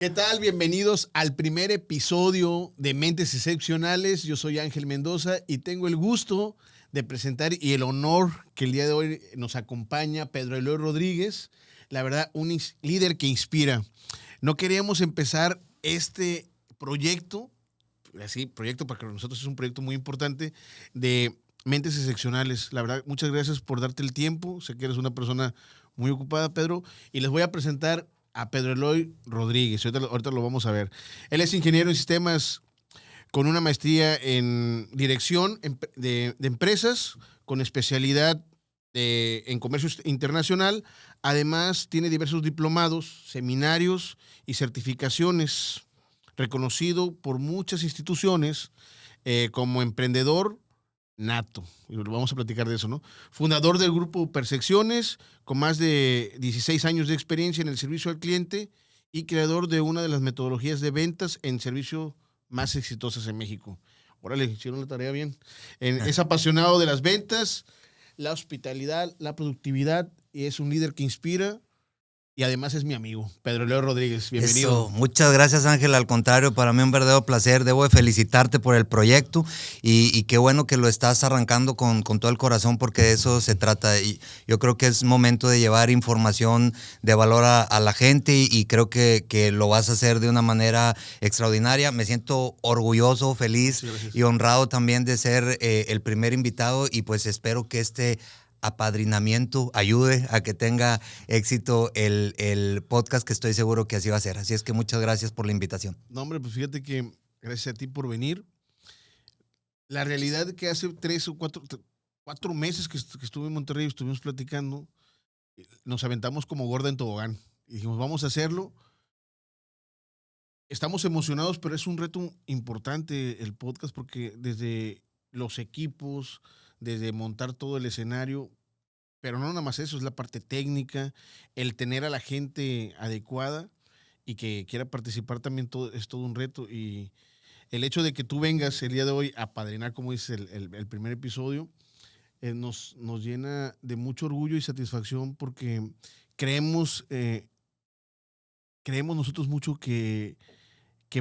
¿Qué tal? Bienvenidos al primer episodio de Mentes Excepcionales. Yo soy Ángel Mendoza y tengo el gusto de presentar y el honor que el día de hoy nos acompaña Pedro Eloy Rodríguez. La verdad, un líder que inspira. No queríamos empezar este proyecto, así, proyecto para nosotros es un proyecto muy importante, de Mentes Excepcionales. La verdad, muchas gracias por darte el tiempo. Sé que eres una persona muy ocupada, Pedro, y les voy a presentar a Pedro Eloy Rodríguez. Ahorita lo vamos a ver. Él es ingeniero en sistemas con una maestría en dirección de empresas, con especialidad en comercio internacional. Además, tiene diversos diplomados, seminarios y certificaciones, reconocido por muchas instituciones como emprendedor nato. Y vamos a platicar de eso, ¿no? Fundador del grupo Percepciones, con más de 16 años de experiencia en el servicio al cliente y creador de una de las metodologías de ventas en servicio más exitosas en México. Órale, hicieron la tarea bien. Es apasionado de las ventas, la hospitalidad, la productividad y es un líder que inspira. Y además es mi amigo, Pedro Eloy Rodríguez. Bienvenido. Eso, muchas gracias, Ángel. Al contrario, para mí un verdadero placer. Debo de felicitarte por el proyecto y qué bueno que lo estás arrancando con todo el corazón, porque de eso se trata. Y yo creo que es momento de llevar información de valor a la gente y creo que lo vas a hacer de una manera extraordinaria. Me siento orgulloso, feliz y honrado también de ser el primer invitado y pues espero que este apadrinamiento ayude a que tenga éxito el podcast, que estoy seguro que así va a ser. Así es que muchas gracias por la invitación. No, hombre, pues fíjate que gracias a ti por venir. La realidad es que hace 4 meses que estuve en Monterrey, estuvimos platicando, nos aventamos como gorda en tobogán y dijimos, vamos a hacerlo. Estamos emocionados, pero es un reto importante el podcast porque desde los equipos, desde montar todo el escenario, pero no nada más eso, es la parte técnica, el tener a la gente adecuada y que quiera participar también es todo un reto. Y el hecho de que tú vengas el día de hoy a padrinar, como dice el primer episodio, nos llena de mucho orgullo y satisfacción porque creemos, creemos nosotros mucho que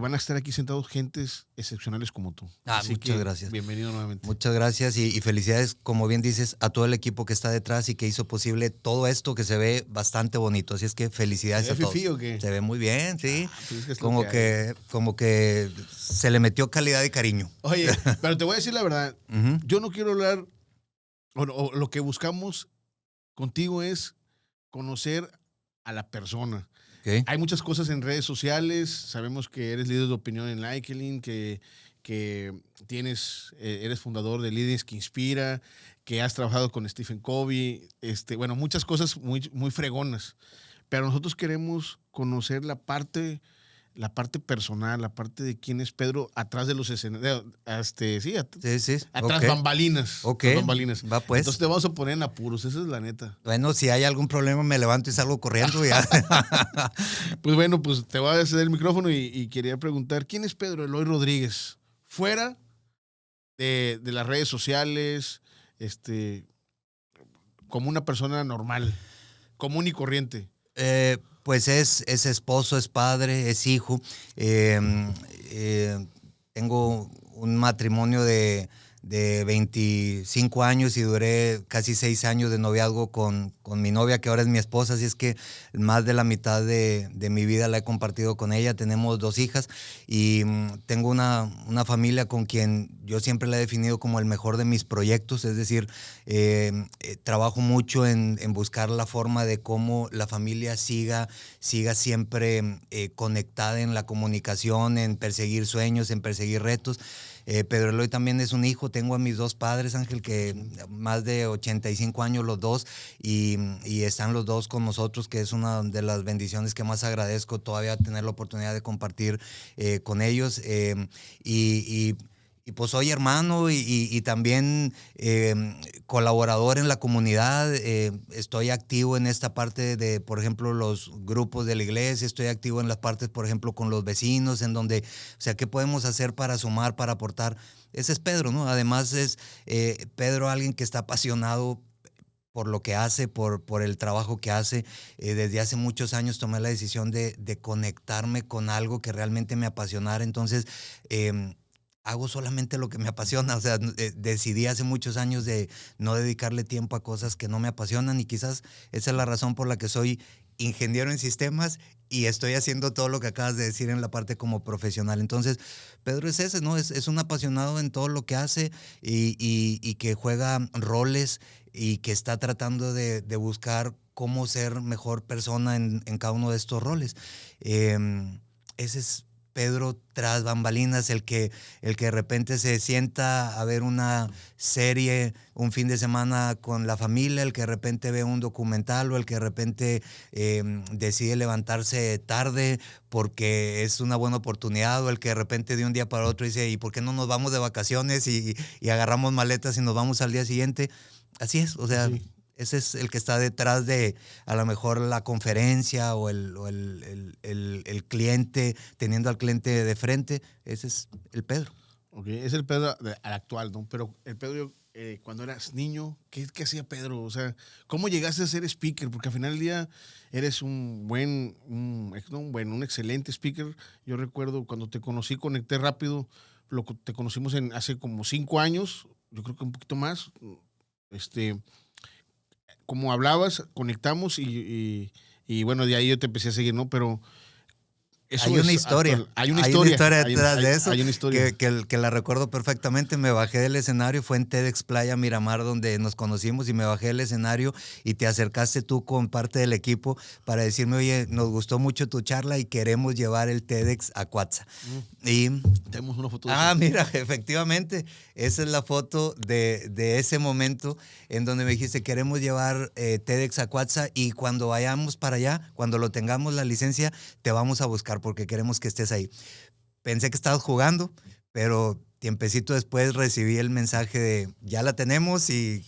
van a estar aquí sentados gentes excepcionales como tú. Así Muchas que, gracias. bienvenido nuevamente. Muchas gracias y felicidades, como bien dices, a todo el equipo que está detrás y que hizo posible todo esto que se ve bastante bonito. Así es que felicidades a todos. ¿Se ve fifí o qué? Se ve muy bien, sí. Pues es que es como que se le metió calidad y cariño. Oye, pero te voy a decir la verdad. Uh-huh. Yo no quiero hablar, o lo que buscamos contigo es conocer a la persona. Okay. Hay muchas cosas en redes sociales. Sabemos que eres líder de opinión en LinkedIn, que eres fundador de Líderes que Inspira, que has trabajado con Stephen Covey. Bueno, muchas cosas muy, muy fregonas. Pero nosotros queremos conocer la parte personal, la parte de quién es Pedro atrás de los escenarios. Sí. Atrás okay. bambalinas. Okay. Atrás bambalinas. Va pues. Entonces te vamos a poner en apuros, esa es la neta. Bueno, si hay algún problema me levanto y salgo corriendo ya. Pues bueno, pues te voy a ceder el micrófono y quería preguntar, ¿quién es Pedro Eloy Rodríguez? Fuera de las redes sociales, como una persona normal, común y corriente. Pues es esposo, es padre, es hijo. Tengo un matrimonio de 25 años y duré casi 6 años de noviazgo con mi novia, que ahora es mi esposa, así es que más de la mitad de mi vida la he compartido con ella. Tenemos 2 hijas y tengo una familia con quien yo siempre la he definido como el mejor de mis proyectos, es decir, trabajo mucho en buscar la forma de cómo la familia siga siempre conectada en la comunicación, en perseguir sueños, en perseguir retos. Pedro Eloy también es un hijo. Tengo a mis 2 padres, Ángel, que más de 85 años los dos, y están los 2 con nosotros, que es una de las bendiciones que más agradezco, todavía tener la oportunidad de compartir con ellos. Y pues soy hermano y también colaborador en la comunidad. Estoy activo en esta parte de, por ejemplo, los grupos de la iglesia. Estoy activo en las partes, por ejemplo, con los vecinos, en donde, o sea, ¿qué podemos hacer para sumar, para aportar? Ese es Pedro, ¿no? Además es Pedro alguien que está apasionado por lo que hace, por el trabajo que hace. Desde hace muchos años tomé la decisión de conectarme con algo que realmente me apasionara. Entonces, hago solamente lo que me apasiona. O sea, decidí hace muchos años de no dedicarle tiempo a cosas que no me apasionan, y quizás esa es la razón por la que soy ingeniero en sistemas y estoy haciendo todo lo que acabas de decir en la parte como profesional. Entonces, Pedro es ese, ¿no? Es un apasionado en todo lo que hace, y que juega roles y que está tratando de buscar cómo ser mejor persona en cada uno de estos roles. Ese es Pedro tras bambalinas, el que de repente se sienta a ver una serie un fin de semana con la familia, el que de repente ve un documental, o el que de repente decide levantarse tarde porque es una buena oportunidad, o el que de repente de un día para otro dice, ¿y por qué no nos vamos de vacaciones y agarramos maletas y nos vamos al día siguiente? Así es, o sea, sí. Ese es el que está detrás de, a lo mejor, la conferencia o el cliente, teniendo al cliente de frente. Ese es el Pedro. Ok, es el Pedro al actual, ¿no? Pero el Pedro, cuando eras niño, ¿qué hacía Pedro? O sea, ¿cómo llegaste a ser speaker? Porque al final del día eres un excelente speaker. Yo recuerdo cuando te conocí, conecté rápido. Te conocimos hace como 5 años, yo creo que un poquito más. Como hablabas, conectamos y bueno, de ahí yo te empecé a seguir, ¿no? Pero eso hay una historia. Hay una historia detrás de eso. Hay una historia. Que la recuerdo perfectamente. Me bajé del escenario, fue en TEDx Playa Miramar donde nos conocimos, y me bajé del escenario y te acercaste tú con parte del equipo para decirme, oye, nos gustó mucho tu charla y queremos llevar el TEDx a Cuatza. Y tenemos una foto de eso. Mira, efectivamente, esa es la foto de ese momento en donde me dijiste, queremos llevar TEDx a Cuatza, y cuando vayamos para allá, cuando lo tengamos la licencia, te vamos a buscar porque queremos que estés ahí. Pensé que estabas jugando, pero tiempecito después recibí el mensaje de ya la tenemos y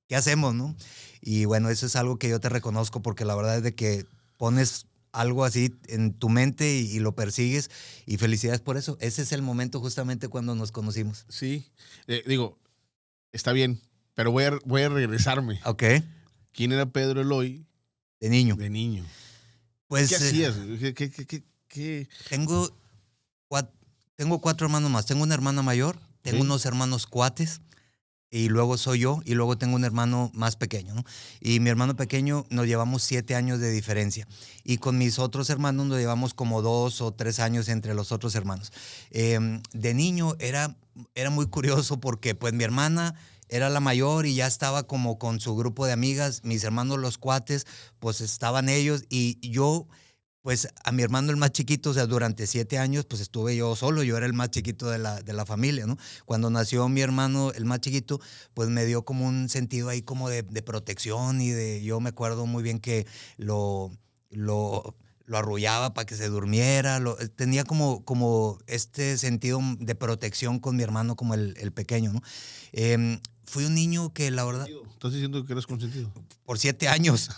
¿qué hacemos, no? Y bueno, eso es algo que yo te reconozco, porque la verdad es de que pones algo así en tu mente y lo persigues, y felicidades por eso. Ese es el momento justamente cuando nos conocimos. Sí, digo, está bien, pero voy a regresarme. Ok. ¿Quién era Pedro Eloy? De niño. De niño. Pues, ¿qué hacías? ¿Qué? Tengo 4 hermanos más. Tengo una hermana mayor, tengo unos hermanos cuates, y luego soy yo, y luego tengo un hermano más pequeño, ¿no? Y mi hermano pequeño nos llevamos 7 años de diferencia. Y con mis otros hermanos nos llevamos como 2 o 3 años entre los otros hermanos. De niño era muy curioso porque pues mi hermana era la mayor y ya estaba como con su grupo de amigas. Mis hermanos los cuates, pues estaban ellos, y yo... Pues a mi hermano el más chiquito, o sea, durante 7 años, pues estuve yo solo, yo era el más chiquito de la familia, ¿no? Cuando nació mi hermano el más chiquito, pues me dio como un sentido ahí como de protección, y yo me acuerdo muy bien que lo arrullaba para que se durmiera, tenía como este sentido de protección con mi hermano como el pequeño, ¿no? Fui un niño que la verdad... ¿Estás diciendo que eres consentido? Por 7 años,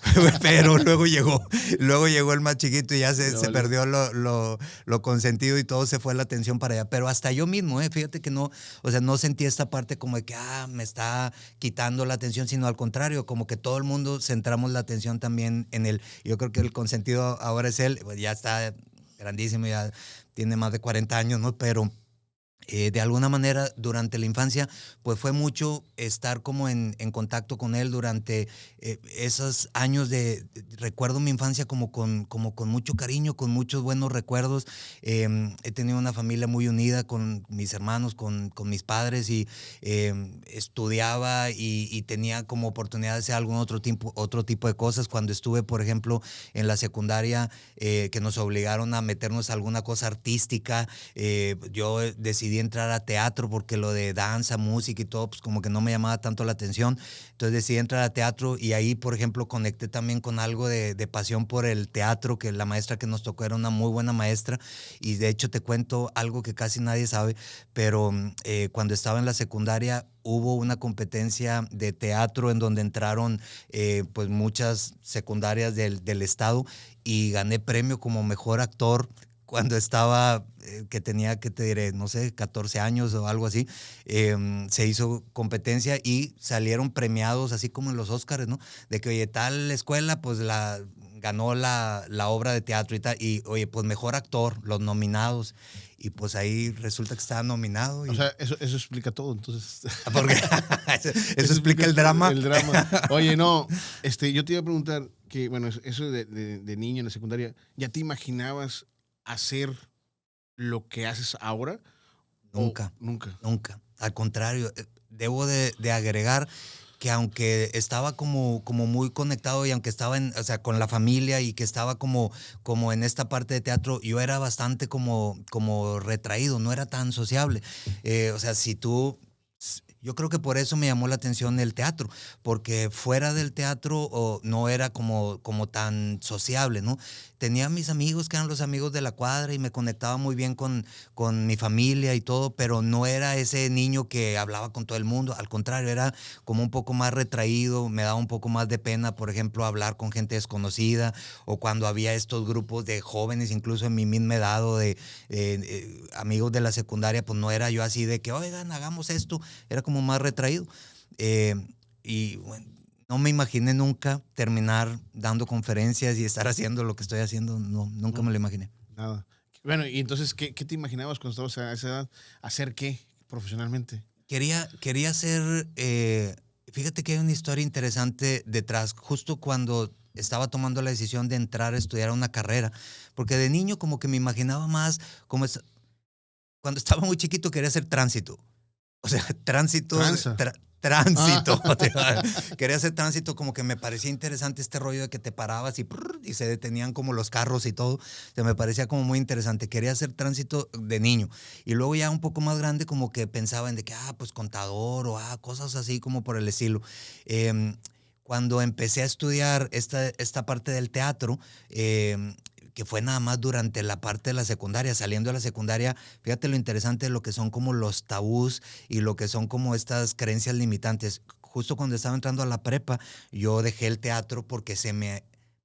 pero luego llegó el más chiquito y ya se perdió lo consentido, y todo se fue la atención para allá. Pero hasta yo mismo, fíjate que no, o sea, no sentí esta parte como de que me está quitando la atención, sino al contrario, como que todo el mundo centramos la atención también en él. Yo creo que el consentido ahora es él, pues ya está grandísimo, ya tiene más de 40 años, ¿no? Pero... de alguna manera durante la infancia pues fue mucho estar como en contacto con él durante esos años recuerdo mi infancia como con mucho cariño, con muchos buenos recuerdos. He tenido una familia muy unida con mis hermanos, con mis padres, y estudiaba y tenía como oportunidad de hacer algún otro tipo de cosas. Cuando estuve, por ejemplo, en la secundaria, que nos obligaron a meternos a alguna cosa artística, yo decidí entrar a teatro porque lo de danza, música y todo, pues como que no me llamaba tanto la atención. Entonces decidí entrar a teatro, y ahí, por ejemplo, conecté también con algo de pasión por el teatro, que la maestra que nos tocó era una muy buena maestra. Y de hecho te cuento algo que casi nadie sabe, pero cuando estaba en la secundaria hubo una competencia de teatro en donde entraron pues muchas secundarias del estado, y gané premio como mejor actor cuando estaba, que tenía, ¿qué te diré? No sé, 14 años o algo así, se hizo competencia y salieron premiados, así como en los Óscares, ¿no? De que, oye, tal escuela, pues ganó la obra de teatro y tal, y oye, pues mejor actor, los nominados, y pues ahí resulta que estaba nominado. O sea, eso explica todo, entonces. Porque eso explica el drama. El drama. Oye, no, yo te iba a preguntar que, bueno, eso de niño en la secundaria, ¿ya te imaginabas hacer lo que haces ahora? Nunca. Nunca. Nunca. Al contrario, debo de agregar que aunque estaba como muy conectado y aunque estaba o sea, con la familia y que estaba como en esta parte de teatro, yo era bastante como retraído, no era tan sociable. O sea, yo creo que por eso me llamó la atención el teatro, porque fuera del teatro no era como tan sociable, ¿no? Tenía mis amigos que eran los amigos de la cuadra y me conectaba muy bien con mi familia y todo, pero no era ese niño que hablaba con todo el mundo. Al contrario, era como un poco más retraído, me daba un poco más de pena, por ejemplo, hablar con gente desconocida o cuando había estos grupos de jóvenes, incluso en mi misma edad o de amigos de la secundaria, pues no era yo así de que, oigan, hagamos esto, era como más retraído. Y bueno, no me imaginé nunca terminar dando conferencias y estar haciendo lo que estoy haciendo. No, nunca me lo imaginé. Nada. Bueno, y entonces, ¿qué te imaginabas cuando estabas a esa edad? ¿Hacer qué profesionalmente? Quería hacer, fíjate que hay una historia interesante detrás, justo cuando estaba tomando la decisión de entrar a estudiar una carrera, porque de niño como que me imaginaba más, cuando estaba muy chiquito quería hacer tránsito. O sea, tránsito. Tránsito. Quería hacer tránsito, como que me parecía interesante este rollo de que te parabas y se detenían como los carros y todo. O sea, me parecía como muy interesante. Quería hacer tránsito de niño. Y luego ya un poco más grande como que pensaba en de que, pues contador o cosas así como por el estilo. Cuando empecé a estudiar esta parte del teatro, que fue nada más durante la parte de la secundaria, saliendo de la secundaria, fíjate lo interesante de lo que son como los tabús y lo que son como estas creencias limitantes. Justo cuando estaba entrando a la prepa, yo dejé el teatro porque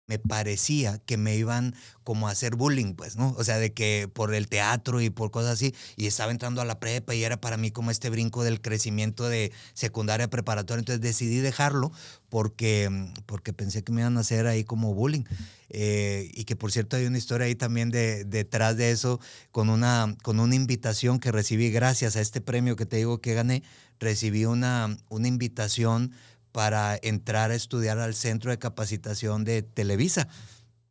me parecía que me iban como a hacer bullying, pues, ¿no? O sea, de que por el teatro y por cosas así, y estaba entrando a la prepa y era para mí como este brinco del crecimiento de secundaria a preparatoria, entonces decidí dejarlo porque pensé que me iban a hacer ahí como bullying. Y que por cierto hay una historia ahí también detrás de eso, con una invitación que recibí gracias a este premio que te digo que gané, recibí una invitación para entrar a estudiar al Centro de Capacitación de Televisa,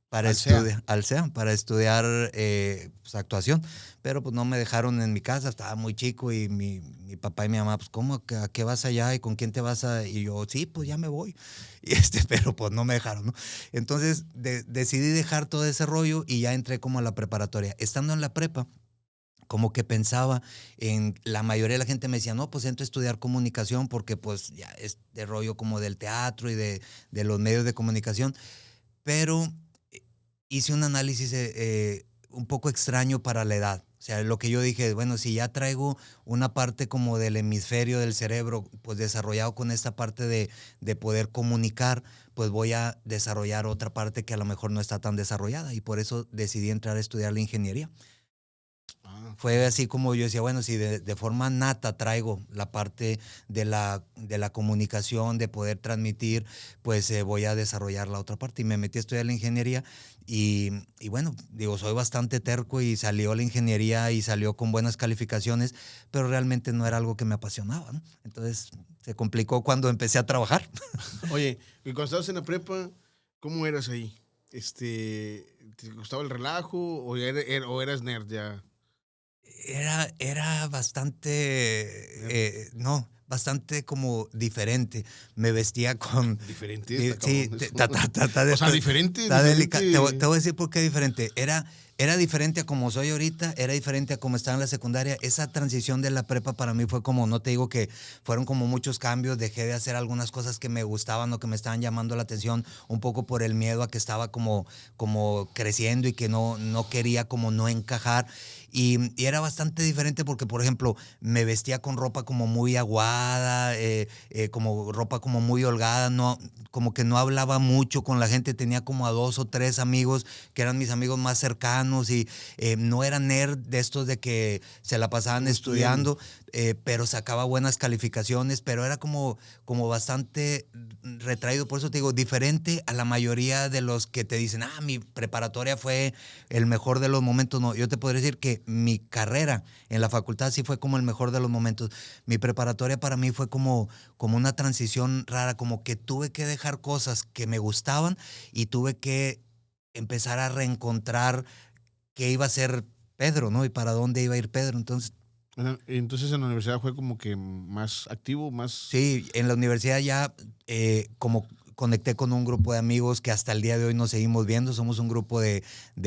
para estudiar pues, actuación. Pero pues no me dejaron en mi casa, estaba muy chico y mi papá y mi mamá, pues ¿cómo? ¿A qué vas allá? ¿Y con quién te vas a...? Y yo, sí, pues ya me voy. Pero pues no me dejaron, ¿no? Entonces decidí dejar todo ese rollo y ya entré como a la preparatoria. Estando en la prepa, como que pensaba la mayoría de la gente me decía, no, pues entro a estudiar comunicación porque pues ya es de rollo como del teatro y de los medios de comunicación, pero hice un análisis un poco extraño para la edad. O sea, lo que yo dije, bueno, si ya traigo una parte como del hemisferio del cerebro, pues desarrollado con esta parte de poder comunicar, pues voy a desarrollar otra parte que a lo mejor no está tan desarrollada y por eso decidí entrar a estudiar la ingeniería. Fue así como yo decía, bueno, si de forma nata traigo la parte de la comunicación, de poder transmitir, pues voy a desarrollar la otra parte. Y me metí a estudiar la ingeniería y bueno, digo, soy bastante terco y salió la ingeniería y salió con buenas calificaciones, pero realmente no era algo que me apasionaba, ¿no? Entonces se complicó cuando empecé a trabajar. Oye, y cuando estabas en la prepa, ¿cómo eras ahí? ¿Te gustaba el relajo o eras nerd ya? Era bastante, no, bastante como diferente. Me vestía con... Diferente, está Sí, cabrón. O sea, diferente. Está delicado. Te voy a decir por qué diferente. Era diferente a como soy ahorita, era diferente a como estaba en la secundaria. Esa transición de la prepa para mí fue como, no te digo que fueron como muchos cambios, dejé de hacer algunas cosas que me gustaban o que me estaban llamando la atención, un poco por el miedo a que estaba como creciendo y que no quería como no encajar. Y era bastante diferente porque, por ejemplo, me vestía con ropa como muy aguada, como ropa como muy holgada, no, como que no hablaba mucho con la gente, tenía como a 2 o 3 amigos que eran mis amigos más cercanos hermanos y no era nerd de estos de que se la pasaban estudiando, pero sacaba buenas calificaciones, pero era como bastante retraído. Por eso te digo, diferente a la mayoría de los que te dicen, mi preparatoria fue el mejor de los momentos. No, yo te podría decir que mi carrera en la facultad sí fue como el mejor de los momentos. Mi preparatoria para mí fue como una transición rara, como que tuve que dejar cosas que me gustaban y tuve que empezar a reencontrar qué iba a ser Pedro, ¿no? Y para dónde iba a ir Pedro. Entonces, Bueno, entonces en la universidad fue como que más activo, más... sí, en la universidad ya como conecté con un grupo de amigos que hasta el día de hoy nos seguimos viendo. Somos un grupo de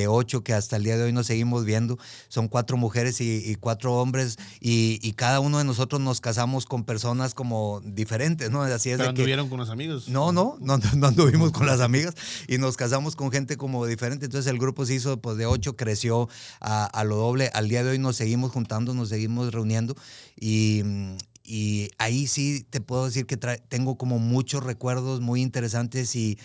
8 que hasta el día de hoy nos seguimos viendo. Son 4 mujeres y 4 hombres y cada uno de nosotros nos casamos con personas como diferentes, ¿no? Así es. ¿Pero de que anduvieron con los amigos? no anduvimos con las amigas y nos casamos con gente como diferente. Entonces el grupo se hizo pues de 8, creció a lo doble. Al día de hoy nos seguimos juntando, nos seguimos reuniendo y ahí sí te puedo decir que tengo como muchos recuerdos muy interesantes y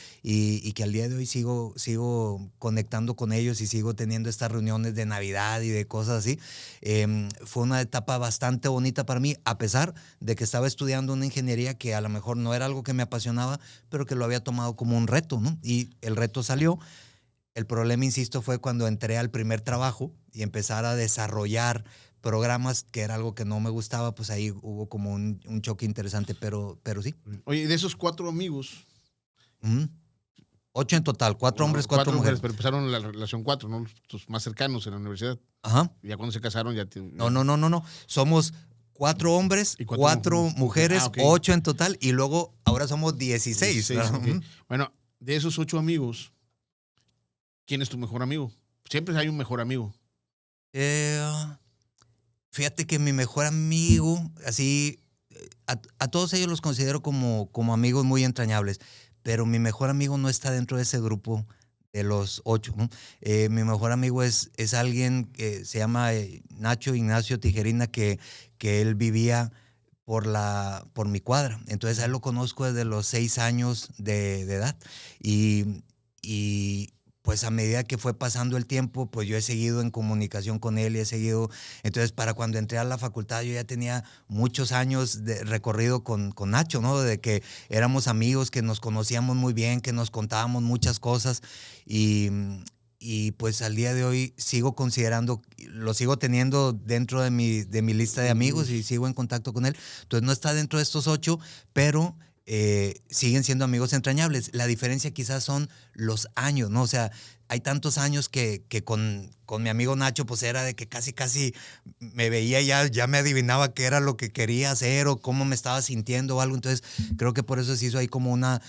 que al día de hoy sigo conectando con ellos y sigo teniendo estas reuniones de Navidad y de cosas así. Fue una etapa bastante bonita para mí, a pesar de que estaba estudiando una ingeniería que a lo mejor no era algo que me apasionaba, pero que lo había tomado como un reto, ¿no? Y el reto salió. El problema, insisto, fue cuando entré al primer trabajo y empezar a desarrollar programas, que era algo que no me gustaba, pues ahí hubo como un choque interesante, pero sí. Oye, de esos 4 amigos... 8 en total, 4 hombres, 4 mujeres. Pero empezaron la relación 4, ¿no? Tus más cercanos en la universidad. Ajá. Y ya cuando se casaron ya... No. Somos 4 hombres, y 4 mujeres, okay. 8 en total, y luego ahora somos 16. Okay. Bueno, de esos 8 amigos, ¿quién es tu mejor amigo? Siempre hay un mejor amigo. Fíjate que mi mejor amigo, así, a todos ellos los considero como amigos muy entrañables, pero mi mejor amigo no está dentro de ese grupo de los 8, ¿no? Mi mejor amigo es alguien que se llama Nacho Ignacio Tijerina, que él vivía por mi cuadra. Entonces a él lo conozco desde los 6 años de edad. Y pues a medida que fue pasando el tiempo, pues yo he seguido en comunicación con él y he seguido. Entonces, para cuando entré a la facultad, yo ya tenía muchos años de recorrido con Nacho, ¿no? De que éramos amigos, que nos conocíamos muy bien, que nos contábamos muchas cosas. Y pues al día de hoy lo sigo teniendo dentro de mi lista de amigos y sigo en contacto con él. Entonces, no está dentro de estos 8, pero siguen siendo amigos entrañables. La diferencia quizás son los años, ¿no? O sea, hay tantos años que con mi amigo Nacho, pues era de que casi me veía y ya me adivinaba qué era lo que quería hacer o cómo me estaba sintiendo o algo. Entonces, creo que por eso se hizo ahí como una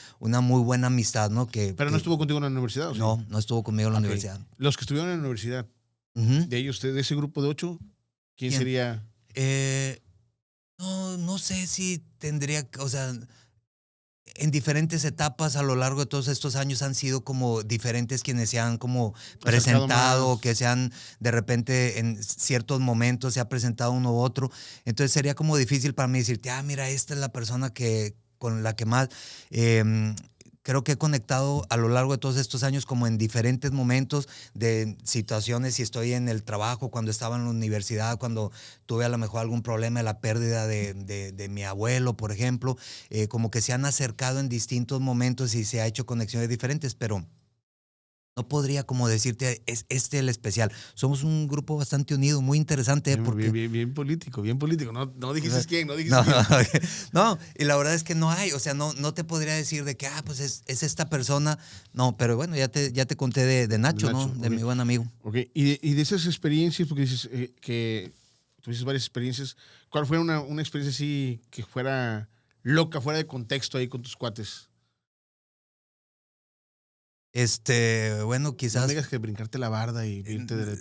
muy buena amistad, ¿no? Pero no estuvo contigo en la universidad, ¿o sí? No estuvo conmigo en la universidad. Los que estuvieron en la universidad, de ellos, de ese grupo de 8, ¿quién sería? No sé si tendría, o sea, en diferentes etapas a lo largo de todos estos años han sido como diferentes quienes se han como presentado, que se han de repente en ciertos momentos se ha presentado uno u otro. Entonces sería como difícil para mí decirte, mira, esta es la persona con la que más... creo que he conectado a lo largo de todos estos años como en diferentes momentos de situaciones, si estoy en el trabajo, cuando estaba en la universidad, cuando tuve a lo mejor algún problema de la pérdida de mi abuelo, por ejemplo, como que se han acercado en distintos momentos y se ha hecho conexiones diferentes, pero no podría como decirte, es el especial. Somos un grupo bastante unido, muy interesante. Porque... Bien político. No dijiste quién, quién. No, y la verdad es que no hay, o sea, no te podría decir de que, pues es esta persona. No, pero bueno, ya te conté de Nacho, ¿no? De mi buen amigo. Ok, y de esas experiencias, porque dices que tuviste varias experiencias, ¿cuál fue una experiencia así que fuera loca, fuera de contexto ahí con tus cuates? Bueno, quizás... No me digas que brincarte la barda y irte de...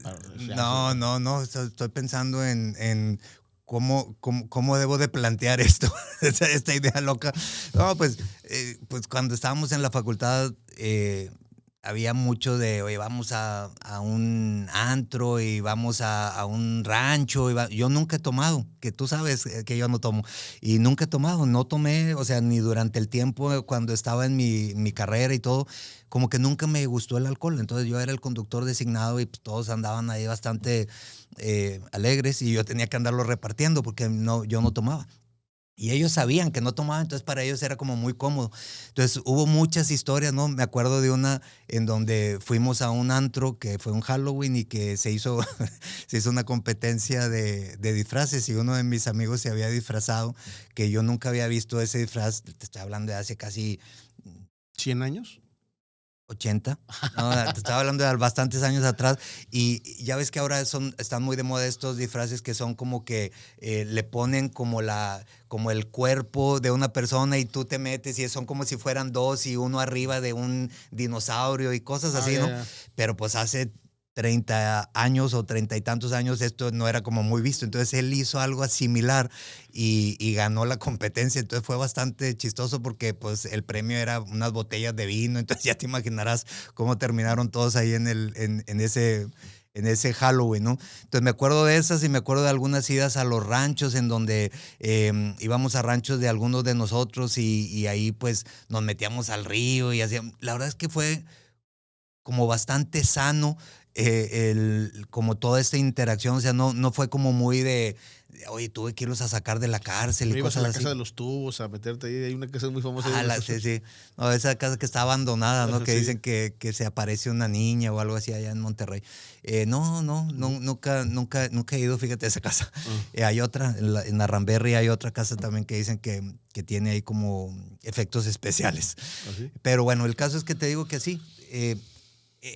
No, estoy pensando en cómo debo de plantear esto, esta idea loca. No, pues cuando estábamos en la facultad, había mucho de, oye, vamos a un antro y vamos a un rancho. Yo nunca he tomado, que tú sabes que yo no tomo. Y nunca he tomado, no tomé, o sea, ni durante el tiempo cuando estaba en mi carrera y todo, como que nunca me gustó el alcohol. Entonces yo era el conductor designado y pues, todos andaban ahí bastante alegres y yo tenía que andarlo repartiendo porque yo no tomaba. Y ellos sabían que no tomaban, entonces para ellos era como muy cómodo. Entonces hubo muchas historias, ¿no? Me acuerdo de una en donde fuimos a un antro que fue un Halloween y que se hizo, se hizo una competencia de disfraces y uno de mis amigos se había disfrazado, que yo nunca había visto ese disfraz, te estoy hablando de hace casi ¿100 años? 80. No, te estaba hablando de bastantes años atrás y ya ves que ahora están muy de moda estos disfraces que son como que le ponen como el cuerpo de una persona y tú te metes y son como si fueran dos y uno arriba de un dinosaurio y cosas así, ¿no? Ya. Pero pues hace 30 años o 30 y tantos años esto no era como muy visto. Entonces él hizo algo similar y ganó la competencia. Entonces fue bastante chistoso porque pues el premio era unas botellas de vino. Entonces ya te imaginarás cómo terminaron todos ahí en ese Halloween, ¿no? Entonces me acuerdo de esas y me acuerdo de algunas idas a los ranchos en donde íbamos a ranchos de algunos de nosotros y ahí pues nos metíamos al río y hacíamos. La verdad es que fue como bastante sano como toda esta interacción, o sea, no fue como muy oye, tuve que irlos a sacar de la cárcel ¿No y ibas a cosas la así. casa de los tubos a meterte ahí? Hay una casa muy famosa. Ahí Sí, sí. No, esa casa que está abandonada, ¿no? Que Sí. dicen que se aparece una niña o algo así allá en Monterrey. No, nunca he ido, fíjate, a esa casa. Hay otra, en Arramberry hay otra casa también que dicen que tiene ahí como efectos especiales. ¿Así? Pero bueno, el caso es que te digo que sí.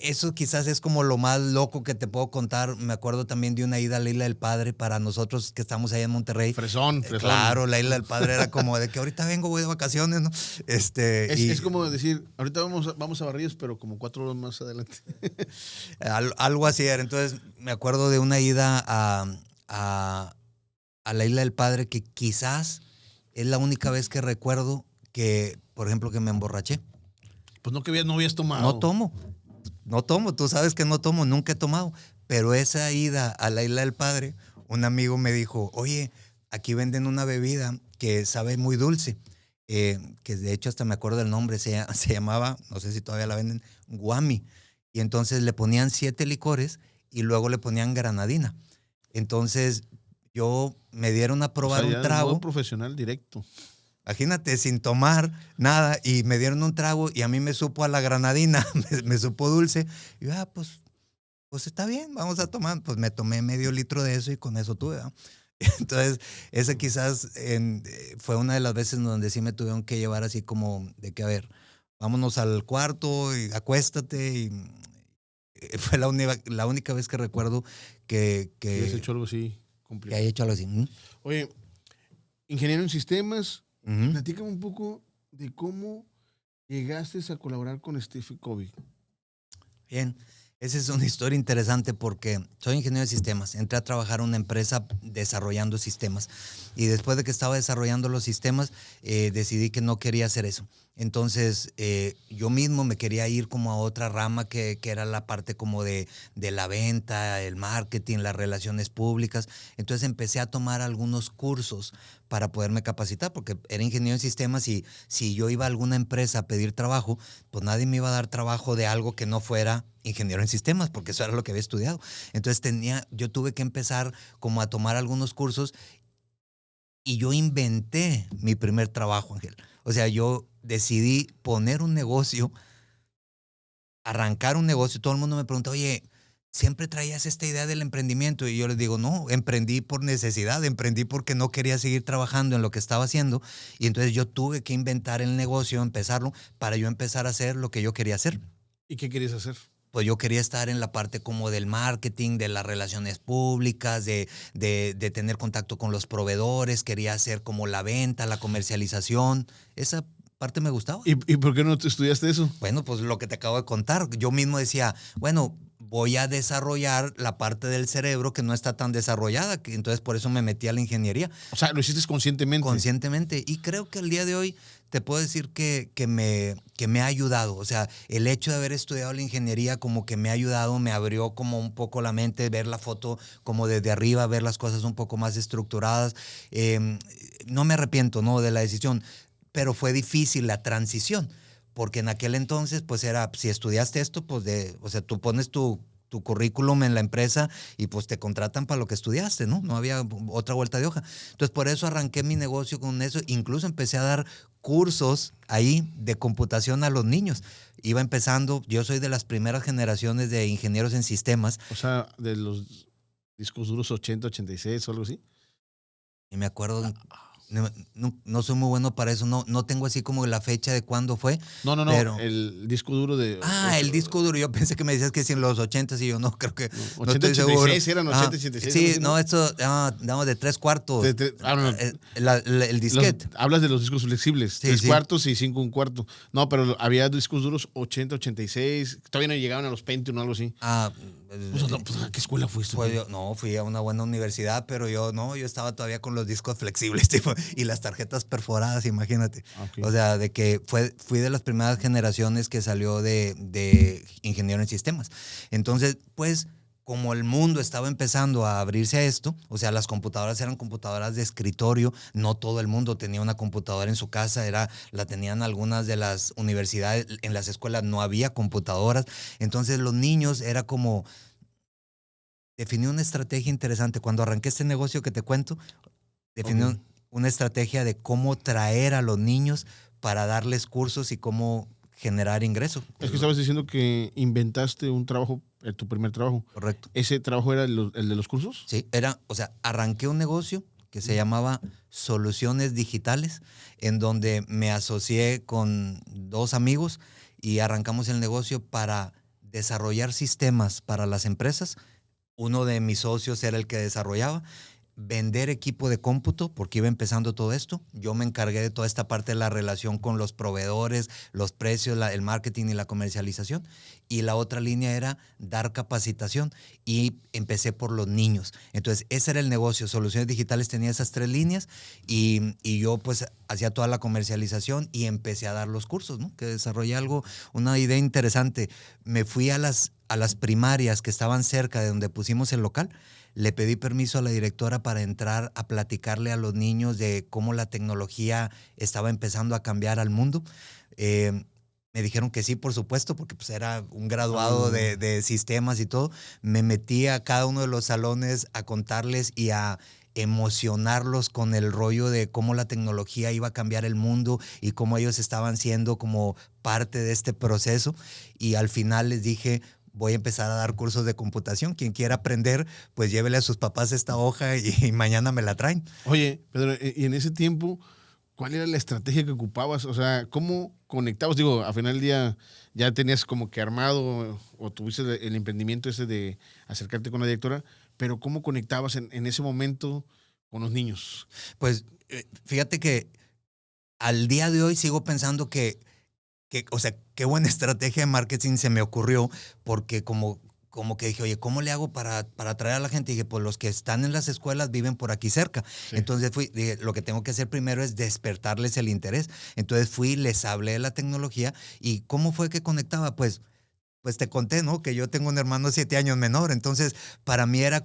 Eso quizás es como lo más loco que te puedo contar. Me acuerdo también de una ida a la Isla del Padre para nosotros que estamos allá en Monterrey. Fresón. Claro, la Isla del Padre era como de que ahorita vengo, voy de vacaciones, ¿no? Es como decir, ahorita vamos a Barrillos, pero como 4 horas más adelante. Algo así era. Entonces me acuerdo de una ida a la Isla del Padre que quizás es la única vez que recuerdo que, por ejemplo, que me emborraché. Pues no habías tomado. No tomo, tú sabes que no tomo, nunca he tomado. Pero esa ida a la Isla del Padre, un amigo me dijo, oye, aquí venden una bebida que sabe muy dulce, que de hecho hasta me acuerdo del nombre, se llamaba, no sé si todavía la venden, Guami. Y entonces le ponían 7 licores y luego le ponían granadina. Entonces me dieron a probar un ya de trago. modo profesional directo. Imagínate, sin tomar nada, y me dieron un trago y a mí me supo a la granadina, me supo dulce. Y yo, pues está bien, vamos a tomar. Pues me tomé medio litro de eso y con eso tuve, ¿no? Entonces, esa quizás fue una de las veces en donde sí me tuvieron que llevar así como de que, a ver, vámonos al cuarto y acuéstate. Y fue la única vez que recuerdo que has hecho algo así que complicado. haya hecho algo así. Oye, ingeniero en sistemas, Uh-huh. platícame un poco de cómo llegaste a colaborar con Stephen Covey. Bien, esa es una historia interesante porque soy ingeniero de sistemas. Entré a trabajar en una empresa desarrollando sistemas y después de que estaba desarrollando los sistemas decidí que no quería hacer eso. Entonces yo mismo me quería ir como a otra rama que era la parte como de la venta, el marketing, las relaciones públicas. Entonces empecé a tomar algunos cursos para poderme capacitar, porque era ingeniero en sistemas y si yo iba a alguna empresa a pedir trabajo, pues nadie me iba a dar trabajo de algo que no fuera ingeniero en sistemas, porque eso era lo que había estudiado. Entonces yo tuve que empezar como a tomar algunos cursos y yo inventé mi primer trabajo, Ángel. O sea, yo decidí poner un negocio, arrancar un negocio. Todo el mundo me pregunta, oye, ¿siempre traías esta idea del emprendimiento? Y yo les digo, no, emprendí por necesidad, emprendí porque no quería seguir trabajando en lo que estaba haciendo. Y entonces yo tuve que inventar el negocio, empezarlo, para yo empezar a hacer lo que yo quería hacer. ¿Y qué querías hacer? Pues yo quería estar en la parte como del marketing, de las relaciones públicas, de tener contacto con los proveedores, quería hacer como la venta, la comercialización. Esa parte me gustaba. ¿Y por qué no estudiaste eso? Bueno, pues lo que te acabo de contar. Yo mismo decía, bueno, voy a desarrollar la parte del cerebro que no está tan desarrollada. Entonces, por eso me metí a la ingeniería. O sea, lo hiciste conscientemente. Conscientemente. Y creo que al día de hoy te puedo decir que me ha ayudado. O sea, el hecho de haber estudiado la ingeniería como que me ha ayudado, me abrió como un poco la mente, ver la foto como desde arriba, ver las cosas un poco más estructuradas. No me arrepiento, ¿no?, de la decisión, pero fue difícil la transición. Porque en aquel entonces, pues era, si estudiaste esto, pues o sea, tú pones tu currículum en la empresa y pues te contratan para lo que estudiaste, ¿no? No había otra vuelta de hoja. Entonces, por eso arranqué mi negocio con eso. Incluso empecé a dar cursos ahí de computación a los niños. Iba empezando, yo soy de las primeras generaciones de ingenieros en sistemas. O sea, de los discos duros 80, 86 o algo así. Y me acuerdo... No soy muy bueno para eso, no tengo así como la fecha de cuándo fue. No, pero el disco duro de... el disco duro, yo pensé que me decías que si en los 80s y yo no, creo que no, no 80, estoy seguro. 86, eran 80, 86. Sí, no, esto, damos de 3/4. El disquete. Hablas de los discos flexibles, sí, 3/4 y 5 1/4. No, pero había discos duros 80, 86, todavía no llegaban a los Pentium o algo así. Pues, ¿a qué escuela fuiste? Fui a una buena universidad, pero yo estaba todavía con los discos flexibles, tipo, y las tarjetas perforadas, imagínate. Okay. O sea, de que fui de las primeras generaciones que salió de ingeniero en sistemas. Entonces, pues, como el mundo estaba empezando a abrirse a esto, o sea, las computadoras eran computadoras de escritorio, no todo el mundo tenía una computadora en su casa, la tenían algunas de las universidades, en las escuelas no había computadoras, entonces los niños era como... Definí una estrategia interesante. Cuando arranqué este negocio que te cuento, definí una estrategia de cómo traer a los niños para darles cursos y cómo generar ingresos. Es que estabas diciendo que inventaste un trabajo, tu primer trabajo. Correcto. ¿Ese trabajo era el de los cursos? Sí, arranqué un negocio que se llamaba Soluciones Digitales, en donde me asocié con 2 amigos y arrancamos el negocio para desarrollar sistemas para las empresas. Uno de mis socios era el que desarrollaba, vender equipo de cómputo, porque iba empezando todo esto. Yo me encargué de toda esta parte de la relación con los proveedores, los precios, el marketing y la comercialización. Y la otra línea era dar capacitación y empecé por los niños. Entonces, ese era el negocio. Soluciones Digitales tenía esas 3 líneas y yo pues hacía toda la comercialización y empecé a dar los cursos, ¿no? Que desarrollé una idea interesante. Me fui a las primarias que estaban cerca de donde pusimos el local. Le pedí permiso a la directora para entrar a platicarle a los niños de cómo la tecnología estaba empezando a cambiar al mundo. Me dijeron que sí, por supuesto, porque pues era un graduado de sistemas y todo. Me metí a cada uno de los salones a contarles y a emocionarlos con el rollo de cómo la tecnología iba a cambiar el mundo y cómo ellos estaban siendo como parte de este proceso. Y al final les dije... Voy a empezar a dar cursos de computación. Quien quiera aprender, pues llévele a sus papás esta hoja y mañana me la traen. Oye, Pedro, y en ese tiempo, ¿cuál era la estrategia que ocupabas? O sea, ¿cómo conectabas? Digo, al final del día ya tenías como que armado o tuviste el emprendimiento ese de acercarte con la directora, pero ¿cómo conectabas en ese momento con los niños? Pues fíjate que al día de hoy sigo pensando o sea, qué buena estrategia de marketing se me ocurrió, porque como que dije, oye, ¿cómo le hago para atraer a la gente? Y dije, pues los que están en las escuelas viven por aquí cerca. Sí. Entonces dije, lo que tengo que hacer primero es despertarles el interés. Entonces les hablé de la tecnología. ¿Y cómo fue que conectaba? Pues te conté, ¿no? Que yo tengo un hermano 7 años menor. Entonces, para mí era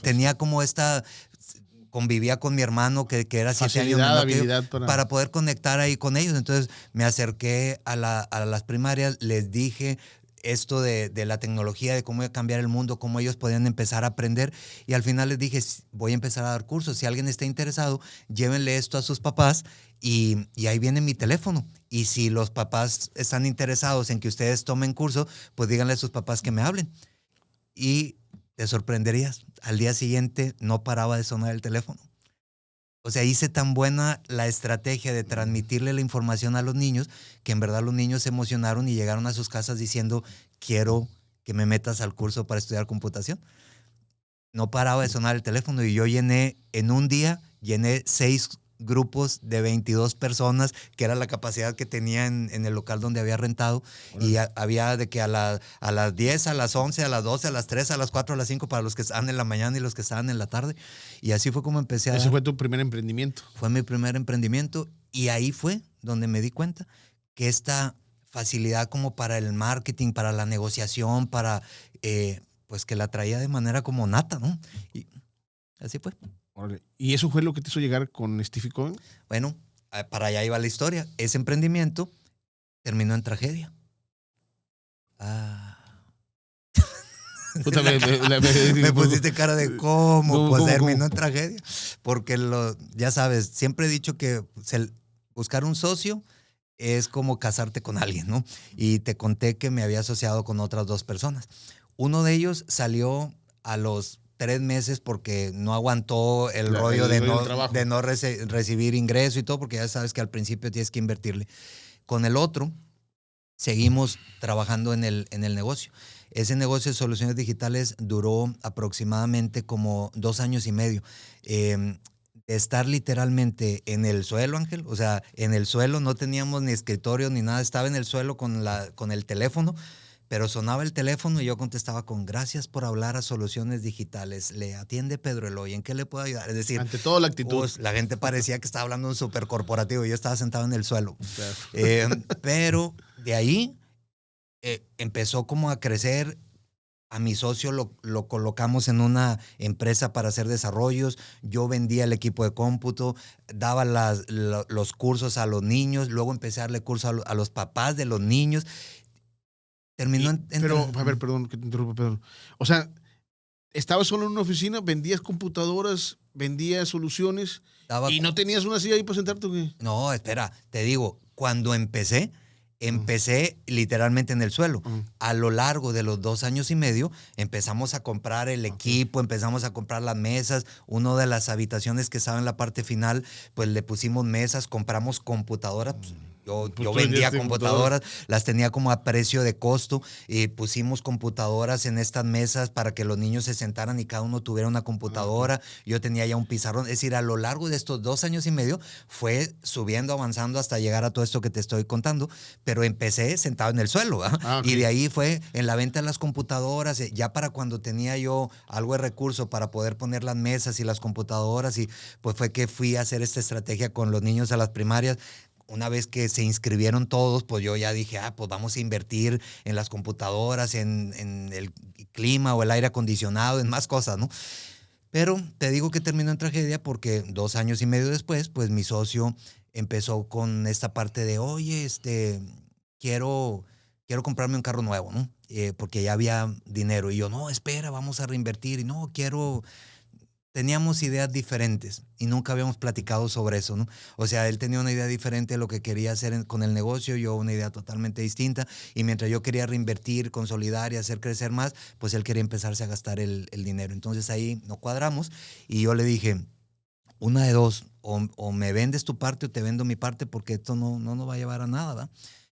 tenía como esta... Convivía con mi hermano que era 7 años menor para poder conectar ahí con ellos. Entonces me acerqué a las primarias, les dije esto de la tecnología, de cómo iba a cambiar el mundo, cómo ellos podían empezar a aprender. Y al final les dije, voy a empezar a dar cursos. Si alguien está interesado, llévenle esto a sus papás y ahí viene mi teléfono. Y si los papás están interesados en que ustedes tomen curso, pues díganle a sus papás que me hablen. Y te sorprenderías, al día siguiente no paraba de sonar el teléfono. O sea, hice tan buena la estrategia de transmitirle la información a los niños que en verdad los niños se emocionaron y llegaron a sus casas diciendo, quiero que me metas al curso para estudiar computación. No paraba de sonar el teléfono y yo en un día llené 6 grupos de 22 personas, que era la capacidad que tenía en el local donde había rentado. Órale. Y había de que a las 10, a las 11, a las 12, a las 3, a las 4, a las 5, para los que estaban en la mañana y los que estaban en la tarde. Y así fue como empecé a Ese dar. fue tu primer emprendimiento. Fue mi primer emprendimiento y ahí fue donde me di cuenta que esta facilidad como para el marketing, para la negociación, pues que la traía de manera como nata, ¿no? Y así fue. Órale. ¿Y eso fue lo que te hizo llegar con Stiffy Coin? Bueno, para allá iba la historia. Ese emprendimiento terminó en tragedia. Puta, Me pusiste cara de cómo, pues terminó ¿Cómo? en tragedia. Porque ya sabes, siempre he dicho que buscar un socio es como casarte con alguien, ¿no? Y te conté que me había asociado con otras 2 personas. Uno de ellos salió a los 3 meses porque no aguantó el rollo de no recibir ingreso y todo, porque ya sabes que al principio tienes que invertirle. Con el otro, seguimos trabajando en el negocio. Ese negocio de soluciones digitales duró aproximadamente como 2 años y medio. De estar literalmente en el suelo, Ángel, o sea, en el suelo, no teníamos ni escritorio ni nada, estaba en el suelo con el teléfono, pero sonaba el teléfono y yo contestaba con gracias por hablar a Soluciones Digitales. Le atiende Pedro Eloy, ¿en qué le puedo ayudar? Es decir, ante todo la actitud. La gente parecía que estaba hablando de un supercorporativo y yo estaba sentado en el suelo. Claro. Pero de ahí empezó como a crecer. A mi socio lo colocamos en una empresa para hacer desarrollos. Yo vendía el equipo de cómputo, daba los cursos a los niños, luego empecé a darle cursos a los papás de los niños. Terminó Pero, a ver, perdón que te interrumpa, Pedro. O sea, estabas solo en una oficina, vendías computadoras, vendías soluciones y no tenías una silla ahí para sentarte, ¿o qué? No, espera, te digo, cuando empecé literalmente en el suelo. A lo largo de los 2 años y medio empezamos a comprar el equipo, empezamos a comprar las mesas. Una de las habitaciones que estaba en la parte final, pues le pusimos mesas, compramos computadoras. Yo vendía computadoras, las tenía como a precio de costo y pusimos computadoras en estas mesas para que los niños se sentaran y cada uno tuviera una computadora. Yo tenía ya un pizarrón. Es decir, a lo largo de estos 2 años y medio fue subiendo, avanzando hasta llegar a todo esto que te estoy contando, pero empecé sentado en el suelo. Y de ahí fue en la venta de las computadoras, ya para cuando tenía yo algo de recurso para poder poner las mesas y las computadoras, y pues fue que fui a hacer esta estrategia con los niños a las primarias. Una vez que se inscribieron todos, pues yo ya dije, pues vamos a invertir en las computadoras, en el clima o el aire acondicionado, en más cosas, ¿no? Pero te digo que terminó en tragedia porque 2 años y medio después, pues mi socio empezó con esta parte de, oye, quiero comprarme un carro nuevo, ¿no? Porque ya había dinero. Y yo, no, espera, vamos a reinvertir. Y no, teníamos ideas diferentes y nunca habíamos platicado sobre eso, ¿no? O sea, él tenía una idea diferente de lo que quería hacer con el negocio, yo una idea totalmente distinta, y mientras yo quería reinvertir, consolidar y hacer crecer más, pues él quería empezarse a gastar el dinero. Entonces ahí nos cuadramos y yo le dije, una de dos, o me vendes tu parte o te vendo mi parte, porque esto no nos va a llevar a nada, ¿verdad?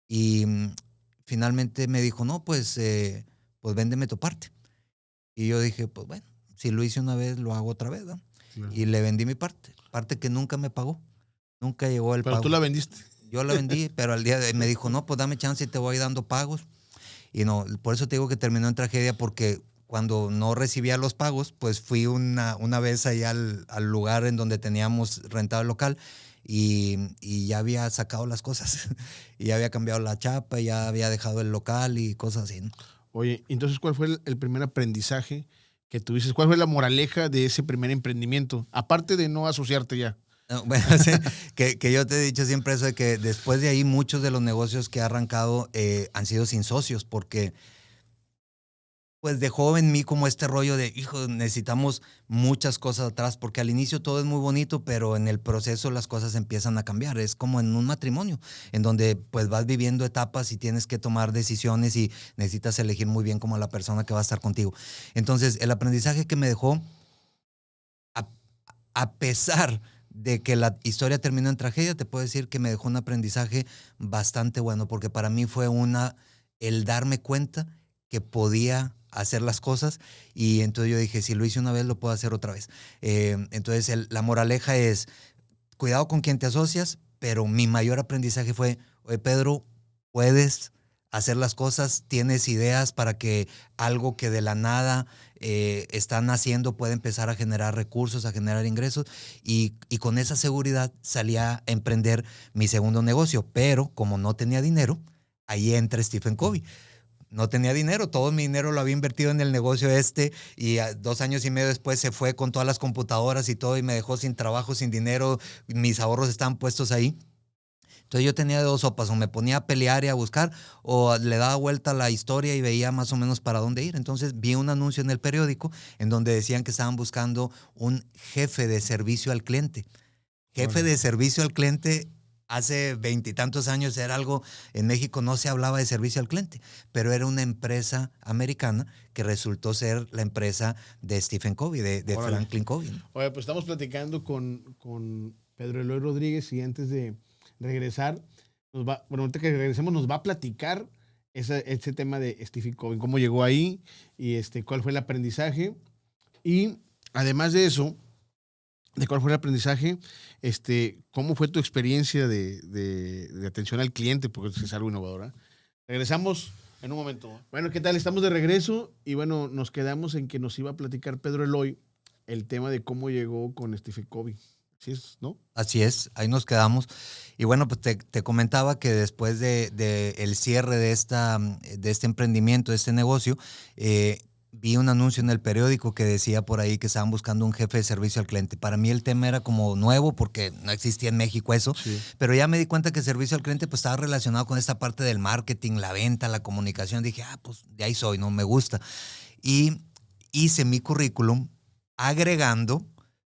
Y finalmente me dijo, no, pues véndeme tu parte. Y yo dije, pues bueno, si lo hice una vez, lo hago otra vez, ¿no? Claro. Y le vendí mi parte que nunca me pagó. Nunca llegó el pago. Pero tú la vendiste. Yo la vendí, pero al día de hoy me dijo, no, pues dame chance y te voy dando pagos. Y no, por eso te digo que terminó en tragedia, porque cuando no recibía los pagos, pues fui una vez allá al lugar en donde teníamos rentado el local y ya había sacado las cosas. Y ya había cambiado la chapa, ya había dejado el local y cosas así, ¿no? Oye, entonces, ¿cuál fue el primer aprendizaje que tuviste? ¿Cuál fue la moraleja de ese primer emprendimiento? Aparte de no asociarte ya. No, bueno, sí, que yo te he dicho siempre eso de que después de ahí muchos de los negocios que he arrancado han sido sin socios, porque pues dejó en mí como este rollo de, hijo, necesitamos muchas cosas atrás, porque al inicio todo es muy bonito, pero en el proceso las cosas empiezan a cambiar. Es como en un matrimonio, en donde pues vas viviendo etapas y tienes que tomar decisiones y necesitas elegir muy bien como la persona que va a estar contigo. Entonces, el aprendizaje que me dejó, a pesar de que la historia terminó en tragedia, te puedo decir que me dejó un aprendizaje bastante bueno, porque para mí fue el darme cuenta que podía hacer las cosas, y entonces yo dije, si lo hice una vez, lo puedo hacer otra vez. Entonces la moraleja es, cuidado con quien te asocias, pero mi mayor aprendizaje fue, oye, Pedro, puedes hacer las cosas, tienes ideas para que algo que de la nada están haciendo pueda empezar a generar recursos, a generar ingresos, y con esa seguridad salí a emprender mi segundo negocio, pero como no tenía dinero, ahí entra Stephen Covey. No tenía dinero, todo mi dinero lo había invertido en el negocio y 2 años y medio después se fue con todas las computadoras y todo y me dejó sin trabajo, sin dinero, mis ahorros estaban puestos ahí. Entonces yo tenía de 2 sopas, o me ponía a pelear y a buscar, o le daba vuelta a la historia y veía más o menos para dónde ir. Entonces vi un anuncio en el periódico en donde decían que estaban buscando un jefe de servicio al cliente. Jefe de servicio al cliente, hace 20 y tantos años era algo, en México no se hablaba de servicio al cliente, pero era una empresa americana que resultó ser la empresa de Stephen Covey, de Franklin Covey, ¿no? Oye, pues estamos platicando con Pedro Eloy Rodríguez y antes de regresar, ahorita que regresemos nos va a platicar ese tema de Stephen Covey, cómo llegó ahí y cuál fue el aprendizaje. Y además de eso, de cuál fue el aprendizaje, cómo fue tu experiencia de atención al cliente, porque es algo innovadora. Regresamos en un momento. Bueno, ¿qué tal? Estamos de regreso y bueno, nos quedamos en que nos iba a platicar Pedro Eloy el tema de cómo llegó con Stephen Covey. ¿Sí es, no? Así es, ahí nos quedamos. Y bueno, pues te comentaba que después de el cierre de este emprendimiento, de este negocio, vi un anuncio en el periódico que decía por ahí que estaban buscando un jefe de servicio al cliente. Para mí el tema era como nuevo porque no existía en México eso, Sí. pero ya me di cuenta que el servicio al cliente pues estaba relacionado con esta parte del marketing, la venta, la comunicación. Dije, pues de ahí soy, ¿no? Me gusta. Y hice mi currículum agregando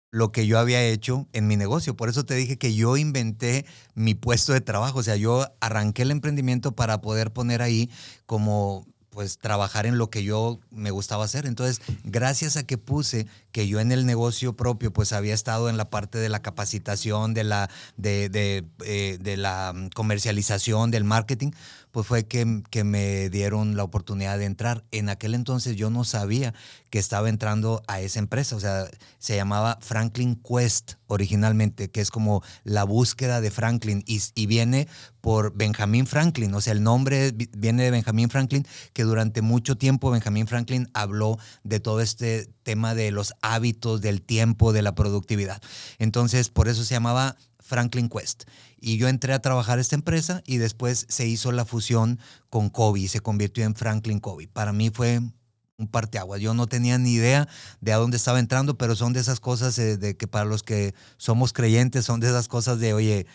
lo que yo había hecho en mi negocio. Por eso te dije que yo inventé mi puesto de trabajo. O sea, yo arranqué el emprendimiento para poder poner ahí como pues trabajar en lo que yo me gustaba hacer. Entonces, gracias a que puse que yo en el negocio propio pues había estado en la parte de la capacitación, de la comercialización, del marketing, pues fue que me dieron la oportunidad de entrar. En aquel entonces yo no sabía que estaba entrando a esa empresa. O sea, se llamaba Franklin Quest originalmente, que es como la búsqueda de Franklin, y viene por Benjamin Franklin. O sea, el nombre viene de Benjamin Franklin, que durante mucho tiempo Benjamin Franklin habló de todo este tema de los hábitos, del tiempo, de la productividad. Entonces, por eso se llamaba Franklin Quest. Y yo entré a trabajar a esta empresa y después se hizo la fusión con Covey y se convirtió en Franklin Covey. Para mí fue un parteaguas. Yo no tenía ni idea de a dónde estaba entrando, pero son de esas cosas de que para los que somos creyentes, son de esas cosas de, oye,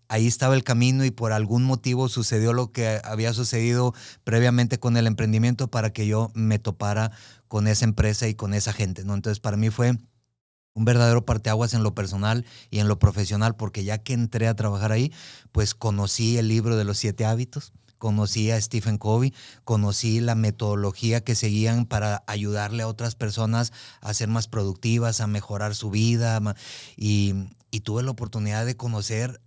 ahí estaba el camino y por algún motivo sucedió lo que había sucedido previamente con el emprendimiento para que yo me topara con esa empresa y con esa gente, ¿no? Entonces, para mí fue un verdadero parteaguas en lo personal y en lo profesional, porque ya que entré a trabajar ahí, pues conocí el libro de los 7 hábitos, conocí a Stephen Covey, conocí la metodología que seguían para ayudarle a otras personas a ser más productivas, a mejorar su vida, y tuve la oportunidad de conocer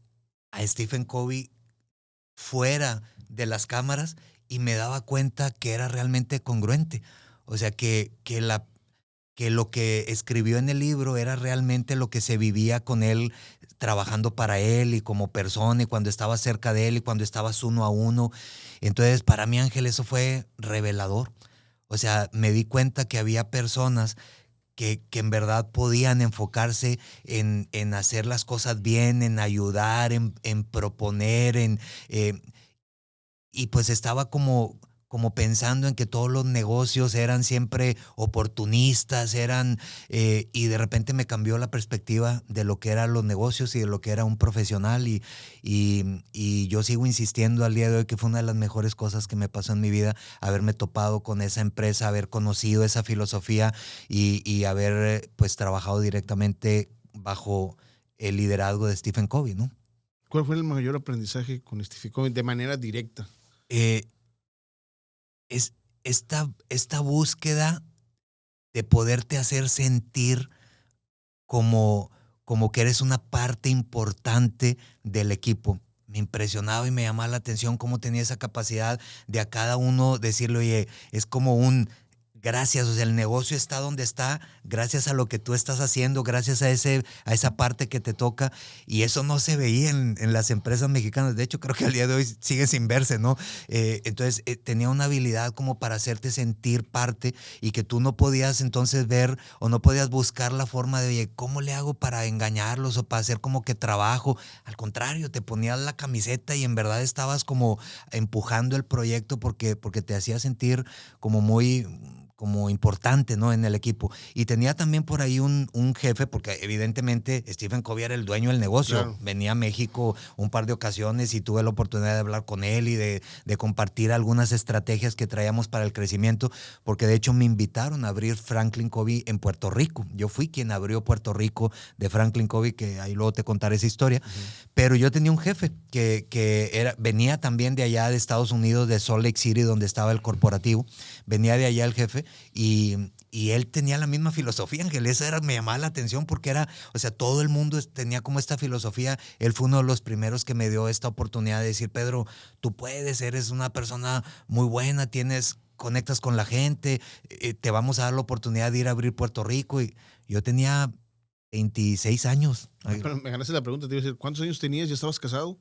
a Stephen Covey fuera de las cámaras y me daba cuenta que era realmente congruente. O sea, que lo que escribió en el libro era realmente lo que se vivía con él, trabajando para él y como persona, y cuando estaba cerca de él y cuando estabas uno a uno. Entonces, para mí, Ángel, eso fue revelador. O sea, me di cuenta que había personas que en verdad podían enfocarse en hacer las cosas bien, en ayudar, en proponer, y pues estaba como pensando en que todos los negocios eran siempre oportunistas, y de repente me cambió la perspectiva de lo que eran los negocios y de lo que era un profesional, y yo sigo insistiendo al día de hoy que fue una de las mejores cosas que me pasó en mi vida, haberme topado con esa empresa, haber conocido esa filosofía y haber pues trabajado directamente bajo el liderazgo de Stephen Covey, ¿no? ¿Cuál fue el mayor aprendizaje con Stephen Covey de manera directa? Eh, es esta búsqueda de poderte hacer sentir como, como que eres una parte importante del equipo. Me impresionaba y me llamaba la atención cómo tenía esa capacidad de a cada uno decirle, oye, es como un gracias, o sea, el negocio está donde está, gracias a lo que tú estás haciendo, gracias a esa parte que te toca, y eso no se veía en las empresas mexicanas. De hecho, creo que al día de hoy sigue sin verse, ¿no? Entonces, tenía una habilidad como para hacerte sentir parte y que tú no podías entonces ver o no podías buscar la forma de, oye, ¿cómo le hago para engañarlos o para hacer como que trabajo? Al contrario, te ponías la camiseta y en verdad estabas como empujando el proyecto porque te hacía sentir como muy como importante, ¿no? En el equipo. Y tenía también por ahí un jefe, porque evidentemente Stephen Covey era el dueño del negocio. Claro. Venía a México un par de ocasiones y tuve la oportunidad de hablar con él y de compartir algunas estrategias que traíamos para el crecimiento, porque de hecho me invitaron a abrir Franklin Covey en Puerto Rico. Yo fui quien abrió Puerto Rico de Franklin Covey, que ahí luego te contaré esa historia. Pero yo tenía un jefe que venía también de allá de Estados Unidos, de Salt Lake City, donde estaba el corporativo. Venía de allá el jefe y él tenía la misma filosofía, Ángel. Me llamaba la atención porque o sea, todo el mundo tenía como esta filosofía. Él fue uno de los primeros que me dio esta oportunidad de decir, Pedro, tú puedes, eres una persona muy buena, conectas con la gente, te vamos a dar la oportunidad de ir a abrir Puerto Rico. Y yo tenía 26 años. Pero me ganaste la pregunta, te iba a decir, ¿cuántos años tenías? ¿Ya estabas casado?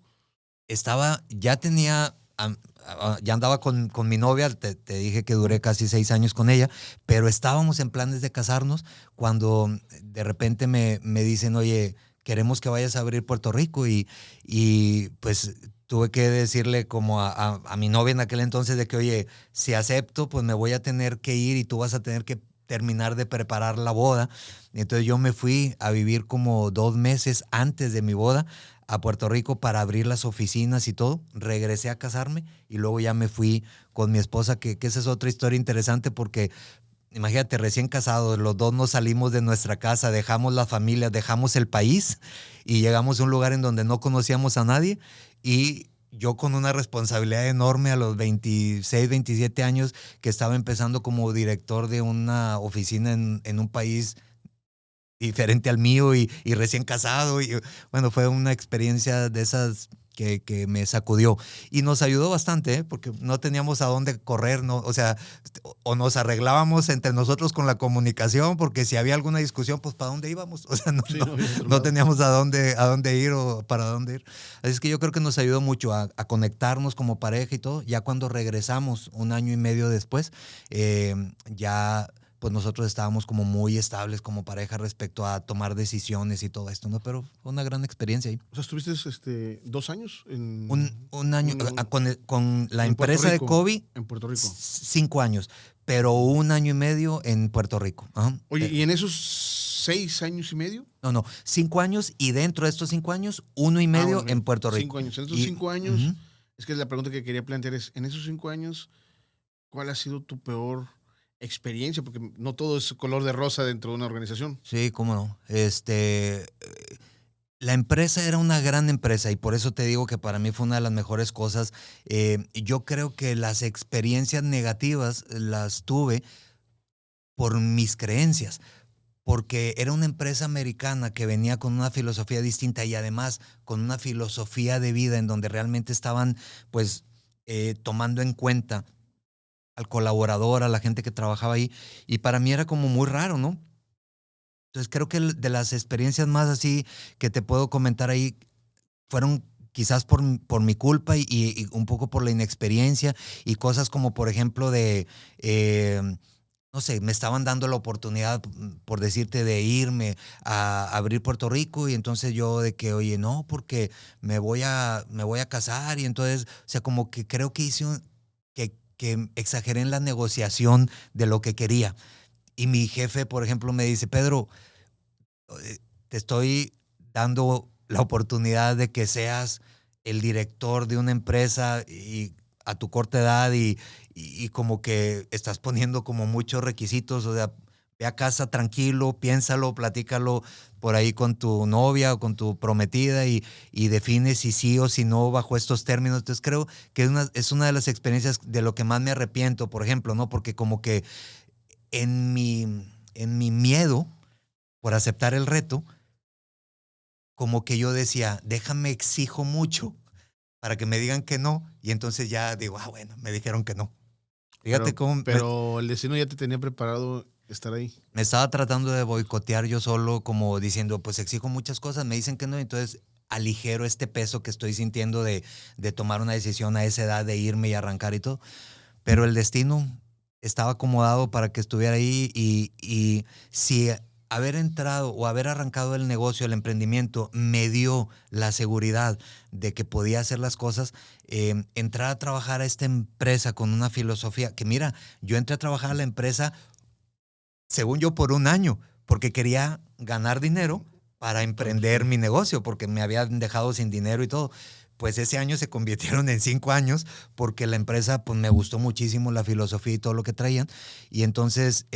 Ya andaba con mi novia, te dije que duré casi 6 años con ella, pero estábamos en planes de casarnos cuando de repente me dicen, oye, queremos que vayas a abrir Puerto Rico y pues tuve que decirle como a mi novia en aquel entonces de que, oye, si acepto, pues me voy a tener que ir y tú vas a tener que terminar de preparar la boda. Entonces yo me fui a vivir como 2 meses antes de mi boda a Puerto Rico para abrir las oficinas y todo. Regresé a casarme y luego ya me fui con mi esposa, que esa es otra historia interesante porque imagínate, recién casados, los dos nos salimos de nuestra casa, dejamos la familia, dejamos el país y llegamos a un lugar en donde no conocíamos a nadie y yo con una responsabilidad enorme a los 26, 27 años que estaba empezando como director de una oficina en un país diferente al mío y recién casado. Y bueno, fue una experiencia de esas que me sacudió y nos ayudó bastante, ¿eh? Porque no teníamos a dónde correr, ¿no? O sea, o nos arreglábamos entre nosotros con la comunicación, porque si había alguna discusión, pues ¿para dónde íbamos? O sea, Sí, no había otro no lado. teníamos a dónde ir o para dónde ir. Así es que yo creo que nos ayudó mucho a conectarnos como pareja y todo. Ya cuando regresamos 1 año y medio después, ya pues nosotros estábamos como muy estables como pareja respecto a tomar decisiones y todo esto, ¿no? Pero fue una gran experiencia ahí. O sea, estuviste 2 años Un año con la en Puerto empresa de Rico. Covey, En Puerto Rico. 5 años, pero 1 año y medio en Puerto Rico. Ajá. Oye, ¿y en esos 6 años y medio? No, 5 años y dentro de estos 5 años, 1 y medio Bueno, en Puerto Rico. 5 años. En estos Y, 5 años, ujú. es que la pregunta que quería plantear es, en esos 5 años, ¿cuál ha sido tu peor experiencia? Porque no todo es color de rosa dentro de una organización. Sí, cómo no. La empresa era una gran empresa y por eso te digo que para mí fue una de las mejores cosas. Yo creo que las experiencias negativas las tuve por mis creencias, porque era una empresa americana que venía con una filosofía distinta y además con una filosofía de vida en donde realmente estaban pues tomando en cuenta al colaborador, a la gente que trabajaba ahí, y para mí era como muy raro, ¿no? Entonces creo que de las experiencias más así que te puedo comentar ahí fueron quizás por mi culpa y un poco por la inexperiencia y cosas como por ejemplo eh, no sé, me estaban dando la oportunidad, por decirte, de irme a abrir Puerto Rico y entonces yo de que, oye, no, porque me voy a casar y entonces, o sea, como que creo que que exageré en la negociación de lo que quería. Y mi jefe, por ejemplo, me dice, Pedro, te estoy dando la oportunidad de que seas el director de una empresa y a tu corta edad y como que estás poniendo como muchos requisitos, o sea, ve a casa tranquilo, piénsalo, platícalo por ahí con tu novia o con tu prometida y define si sí o si no bajo estos términos. Entonces creo que es una de las experiencias de lo que más me arrepiento, por ejemplo, ¿no? Porque como que en mi miedo por aceptar el reto, como que yo decía, déjame exijo mucho para que me digan que no, y entonces ya digo, bueno, me dijeron que no. Fíjate cómo Pero el destino ya te tenía preparado estar ahí. me estaba tratando de boicotear yo solo, como diciendo, pues exijo muchas cosas, me dicen que no, entonces aligero este peso que estoy sintiendo de tomar una decisión a esa edad, de irme y arrancar y todo. Pero el destino estaba acomodado para que estuviera ahí y si haber entrado o haber arrancado el negocio, el emprendimiento, me dio la seguridad de que podía hacer las cosas, entrar a trabajar a esta empresa con una filosofía, que mira, yo entré a trabajar a la empresa, según yo, por un año, porque quería ganar dinero para emprender mi negocio, porque me habían dejado sin dinero y todo. Pues ese año se convirtieron en 5 años porque la empresa, pues me gustó muchísimo la filosofía y todo lo que traían. Y entonces,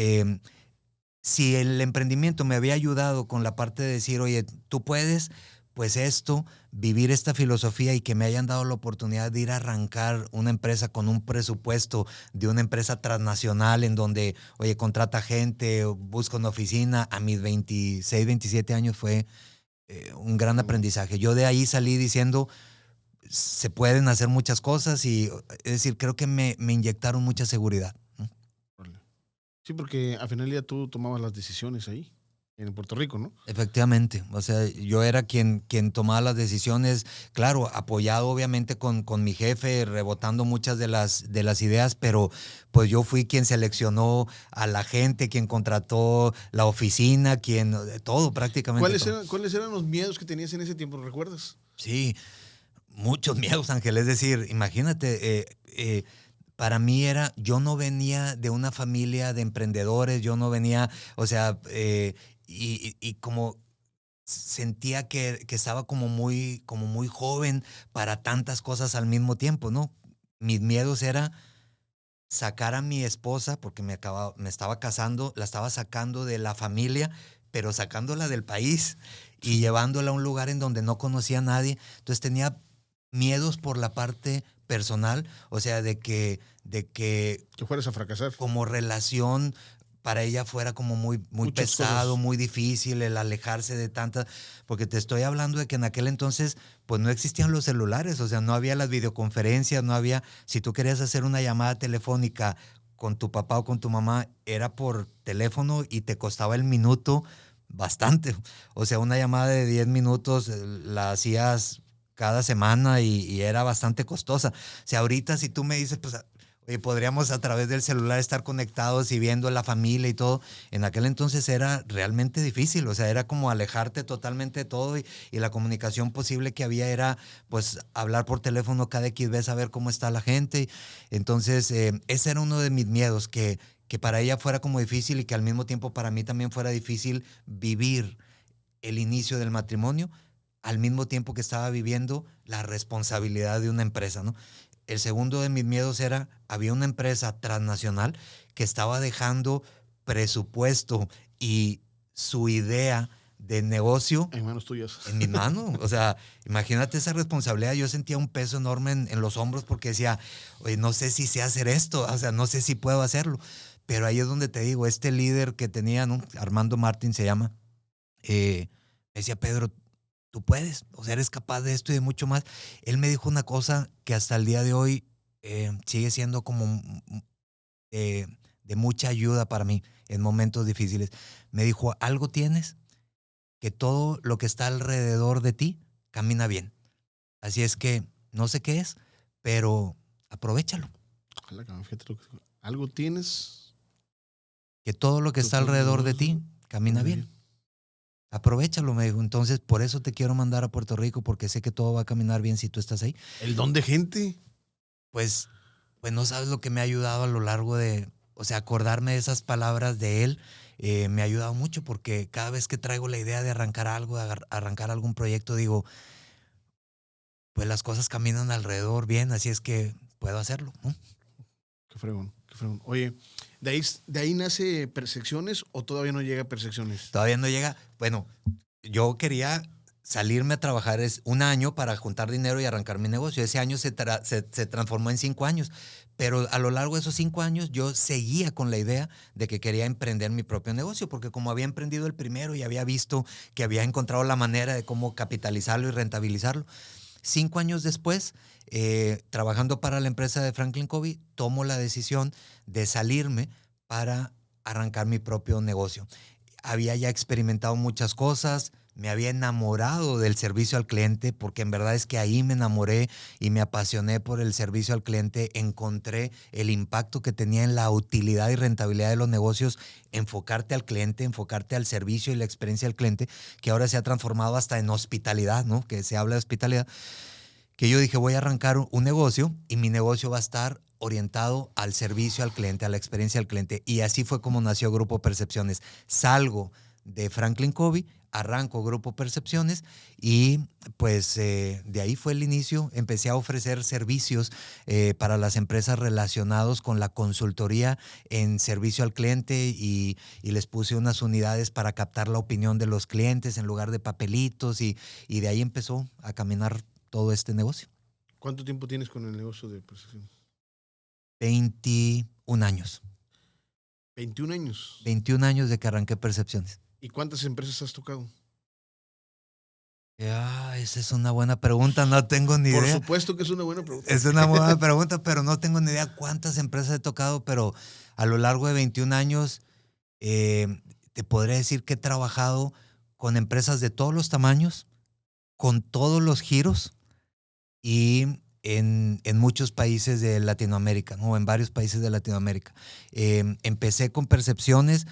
si el emprendimiento me había ayudado con la parte de decir, oye, tú puedes, pues esto, vivir esta filosofía y que me hayan dado la oportunidad de ir a arrancar una empresa con un presupuesto de una empresa transnacional en donde, oye, contrata gente, busca una oficina, a mis 26, 27 años fue un gran aprendizaje. Yo de ahí salí diciendo, se pueden hacer muchas cosas y, es decir, creo que me inyectaron mucha seguridad. Sí, porque al final del día tú tomabas las decisiones ahí, en Puerto Rico, ¿no? Efectivamente, o sea, yo era quien tomaba las decisiones, claro, apoyado obviamente con mi jefe, rebotando muchas de las ideas, pero pues yo fui quien seleccionó a la gente, quien contrató la oficina, quien, todo prácticamente. ¿Cuáles eran los miedos que tenías en ese tiempo? ¿Lo recuerdas? Sí, muchos miedos, Ángel, es decir, imagínate, para mí era, yo no venía de una familia de emprendedores, yo no venía, o sea, y como sentía que estaba como muy joven para tantas cosas al mismo tiempo, ¿no? Mis miedos era sacar a mi esposa, porque me estaba casando, la estaba sacando de la familia, pero sacándola del país y llevándola a un lugar en donde no conocía a nadie. Entonces tenía miedos por la parte personal, o sea, de que Que fueras a fracasar. como relación para ella fuera como muy Muchas pesado, cosas. muy difícil el alejarse de tantas, porque te estoy hablando de que en aquel entonces pues no existían los celulares, o sea, no había las videoconferencias, no había, si tú querías hacer una llamada telefónica con tu papá o con tu mamá, era por teléfono y te costaba el minuto bastante, o sea, una llamada de 10 minutos la hacías cada semana y era bastante costosa. O sea, ahorita si tú me dices, pues oye, podríamos a través del celular estar conectados y viendo la familia y todo. En aquel entonces era realmente difícil, o sea, era como alejarte totalmente de todo y la comunicación posible que había era pues hablar por teléfono cada X vez a ver cómo está la gente. Entonces, ese era uno de mis miedos, que para ella fuera como difícil y que al mismo tiempo para mí también fuera difícil vivir el inicio del matrimonio al mismo tiempo que estaba viviendo la responsabilidad de una empresa, ¿no? El segundo de mis miedos era, había una empresa transnacional que estaba dejando presupuesto y su idea de negocio En manos tuyas. en mis manos. O sea, imagínate esa responsabilidad. Yo sentía un peso enorme en los hombros porque decía, oye, no sé si sé hacer esto, o sea, no sé si puedo hacerlo. Pero ahí es donde te digo, este líder que tenía, ¿no? Armando Martín se llama, me decía, Pedro, tú puedes, o sea, eres capaz de esto y de mucho más. Él me dijo una cosa que hasta el día de hoy sigue siendo como de mucha ayuda para mí en momentos difíciles. Me dijo, algo tienes que todo lo que está alrededor de ti camina bien. Así es que no sé qué es, pero aprovéchalo. Ojalá, fíjate algo tienes. Que todo lo que está alrededor de ti camina bien. Aprovéchalo, me dijo. Entonces, por eso te quiero mandar a Puerto Rico, porque sé que todo va a caminar bien si tú estás ahí. El don de gente. Pues no sabes lo que me ha ayudado a lo largo de, o sea, acordarme de esas palabras de él, me ha ayudado mucho porque cada vez que traigo la idea de arrancar algo, de arrancar algún proyecto, digo, pues las cosas caminan alrededor bien, así es que puedo hacerlo, ¿no? Qué fregón, qué fregón. Oye, ¿de ahí nace Percepciones o todavía no llega a Percepciones? Todavía no llega. Bueno, yo quería salirme a trabajar un año para juntar dinero y arrancar mi negocio. Ese año se transformó en 5 años. Pero a lo largo de esos 5 años yo seguía con la idea de que quería emprender mi propio negocio, porque como había emprendido el primero y había visto que había encontrado la manera de cómo capitalizarlo y rentabilizarlo, 5 años después, trabajando para la empresa de Franklin Covey, tomo la decisión de salirme para arrancar mi propio negocio. Había ya experimentado muchas cosas, me había enamorado del servicio al cliente, porque en verdad es que ahí me enamoré y me apasioné por el servicio al cliente. Encontré el impacto que tenía en la utilidad y rentabilidad de los negocios, enfocarte al cliente, enfocarte al servicio y la experiencia del cliente, que ahora se ha transformado hasta en hospitalidad, ¿no? Que se habla de hospitalidad. Que yo dije, voy a arrancar un negocio y mi negocio va a estar orientado al servicio al cliente, a la experiencia del cliente. Y así fue como nació Grupo Percepciones. Salgo de Franklin Covey, arranco Grupo Percepciones y pues de ahí fue el inicio. Empecé a ofrecer servicios para las empresas relacionados con la consultoría en servicio al cliente y les puse unas unidades para captar la opinión de los clientes en lugar de papelitos y de ahí empezó a caminar todo este negocio. ¿Cuánto tiempo tienes con el negocio de percepción? 21 años. 21 años. 21 años de que arranqué Percepciones. ¿Y cuántas empresas has tocado? Esa es una buena pregunta, no tengo ni idea. Por supuesto que es una buena pregunta. Es una buena pregunta, pero no tengo ni idea cuántas empresas he tocado, pero a lo largo de 21 años te podré decir que he trabajado con empresas de todos los tamaños, con todos los giros y en muchos países de Latinoamérica, ¿no? En varios países de Latinoamérica. Empecé con Percepciones,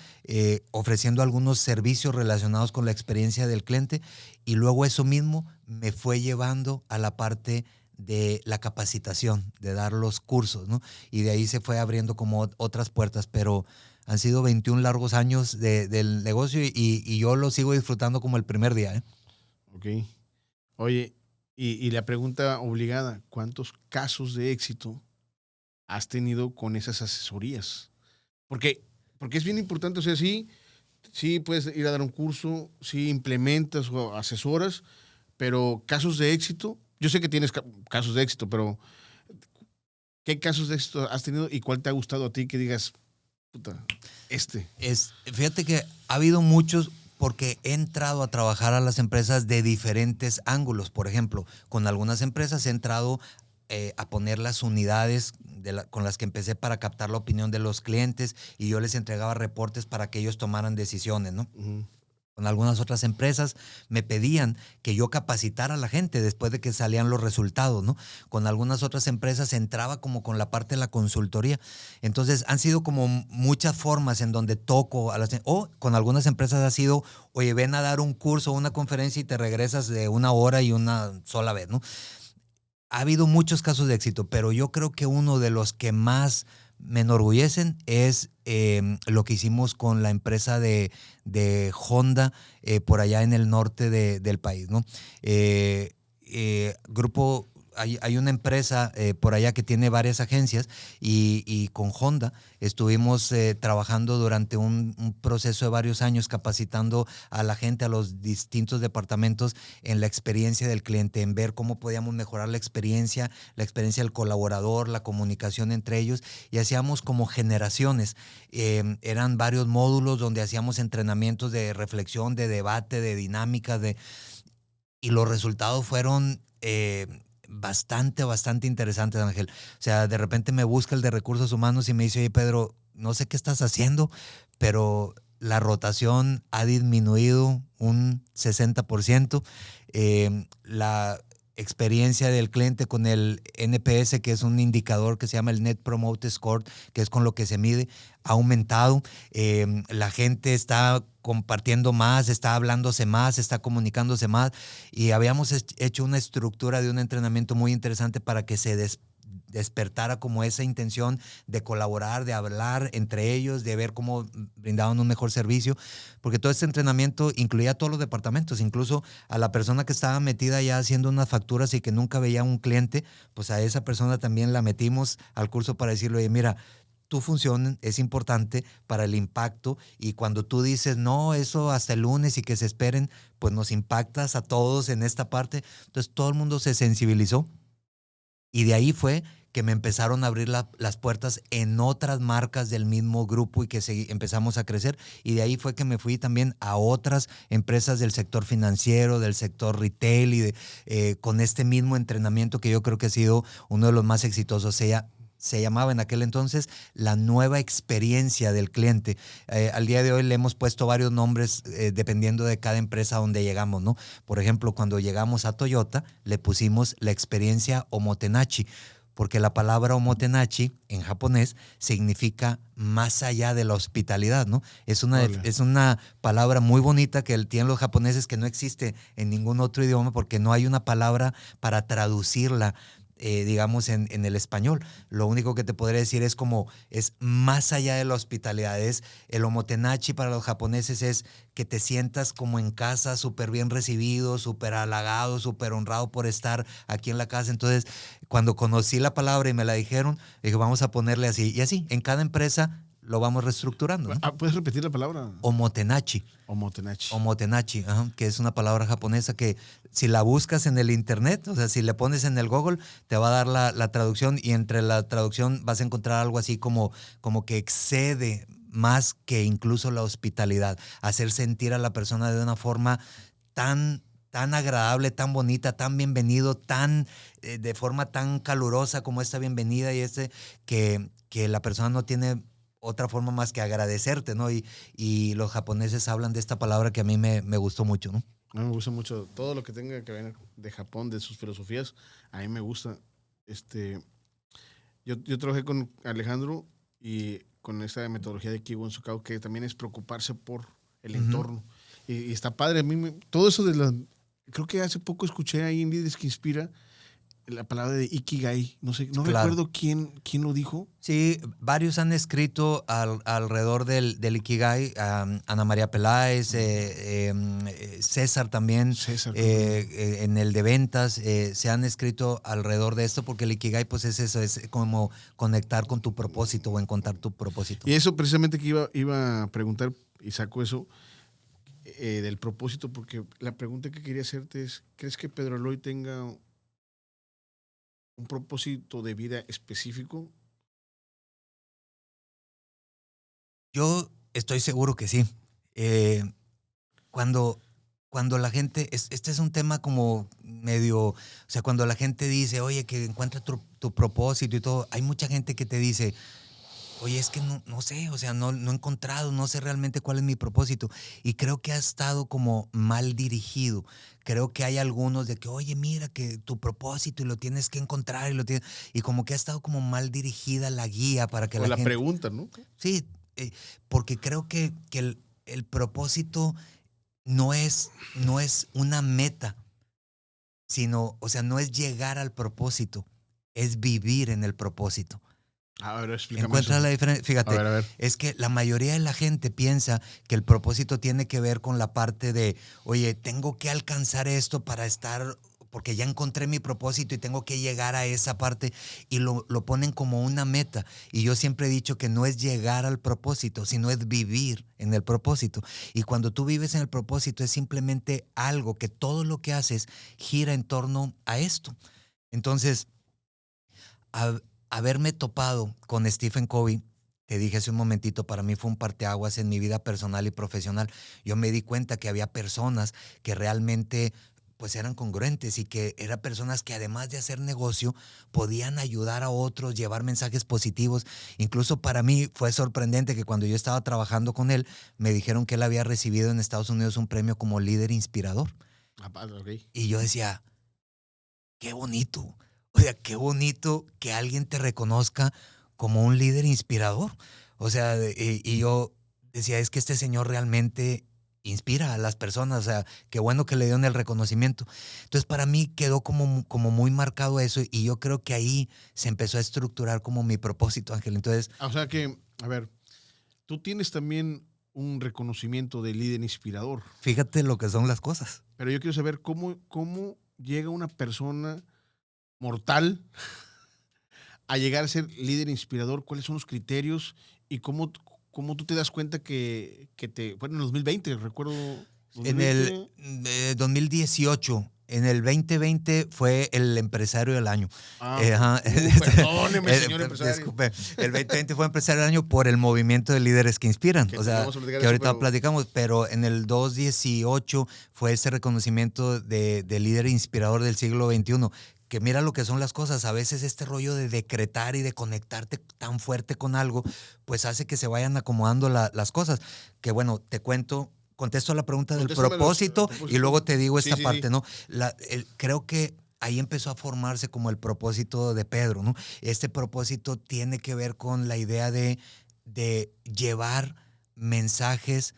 ofreciendo algunos servicios relacionados con la experiencia del cliente y luego eso mismo me fue llevando a la parte de la capacitación, de dar los cursos, ¿no? Y de ahí se fue abriendo como otras puertas, pero han sido 21 largos años del negocio y yo lo sigo disfrutando como el primer día, ¿eh? Ok. Oye, y la pregunta obligada, ¿cuántos casos de éxito has tenido con esas asesorías? Porque es bien importante, o sea, sí puedes ir a dar un curso, sí implementas o asesoras, pero casos de éxito, yo sé que tienes casos de éxito, pero ¿qué casos de éxito has tenido y cuál te ha gustado a ti que digas, puta, Fíjate que ha habido muchos, porque he entrado a trabajar a las empresas de diferentes ángulos. Por ejemplo, con algunas empresas he entrado a poner las unidades con las que empecé para captar la opinión de los clientes y yo les entregaba reportes para que ellos tomaran decisiones, ¿no? Uh-huh. Con algunas otras empresas me pedían que yo capacitara a la gente después de que salían los resultados, ¿no? Con algunas otras empresas entraba como con la parte de la consultoría. Entonces han sido como muchas formas en donde toco o con algunas empresas ha sido, oye, ven a dar un curso o una conferencia y te regresas de 1 hora y una sola vez, ¿no? Ha habido muchos casos de éxito, pero yo creo que uno de los que más me enorgullecen es lo que hicimos con la empresa de Honda por allá en el norte del país, ¿no? Hay una empresa por allá que tiene varias agencias y con Honda estuvimos trabajando durante un proceso de varios años capacitando a la gente, a los distintos departamentos en la experiencia del cliente, en ver cómo podíamos mejorar la experiencia del colaborador, la comunicación entre ellos y hacíamos como generaciones. Eran varios módulos donde hacíamos entrenamientos de reflexión, de debate, de dinámicas, y los resultados fueron bastante interesante, Ángel. O sea, de repente me busca el de recursos humanos y me dice, oye, Pedro, no sé qué estás haciendo, pero la rotación ha disminuido un 60%. La experiencia del cliente con el NPS, que es un indicador que se llama el Net Promoter Score, que es con lo que se mide, ha aumentado. La gente está compartiendo más, está hablándose más, está comunicándose más y habíamos hecho una estructura de un entrenamiento muy interesante para que se despertara como esa intención de colaborar, de hablar entre ellos, de ver cómo brindaban un mejor servicio, porque todo este entrenamiento incluía a todos los departamentos, incluso a la persona que estaba metida ya haciendo unas facturas y que nunca veía a un cliente, pues a esa persona también la metimos al curso para decirle, oye, mira, tu función es importante para el impacto y cuando tú dices, no, eso hasta el lunes y que se esperen, pues nos impactas a todos en esta parte. Entonces todo el mundo se sensibilizó y de ahí fue que me empezaron a abrir las puertas en otras marcas del mismo grupo y que empezamos a crecer. Y de ahí fue que me fui también a otras empresas del sector financiero, del sector retail y con este mismo entrenamiento que yo creo que ha sido uno de los más exitosos. Se llamaba en aquel entonces la nueva experiencia del cliente. Al día de hoy le hemos puesto varios nombres dependiendo de cada empresa donde llegamos, ¿no? Por ejemplo, cuando llegamos a Toyota, le pusimos la experiencia Omotenashi, porque la palabra Omotenashi en japonés significa más allá de la hospitalidad, ¿no? Es una palabra muy bonita que tienen los japoneses que no existe en ningún otro idioma porque no hay una palabra para traducirla digamos, en el español. Lo único que te podría decir es más allá de la hospitalidad. El omotenashi para los japoneses es que te sientas como en casa, súper bien recibido, súper halagado, súper honrado por estar aquí en la casa. Entonces, cuando conocí la palabra y me la dijeron, dije, vamos a ponerle así. Y así, en cada empresa lo vamos reestructurando, ¿no? ¿Puedes repetir la palabra? Omotenashi. Omotenashi. Omotenashi, que es una palabra japonesa que si la buscas en el internet, o sea, si le pones en el Google, te va a dar la traducción y entre la traducción vas a encontrar algo así como que excede más que incluso la hospitalidad. Hacer sentir a la persona de una forma tan agradable, tan bonita, tan bienvenido, de forma tan calurosa como esta bienvenida y que la persona no tiene otra forma más que agradecerte, ¿no? Y los japoneses hablan de esta palabra que a mí me gustó mucho, ¿no? A mí me gusta mucho todo lo que tenga que ver de Japón, de sus filosofías. A mí me gusta. Yo trabajé con Alejandro y con esa metodología de Kiwon Sukao, que también es preocuparse por el entorno. Y está padre. A mí todo eso creo que hace poco escuché ahí en Líderes que Inspira la palabra de Ikigai. No sé, no Claro. recuerdo quién lo dijo. Sí, varios han escrito alrededor del Ikigai. Ana María Peláez, César también. César. En el de ventas se han escrito alrededor de esto porque el Ikigai pues es eso, es como conectar con tu propósito o encontrar tu propósito. Y eso precisamente que iba a preguntar y saco eso del propósito, porque la pregunta que quería hacerte es, ¿crees que Pedro Eloy tenga un propósito de vida específico? Yo estoy seguro que sí. Cuando la gente, este es un tema como medio, o sea, cuando la gente dice, oye, que encuentra tu propósito y todo, hay mucha gente que te dice, oye, es que no sé, o sea, no he encontrado, no sé realmente cuál es mi propósito. Y creo que ha estado como mal dirigido. Creo que hay algunos de que, oye, mira que tu propósito y lo tienes que encontrar y como que ha estado como mal dirigida la guía para que O la la gente... pregunta, ¿no? Sí, porque creo que el propósito no es una meta, sino, o sea, no es llegar al propósito, es vivir en el propósito. A ver, explícame ¿Encuentras eso. la diferencia? Fíjate, A ver. es que la mayoría de la gente piensa que el propósito tiene que ver con la parte de, oye, tengo que alcanzar esto para estar, porque ya encontré mi propósito y tengo que llegar a esa parte y lo ponen como una meta. Y yo siempre he dicho que no es llegar al propósito, sino es vivir en el propósito. Y cuando tú vives en el propósito es simplemente algo que todo lo que haces gira en torno a esto. Entonces, haberme topado con Stephen Covey, te dije hace un momentito, para mí fue un parteaguas en mi vida personal y profesional. Yo me di cuenta que había personas que realmente pues eran congruentes y que eran personas que además de hacer negocio podían ayudar a otros, llevar mensajes positivos. Incluso para mí fue sorprendente que cuando yo estaba trabajando con él, me dijeron que él había recibido en Estados Unidos un premio como líder inspirador. Okay. Y yo decía, qué bonito. O sea, qué bonito que alguien te reconozca como un líder inspirador. O sea, y yo decía, es que este señor realmente inspira a las personas. O sea, qué bueno que le dieron el reconocimiento. Entonces, para mí quedó como muy marcado eso y yo creo que ahí se empezó a estructurar como mi propósito, Ángel. Entonces, O sea que, a ver, tú tienes también un reconocimiento de líder inspirador. Fíjate lo que son las cosas. Pero yo quiero saber cómo llega una persona mortal a llegar a ser líder inspirador, cuáles son los criterios y cómo tú te das cuenta que bueno, en 2020, recuerdo. 2020. En el 2018 En el 2020 fue el empresario del año. Perdóneme, señor empresario. Disculpe, el 2020 fue empresario del año por el movimiento de líderes que inspiran. Que o sea, que ahorita platicamos, pero en el 2018 fue ese reconocimiento de líder inspirador del siglo XXI. Que mira lo que son las cosas. A veces este rollo de decretar y de conectarte tan fuerte con algo, pues hace que se vayan acomodando las cosas. Que bueno, te cuento. Contesto a la pregunta del propósito y luego te digo esta parte, sí. ¿No? Creo que ahí empezó a formarse como el propósito de Pedro, ¿no? Este propósito tiene que ver con la idea de llevar mensajes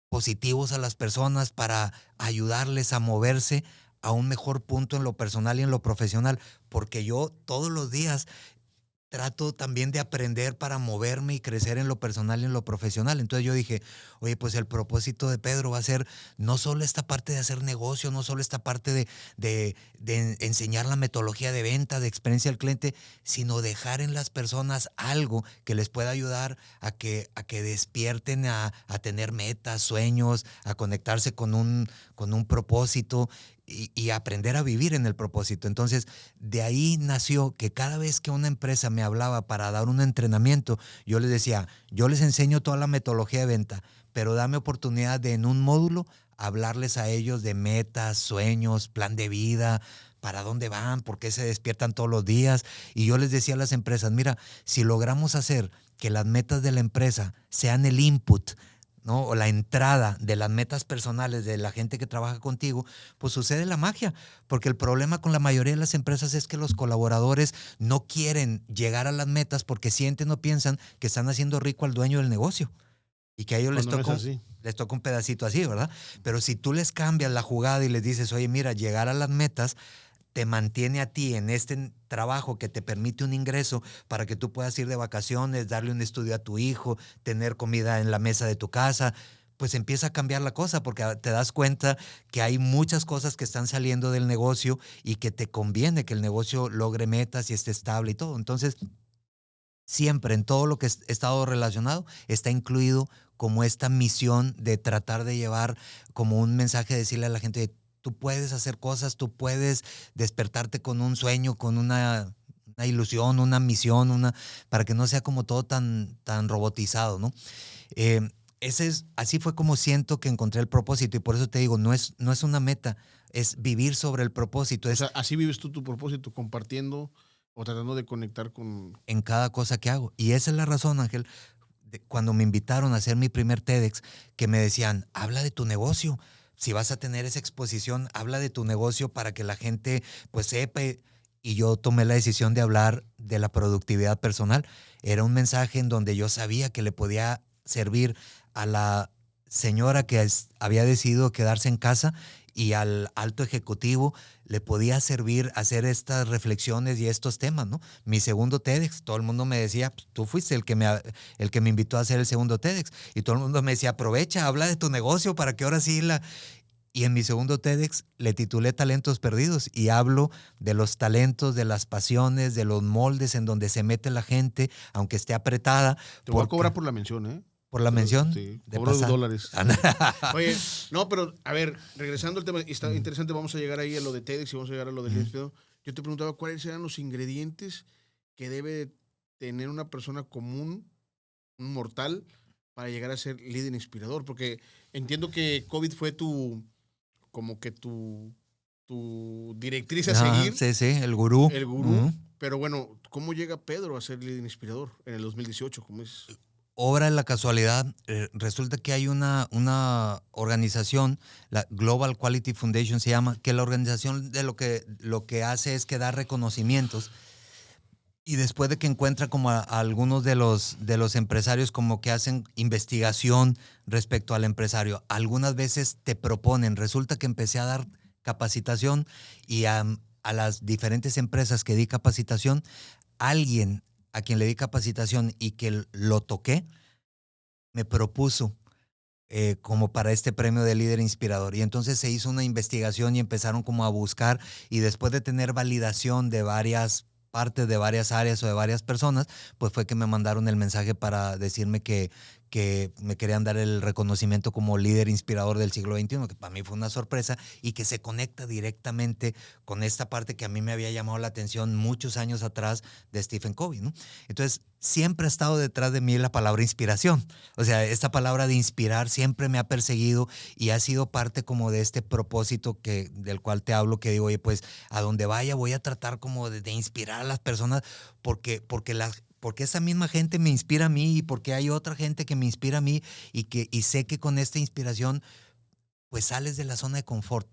positivos a las personas para ayudarles a moverse a un mejor punto en lo personal y en lo profesional, porque yo todos los días trato también de aprender para moverme y crecer en lo personal y en lo profesional. Entonces yo dije, oye, pues el propósito de Pedro va a ser no solo esta parte de hacer negocio, no solo esta parte de enseñar la metodología de venta, de experiencia al cliente, sino dejar en las personas algo que les pueda ayudar a que despierten a tener metas, sueños, a conectarse con un propósito. Y aprender a vivir en el propósito. Entonces, de ahí nació que cada vez que una empresa me hablaba para dar un entrenamiento, yo les decía, yo les enseño toda la metodología de venta, pero dame oportunidad de en un módulo hablarles a ellos de metas, sueños, plan de vida, para dónde van, por qué se despiertan todos los días. Y yo les decía a las empresas, mira, si logramos hacer que las metas de la empresa sean el input, ¿no? O la entrada de las metas personales de la gente que trabaja contigo, pues sucede la magia, porque el problema con la mayoría de las empresas es que los colaboradores no quieren llegar a las metas porque sienten o piensan que están haciendo rico al dueño del negocio y que a ellos les toca un pedacito así, ¿verdad? Pero si tú les cambias la jugada y les dices, oye, mira, llegar a las metas te mantiene a ti en este trabajo que te permite un ingreso para que tú puedas ir de vacaciones, darle un estudio a tu hijo, tener comida en la mesa de tu casa, pues empieza a cambiar la cosa porque te das cuenta que hay muchas cosas que están saliendo del negocio y que te conviene que el negocio logre metas y esté estable y todo. Entonces, siempre en todo lo que he estado relacionado está incluido como esta misión de tratar de llevar como un mensaje, decirle a la gente, tú puedes hacer cosas, tú puedes despertarte con un sueño, con una ilusión, una misión, para que no sea como todo tan robotizado, ¿no? Así fue como siento que encontré el propósito y por eso te digo, no es una meta, es vivir sobre el propósito. O sea, así vives tú tu propósito, compartiendo o tratando de conectar con... En cada cosa que hago. Y esa es la razón, Ángel, cuando me invitaron a hacer mi primer TEDx, que me decían, habla de tu negocio. Si vas a tener esa exposición, habla de tu negocio para que la gente pues sepa. Y yo tomé la decisión de hablar de la productividad personal. Era un mensaje en donde yo sabía que le podía servir a la señora que había decidido quedarse en casa y al alto ejecutivo le podía servir hacer estas reflexiones y estos temas, ¿no? Mi segundo TEDx, todo el mundo me decía, pues, tú fuiste el que me invitó a hacer el segundo TEDx. Y todo el mundo me decía, aprovecha, habla de tu negocio para que ahora sí Y en mi segundo TEDx le titulé Talentos Perdidos y hablo de los talentos, de las pasiones, de los moldes en donde se mete la gente, aunque esté apretada. Te voy a cobrar por la mención, ¿eh? Por la mención. Sí, cobro $2. Oye, no, pero a ver, regresando al tema, está interesante, vamos a llegar ahí a lo de TEDx y vamos a llegar a lo del líder. Yo te preguntaba cuáles eran los ingredientes que debe tener una persona común, un mortal, para llegar a ser líder inspirador, porque entiendo que COVID fue tu directriz a seguir. Sí, sí, el gurú. El gurú. Pero bueno, ¿cómo llega Pedro a ser líder inspirador en el 2018? ¿Cómo es? Obra de la casualidad, resulta que hay una organización, la Global Quality Foundation se llama, que la organización de lo que hace es que da reconocimientos y después de que encuentra como a algunos de los empresarios como que hacen investigación respecto al empresario, algunas veces te proponen, resulta que empecé a dar capacitación y a las diferentes empresas que di capacitación, alguien a quien le di capacitación y que lo toqué, me propuso como para este premio de líder inspirador. Y entonces se hizo una investigación y empezaron como a buscar y después de tener validación de varias partes, de varias áreas o de varias personas, pues fue que me mandaron el mensaje para decirme que que me querían dar el reconocimiento como líder inspirador del siglo XXI, que para mí fue una sorpresa y que se conecta directamente con esta parte que a mí me había llamado la atención muchos años atrás de Stephen Covey, ¿no? Entonces, siempre ha estado detrás de mí la palabra inspiración. O sea, esta palabra de inspirar siempre me ha perseguido y ha sido parte como de este propósito del cual te hablo, que digo, oye, pues a donde vaya voy a tratar como de inspirar a las personas porque esa misma gente me inspira a mí y porque hay otra gente que me inspira a mí y sé que con esta inspiración pues sales de la zona de confort.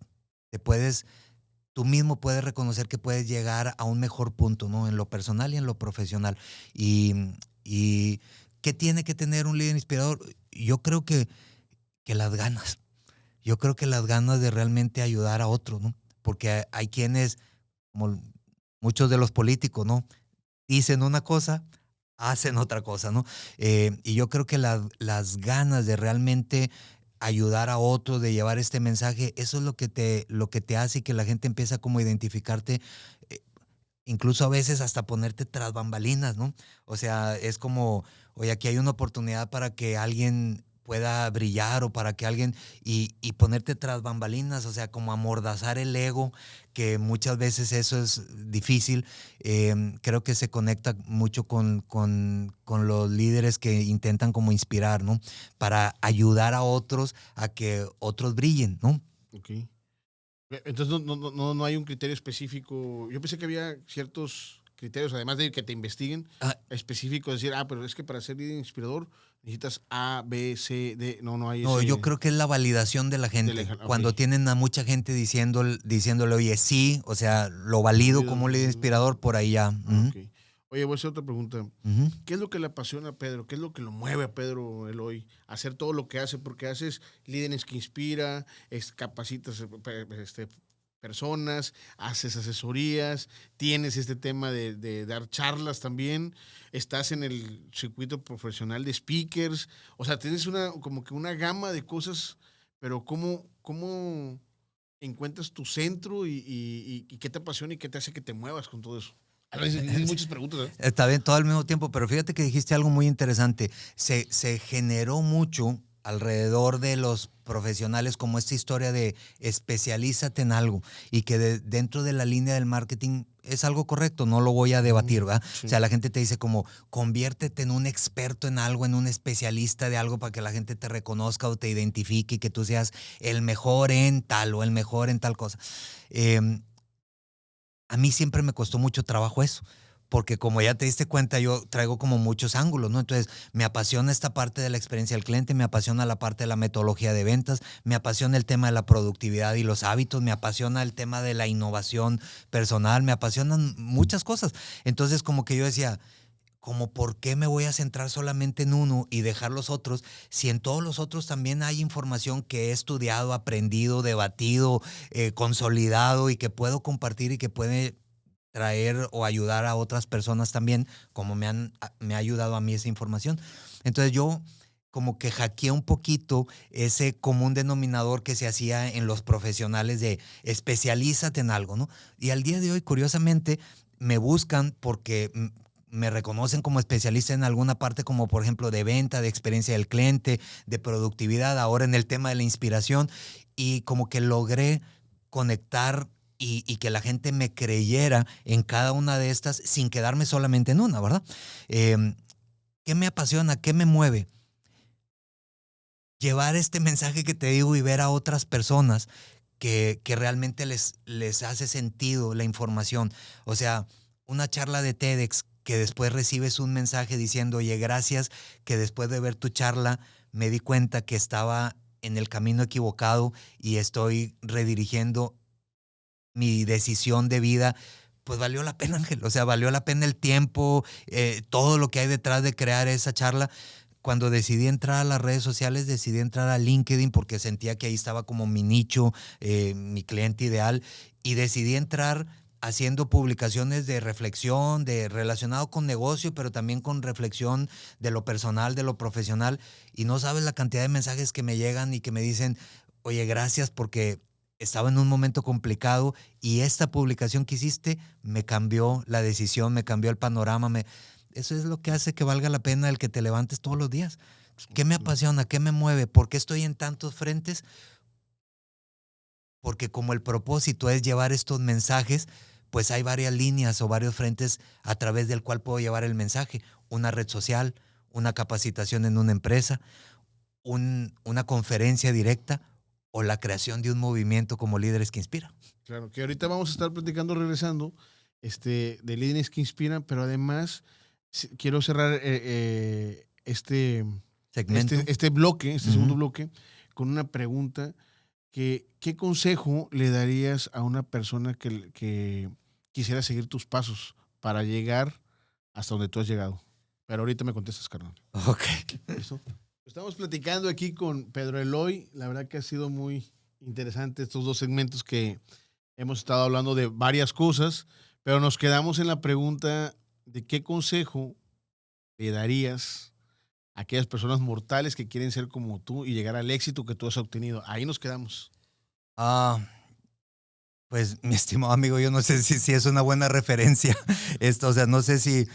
Tú mismo puedes reconocer que puedes llegar a un mejor punto, ¿no? En lo personal y en lo profesional. Y, y ¿qué tiene que tener un líder inspirador? Yo creo que las ganas. Yo creo que las ganas de realmente ayudar a otros, ¿no? Porque hay quienes, como muchos de los políticos, ¿no? Dicen una cosa, hacen otra cosa, ¿no? Y yo creo que las ganas de realmente ayudar a otros, de llevar este mensaje, eso es lo que te hace que la gente empieza como a identificarte, eh, incluso a veces hasta ponerte tras bambalinas, ¿no? O sea, es como, oye, aquí hay una oportunidad para que alguien pueda brillar o para que alguien y ponerte tras bambalinas, o sea, como amordazar el ego, que muchas veces eso es difícil. Creo que se conecta mucho con los líderes que intentan como inspirar, ¿no? Para ayudar a otros a que otros brillen, ¿no? Ok. Entonces no hay un criterio específico. Yo pensé que había ciertos criterios, además de que te investiguen, específicos, decir, pero es que para ser líder inspirador necesitas A, B, C, D. No hay No, ese. yo creo que es la validación de la gente. Okay. Cuando tienen a mucha gente diciéndole, oye, sí, o sea, lo valido como un líder inspirador, por ahí ya. Okay. Oye, voy a hacer otra pregunta. ¿Qué es lo que le apasiona a Pedro? ¿Qué es lo que lo mueve a Pedro Eloy a hacer todo lo que hace? Porque haces líderes que inspira, capacitas personas, haces asesorías, tienes este tema de dar charlas también, estás en el circuito profesional de speakers, o sea, tienes como que una gama de cosas, pero ¿cómo encuentras tu centro y qué te apasiona y qué te hace que te muevas con todo eso? A veces hay muchas preguntas, ¿eh? Está bien, todo al mismo tiempo, pero fíjate que dijiste algo muy interesante. Se generó mucho alrededor de los profesionales como esta historia de especialízate en algo y que dentro de la línea del marketing es algo correcto, no lo voy a debatir, ¿verdad? Sí. O sea, la gente te dice como conviértete en un experto en algo, en un especialista de algo para que la gente te reconozca o te identifique y que tú seas el mejor en tal o el mejor en tal cosa. A mí siempre me costó mucho trabajo eso, porque como ya te diste cuenta, yo traigo como muchos ángulos, ¿no? Entonces, me apasiona esta parte de la experiencia del cliente, me apasiona la parte de la metodología de ventas, me apasiona el tema de la productividad y los hábitos, me apasiona el tema de la innovación personal, me apasionan muchas cosas. Entonces, como que yo decía, como por qué me voy a centrar solamente en uno y dejar los otros, si en todos los otros también hay información que he estudiado, aprendido, debatido, consolidado y que puedo compartir y que puede traer o ayudar a otras personas también, como me ha ayudado a mí esa información. Entonces yo como que hackeé un poquito ese común denominador que se hacía en los profesionales de especialízate en algo, ¿no? Y al día de hoy, curiosamente, me buscan porque me reconocen como especialista en alguna parte, como por ejemplo de venta, de experiencia del cliente, de productividad, ahora en el tema de la inspiración, y como que logré conectar y que la gente me creyera en cada una de estas sin quedarme solamente en una, ¿verdad? ¿Qué me apasiona? ¿Qué me mueve? Llevar este mensaje que te digo y ver a otras personas que realmente les hace sentido la información. O sea, una charla de TEDx que después recibes un mensaje diciendo, oye, gracias, que después de ver tu charla me di cuenta que estaba en el camino equivocado y estoy redirigiendo mi decisión de vida, pues valió la pena, Ángel. O sea, valió la pena el tiempo, todo lo que hay detrás de crear esa charla. Cuando decidí entrar a las redes sociales, decidí entrar a LinkedIn porque sentía que ahí estaba como mi nicho, mi cliente ideal, y decidí entrar haciendo publicaciones de reflexión, de relacionado con negocio, pero también con reflexión de lo personal, de lo profesional. Y no sabes la cantidad de mensajes que me llegan y que me dicen, oye, gracias porque estaba en un momento complicado y esta publicación que hiciste me cambió la decisión, me cambió el panorama. Eso es lo que hace que valga la pena el que te levantes todos los días. ¿Qué me apasiona? ¿Qué me mueve? ¿Por qué estoy en tantos frentes? Porque como el propósito es llevar estos mensajes, pues hay varias líneas o varios frentes a través del cual puedo llevar el mensaje. Una red social, una capacitación en una empresa, una conferencia directa o la creación de un movimiento como Líderes que Inspiran. Claro, que ahorita vamos a estar platicando, regresando, de líderes que inspiran, pero además quiero cerrar Segmento. este bloque, este Ujú. segundo bloque, con una pregunta ¿qué consejo le darías a una persona que quisiera seguir tus pasos para llegar hasta donde tú has llegado? Pero ahorita me contestas, carnal. Ok. ¿Listo? Estamos platicando aquí con Pedro Eloy. La verdad que ha sido muy interesante estos dos segmentos que hemos estado hablando de varias cosas, pero nos quedamos en la pregunta de qué consejo le darías a aquellas personas mortales que quieren ser como tú y llegar al éxito que tú has obtenido. Ahí nos quedamos. Ah, pues, mi estimado amigo, yo no sé si es una buena referencia esto, o sea, no sé si,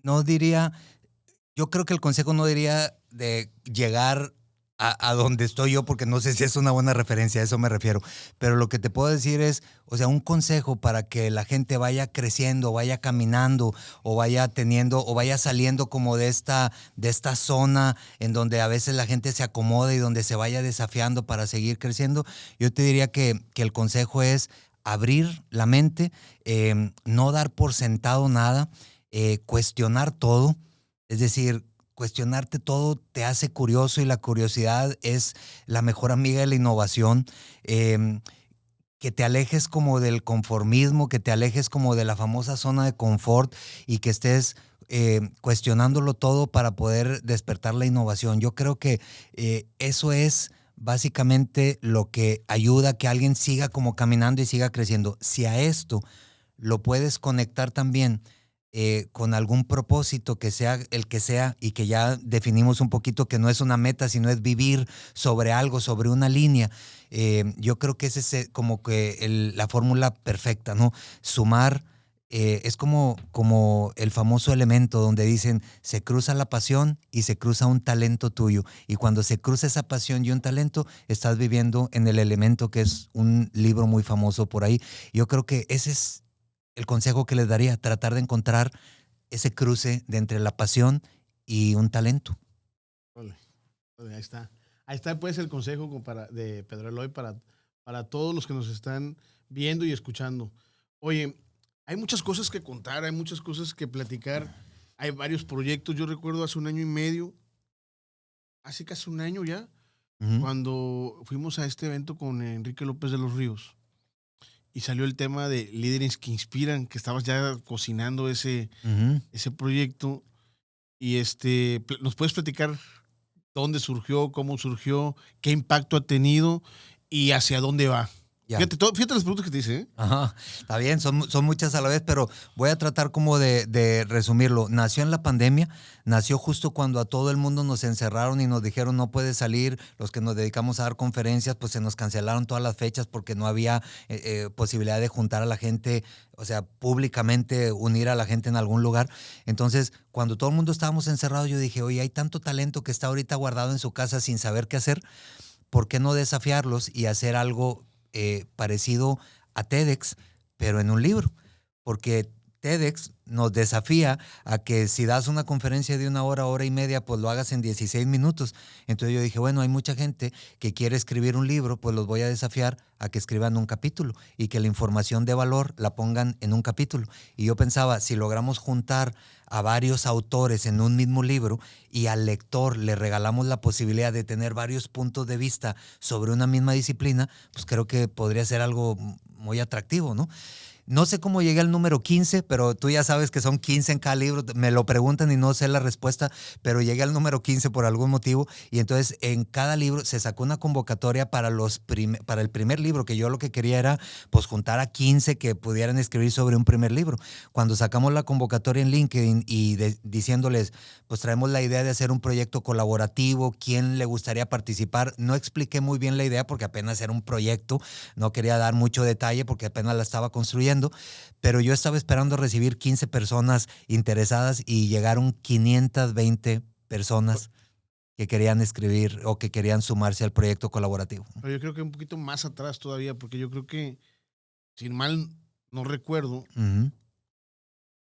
no diría, yo creo que el consejo no diría de llegar a donde estoy yo, porque no sé si es una buena referencia, a eso me refiero. Pero lo que te puedo decir es, o sea, un consejo para que la gente vaya creciendo, vaya caminando, o vaya teniendo, o vaya saliendo como de esta zona en donde a veces la gente se acomoda y donde se vaya desafiando para seguir creciendo. Yo te diría que el consejo es abrir la mente, no dar por sentado nada, cuestionar todo. Es decir, cuestionarte todo te hace curioso y la curiosidad es la mejor amiga de la innovación. Que te alejes como del conformismo, que te alejes como de la famosa zona de confort y que estés cuestionándolo todo para poder despertar la innovación. Yo creo que eso es básicamente lo que ayuda a que alguien siga como caminando y siga creciendo. Si a esto lo puedes conectar también con algún propósito que sea el que sea y que ya definimos un poquito que no es una meta, sino es vivir sobre algo, sobre una línea. Yo creo que ese es como que la fórmula perfecta, ¿no? Sumar es como el famoso elemento donde dicen se cruza la pasión y se cruza un talento tuyo. Y cuando se cruza esa pasión y un talento, estás viviendo en el elemento que es un libro muy famoso por ahí. Yo creo que ese es el consejo que les daría, tratar de encontrar ese cruce de entre la pasión y un talento. Vale, vale, ahí está. Ahí está, pues, el consejo de Pedro Eloy para todos los que nos están viendo y escuchando. Oye, hay muchas cosas que contar, hay muchas cosas que platicar, hay varios proyectos. Yo recuerdo hace un año y medio, hace casi un año ya, Ujú, cuando fuimos a este evento con Enrique López de los Ríos y salió el tema de líderes que inspiran, que estabas ya cocinando ujú. ese proyecto. Y ¿nos puedes platicar dónde surgió, cómo surgió, qué impacto ha tenido y hacia dónde va? Ya. Fíjate las preguntas que te hice, ¿eh? Ajá, está bien, son muchas a la vez, pero voy a tratar como de resumirlo. Nació en la pandemia, nació justo cuando a todo el mundo nos encerraron y nos dijeron no puedes salir. Los que nos dedicamos a dar conferencias, pues se nos cancelaron todas las fechas porque no había posibilidad de juntar a la gente, o sea, públicamente unir a la gente en algún lugar. Entonces, cuando todo el mundo estábamos encerrados, yo dije, oye, hay tanto talento que está ahorita guardado en su casa sin saber qué hacer. ¿Por qué no desafiarlos y hacer algo parecido a TEDx, pero en un libro? Porque TEDx nos desafía a que si das una conferencia de 1 hora, hora y media, pues lo hagas en 16 minutos. Entonces yo dije, bueno, hay mucha gente que quiere escribir un libro, pues los voy a desafiar a que escriban un capítulo y que la información de valor la pongan en un capítulo. Y yo pensaba, si logramos juntar a varios autores en un mismo libro y al lector le regalamos la posibilidad de tener varios puntos de vista sobre una misma disciplina, pues creo que podría ser algo muy atractivo, ¿no? No sé cómo llegué al número 15, pero tú ya sabes que son 15 en cada libro. Me lo preguntan y no sé la respuesta, pero llegué al número 15 por algún motivo. Y entonces en cada libro se sacó una convocatoria para el primer libro, que yo lo que quería era pues juntar a 15 que pudieran escribir sobre un primer libro. Cuando sacamos la convocatoria en LinkedIn y diciéndoles, pues traemos la idea de hacer un proyecto colaborativo, quién le gustaría participar, no expliqué muy bien la idea porque apenas era un proyecto, no quería dar mucho detalle porque apenas la estaba construyendo, pero yo estaba esperando recibir 15 personas interesadas y llegaron 520 personas que querían escribir o que querían sumarse al proyecto colaborativo. Pero yo creo que un poquito más atrás todavía, porque yo creo que, sin mal no recuerdo, Uh-huh.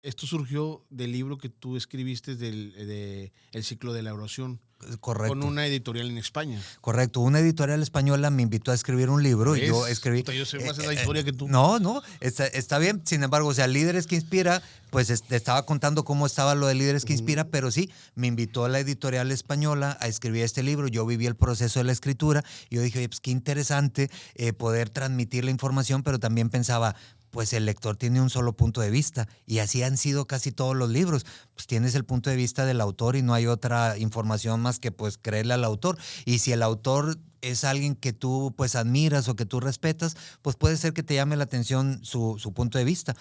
esto surgió del libro que tú escribiste de El ciclo de la oración, Correcto. con una editorial en España. Correcto. Una editorial española me invitó a escribir un libro y yo escribí. Yo sé más de la historia que tú. No, está bien. Sin embargo, o sea, Líderes que Inspira, pues estaba contando cómo estaba lo de Líderes que Inspira, pero sí, me invitó a la editorial española a escribir este libro. Yo viví el proceso de la escritura y yo dije, oye, pues qué interesante poder transmitir la información, pero también pensaba, pues el lector tiene un solo punto de vista y así han sido casi todos los libros. Pues tienes el punto de vista del autor y no hay otra información más que pues creerle al autor. Y si el autor es alguien que tú pues admiras o que tú respetas, pues puede ser que te llame la atención su punto de vista.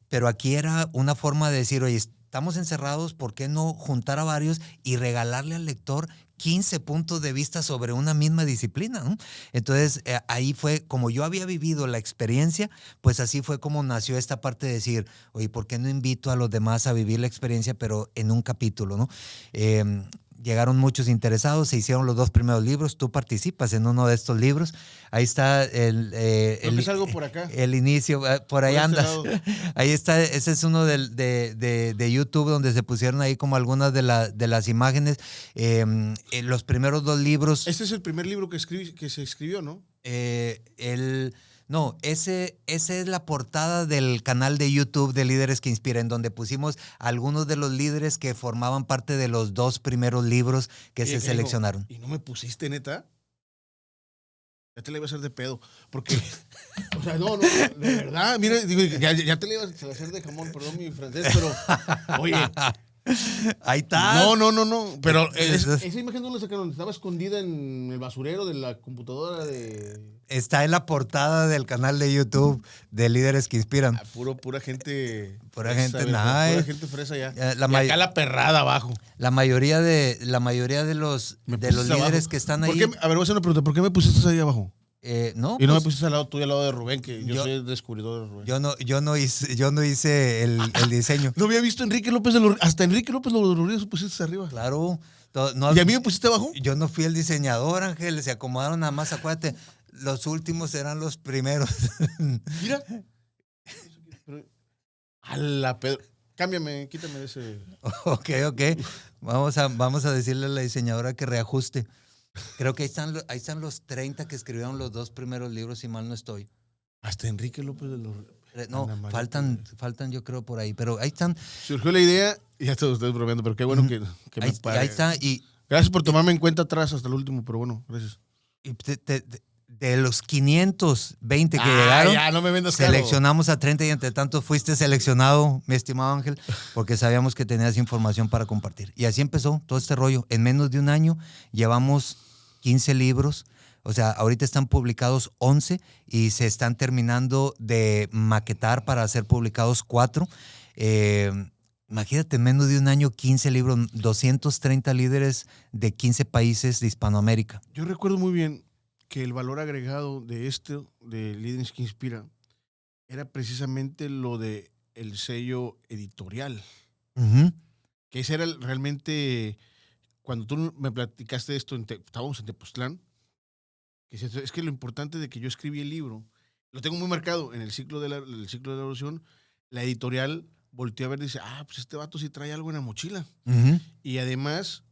Pero aquí era una forma de decir, oye, estamos encerrados, ¿por qué no juntar a varios y regalarle al lector 15 puntos de vista sobre una misma disciplina, ¿no? Entonces, ahí fue, como yo había vivido la experiencia, pues así fue como nació esta parte de decir, oye, ¿por qué no invito a los demás a vivir la experiencia, pero en un capítulo, ¿no? Llegaron muchos interesados, se hicieron los 2 primeros libros, tú participas en uno de estos libros, ahí está Salgo por acá. el inicio, por ahí andas, ahí está, ese es uno de YouTube donde se pusieron ahí como algunas de las imágenes, los primeros 2 libros. Este es el primer libro que se escribió, ¿no? No, esa es la portada del canal de YouTube de Líderes que Inspiran, en donde pusimos algunos de los líderes que formaban parte de los 2 primeros libros que se seleccionaron. ¿Y no me pusiste, neta? Ya te la iba a hacer de pedo. Porque, o sea, no, de verdad, mira, digo, ya te la iba a hacer de jamón, perdón mi francés, pero, oye. Ahí está. No. Pero esa imagen no la sacaron. Estaba escondida en el basurero de la computadora de. Está en la portada del canal de YouTube de Líderes que Inspiran. Pura gente. Pura gente, nada. Pura gente fresa ya. Y acá la perrada abajo. La mayoría de los líderes abajo. Que están ahí. A ver, voy a hacer una pregunta. ¿Por qué me pusiste ahí abajo? No, y no me pusiste al lado tuyo, al lado de Rubén, que yo soy el descubridor de Rubén. Yo no hice el diseño. No había visto a Enrique López de los Ríos. Hasta Enrique López de los Ríos pusiste arriba. Claro. ¿Y a mí me pusiste abajo? Yo no fui el diseñador, Ángel. Se acomodaron nada más, acuérdate. Los últimos eran los primeros. Mira. A la Pedro. Cámbiame, quítame de ese. Ok. Vamos a decirle a la diseñadora que reajuste. Creo que ahí están los 30 que escribieron los 2 primeros libros, si mal no estoy. Hasta Enrique López de los... No, faltan yo creo por ahí, pero ahí están. Surgió la idea, y ya todos ustedes bromeando, pero qué bueno que me pare. Ahí está. Gracias por tomarme en cuenta atrás hasta el último, pero bueno, gracias. De los 520 que llegaron, ya, no me vendas seleccionamos a 30 y entre tanto fuiste seleccionado, mi estimado Ángel, porque sabíamos que tenías información para compartir. Y así empezó todo este rollo. En menos de un año llevamos 15 libros, o sea, ahorita están publicados 11 y se están terminando de maquetar para ser publicados 4. Imagínate, en menos de un año, 15 libros, 230 líderes de 15 países de Hispanoamérica. Yo recuerdo muy bien que el valor agregado de Líderes que Inspira, era precisamente lo de el sello editorial. Uh-huh. Que ese era realmente, cuando tú me platicaste esto, estábamos en Tepoztlán, que es que lo importante de que yo escribí el libro, lo tengo muy marcado en el ciclo de la oración, la editorial volteó a ver y dice, pues este vato sí trae algo en la mochila. Uh-huh. Y además,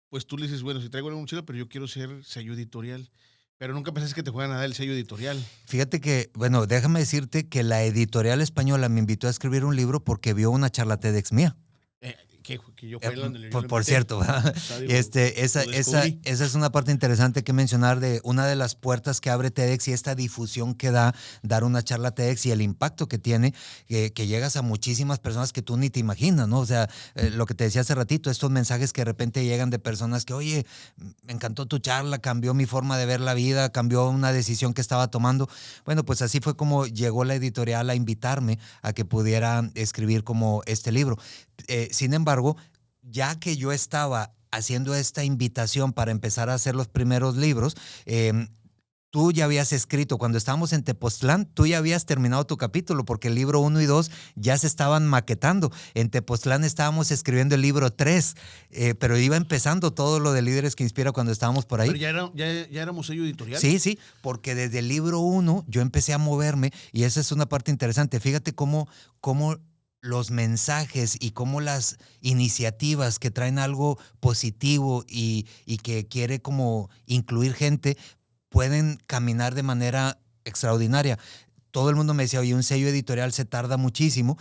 pues tú le dices, bueno, sí traigo algo en la mochila, pero yo quiero ser sello editorial. Pero nunca pensaste que te fueran a dar el sello editorial. Fíjate que, bueno, déjame decirte que la editorial española me invitó a escribir un libro porque vio una charla TEDx mía. Que yo fui donde por cierto, esa es una parte interesante que mencionar de una de las puertas que abre TEDx y esta difusión que da dar una charla TEDx y el impacto que tiene, que llegas a muchísimas personas que tú ni te imaginas, ¿no? O sea, lo que te decía hace ratito, estos mensajes que de repente llegan de personas que, oye, me encantó tu charla, cambió mi forma de ver la vida, cambió una decisión que estaba tomando. Bueno, pues así fue como llegó la editorial a invitarme a que pudiera escribir como este libro. Sin embargo, ya que yo estaba haciendo esta invitación para empezar a hacer los primeros libros, tú ya habías escrito, cuando estábamos en Tepoztlán, tú ya habías terminado tu capítulo porque el libro 1 y 2 ya se estaban maquetando. En Tepoztlán estábamos escribiendo el libro 3, pero iba empezando todo lo de Líderes que Inspira cuando estábamos por ahí. Pero ya éramos sello editorial. Sí, sí, porque desde el libro 1 yo empecé a moverme y esa es una parte interesante. Fíjate cómo los mensajes y cómo las iniciativas que traen algo positivo y que quiere como incluir gente pueden caminar de manera extraordinaria. Todo el mundo me decía, oye, un sello editorial se tarda muchísimo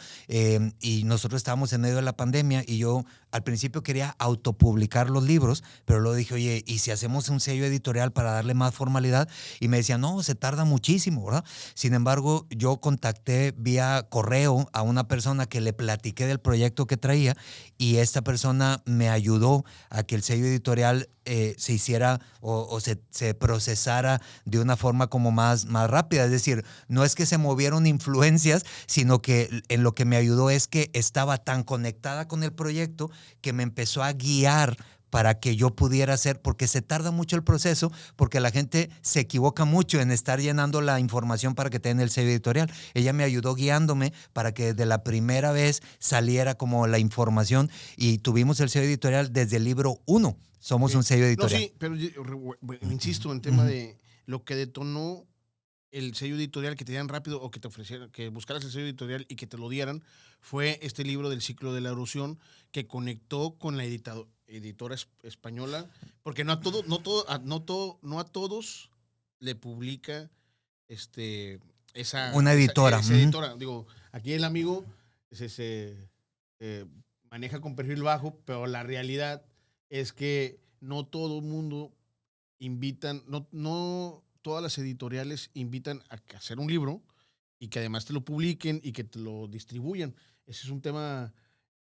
y nosotros estábamos en medio de la pandemia y yo al principio quería autopublicar los libros, pero luego dije, oye, ¿y si hacemos un sello editorial para darle más formalidad? Y me decían, no, se tarda muchísimo, ¿verdad? Sin embargo, yo contacté vía correo a una persona que le platiqué del proyecto que traía y esta persona me ayudó a que el sello editorial se hiciera o se procesara de una forma como más rápida. Es decir, no es que se movieron influencias, sino que en lo que me ayudó es que estaba tan conectada con el proyecto que me empezó a guiar para que yo pudiera hacer, porque se tarda mucho el proceso, porque la gente se equivoca mucho en estar llenando la información para que te den el sello editorial. Ella me ayudó guiándome para que desde la primera vez saliera como la información y tuvimos el sello editorial desde el libro 1. Somos un sello editorial. No, sí, pero insisto en el tema de lo que detonó el sello editorial que te dieran rápido o que te ofrecieran, que buscaras el sello editorial y que te lo dieran, fue este libro del ciclo de la erosión que conectó con la editora española, porque no a todos le publica una editora. Esa editora. Digo, aquí el amigo se maneja con perfil bajo, pero la realidad es que no todo el mundo invitan, no todas las editoriales invitan a hacer un libro y que además te lo publiquen y que te lo distribuyan. Ese es un tema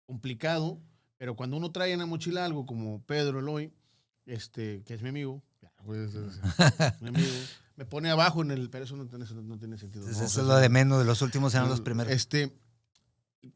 complicado, pero cuando uno trae en la mochila algo como Pedro Eloy, que es mi amigo, mi amigo, me pone abajo en el, pero eso no tiene sentido. Eso es lo de menos, de los últimos eran los primeros.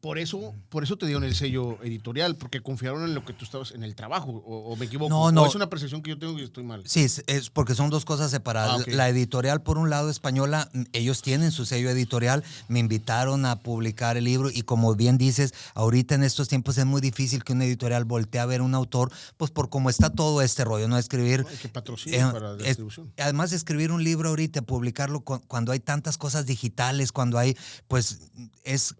Por eso te dieron el sello editorial, porque confiaron en lo que tú estabas, en el trabajo, o me equivoco. No. O es una percepción que yo tengo y estoy mal. Sí, es porque son dos cosas separadas. Okay. La editorial, por un lado, española, ellos tienen su sello editorial, me invitaron a publicar el libro y como bien dices, ahorita en estos tiempos es muy difícil que una editorial voltee a ver un autor, pues por cómo está todo este rollo, ¿no? Escribir... Que patrocine para la distribución. Además, escribir un libro ahorita, publicarlo cuando hay tantas cosas digitales, cuando hay, pues, es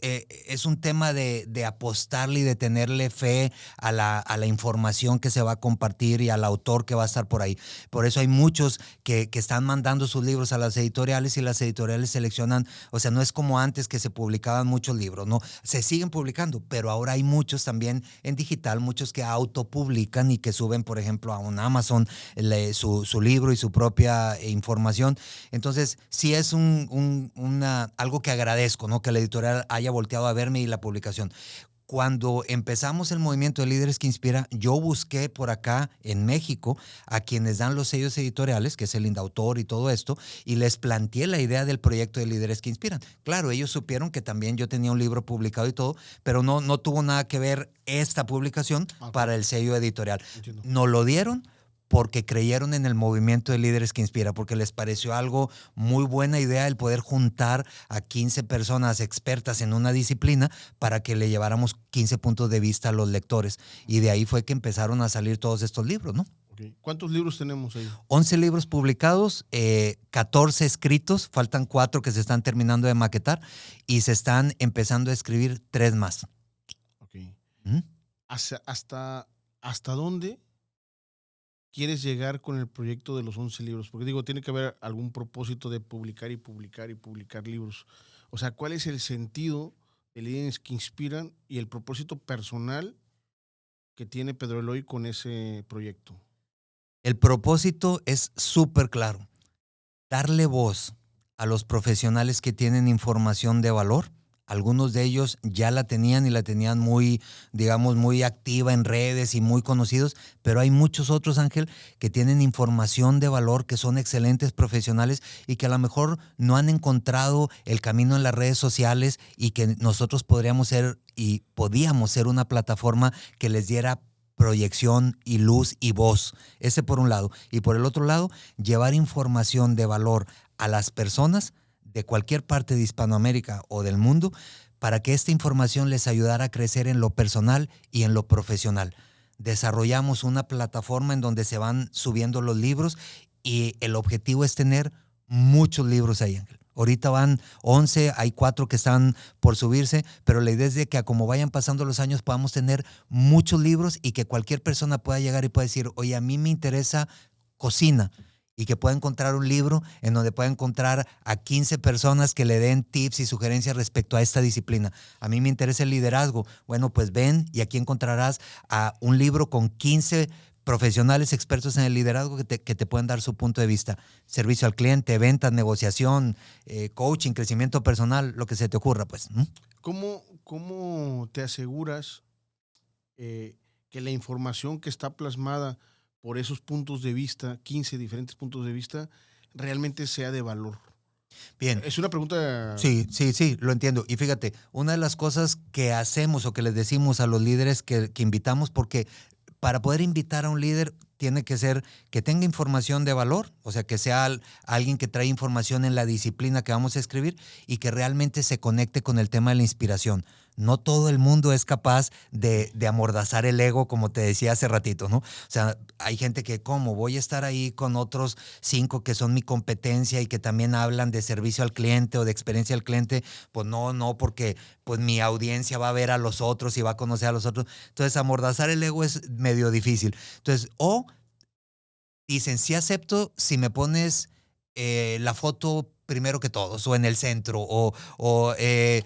un tema de apostarle y de tenerle fe a la información que se va a compartir y al autor que va a estar por ahí. Por eso hay muchos que están mandando sus libros a las editoriales y las editoriales seleccionan, o sea, no es como antes que se publicaban muchos libros, ¿no? Se siguen publicando, pero ahora hay muchos también en digital, muchos que autopublican y que suben, por ejemplo, a un Amazon su libro y su propia información. Entonces, sí es algo que agradezco, ¿no? Que la editorial haya volteado a verme y la publicación. Cuando empezamos el movimiento de Líderes que Inspira, yo busqué por acá en México a quienes dan los sellos editoriales, que es el Indautor y todo esto, y les planteé la idea del proyecto de Líderes que Inspiran. Claro, ellos supieron que también yo tenía un libro publicado y todo, pero no tuvo nada que ver esta publicación para el sello editorial. Entiendo. Nos lo dieron porque creyeron en el movimiento de Líderes que Inspira, porque les pareció algo muy buena idea el poder juntar a 15 personas expertas en una disciplina para que le lleváramos 15 puntos de vista a los lectores. Y de ahí fue que empezaron a salir todos estos libros, ¿no? Okay. ¿Cuántos libros tenemos ahí? 11 libros publicados, 14 escritos, faltan 4 que se están terminando de maquetar y se están empezando a escribir 3 más. Okay. ¿Hasta dónde quieres llegar con el proyecto de los 11 libros? Porque digo, tiene que haber algún propósito de publicar y publicar y publicar libros. O sea, ¿cuál es el sentido de Líderes que Inspiran y el propósito personal que tiene Pedro Eloy con ese proyecto? El propósito es súper claro. Darle voz a los profesionales que tienen información de valor. Algunos de ellos ya la tenían y la tenían muy, digamos, muy activa en redes y muy conocidos, pero hay muchos otros, Ángel, que tienen información de valor, que son excelentes profesionales y que a lo mejor no han encontrado el camino en las redes sociales y que nosotros podríamos ser y podíamos ser una plataforma que les diera proyección y luz y voz. Ese por un lado. Y por el otro lado, llevar información de valor a las personas de cualquier parte de Hispanoamérica o del mundo para que esta información les ayudara a crecer en lo personal y en lo profesional. Desarrollamos una plataforma en donde se van subiendo los libros y el objetivo es tener muchos libros ahí, Ángel. Ahorita van 11, hay 4 que están por subirse, pero la idea es de que como vayan pasando los años podamos tener muchos libros y que cualquier persona pueda llegar y pueda decir, oye, a mí me interesa cocina, y que pueda encontrar un libro en donde pueda encontrar a 15 personas que le den tips y sugerencias respecto a esta disciplina. A mí me interesa el liderazgo. Bueno, pues ven y aquí encontrarás a un libro con 15 profesionales expertos en el liderazgo que te pueden dar su punto de vista. Servicio al cliente, ventas, negociación, coaching, crecimiento personal, lo que se te ocurra, pues. ¿Cómo te aseguras que la información que está plasmada por esos puntos de vista, 15 diferentes puntos de vista, realmente sea de valor? Bien. Es una pregunta... Sí, lo entiendo. Y fíjate, una de las cosas que hacemos o que les decimos a los líderes que invitamos, porque para poder invitar a un líder tiene que ser que tenga información de valor, o sea, que sea alguien que trae información en la disciplina que vamos a escribir y que realmente se conecte con el tema de la inspiración. No todo el mundo es capaz de amordazar el ego, como te decía hace ratito, ¿no? O sea, hay gente que, ¿cómo? Voy a estar ahí con otros 5 que son mi competencia y que también hablan de servicio al cliente o de experiencia al cliente. Pues no, porque pues mi audiencia va a ver a los otros y va a conocer a los otros. Entonces, amordazar el ego es medio difícil. Entonces, dicen, sí acepto si me pones la foto primero que todos, o en el centro, o A ver,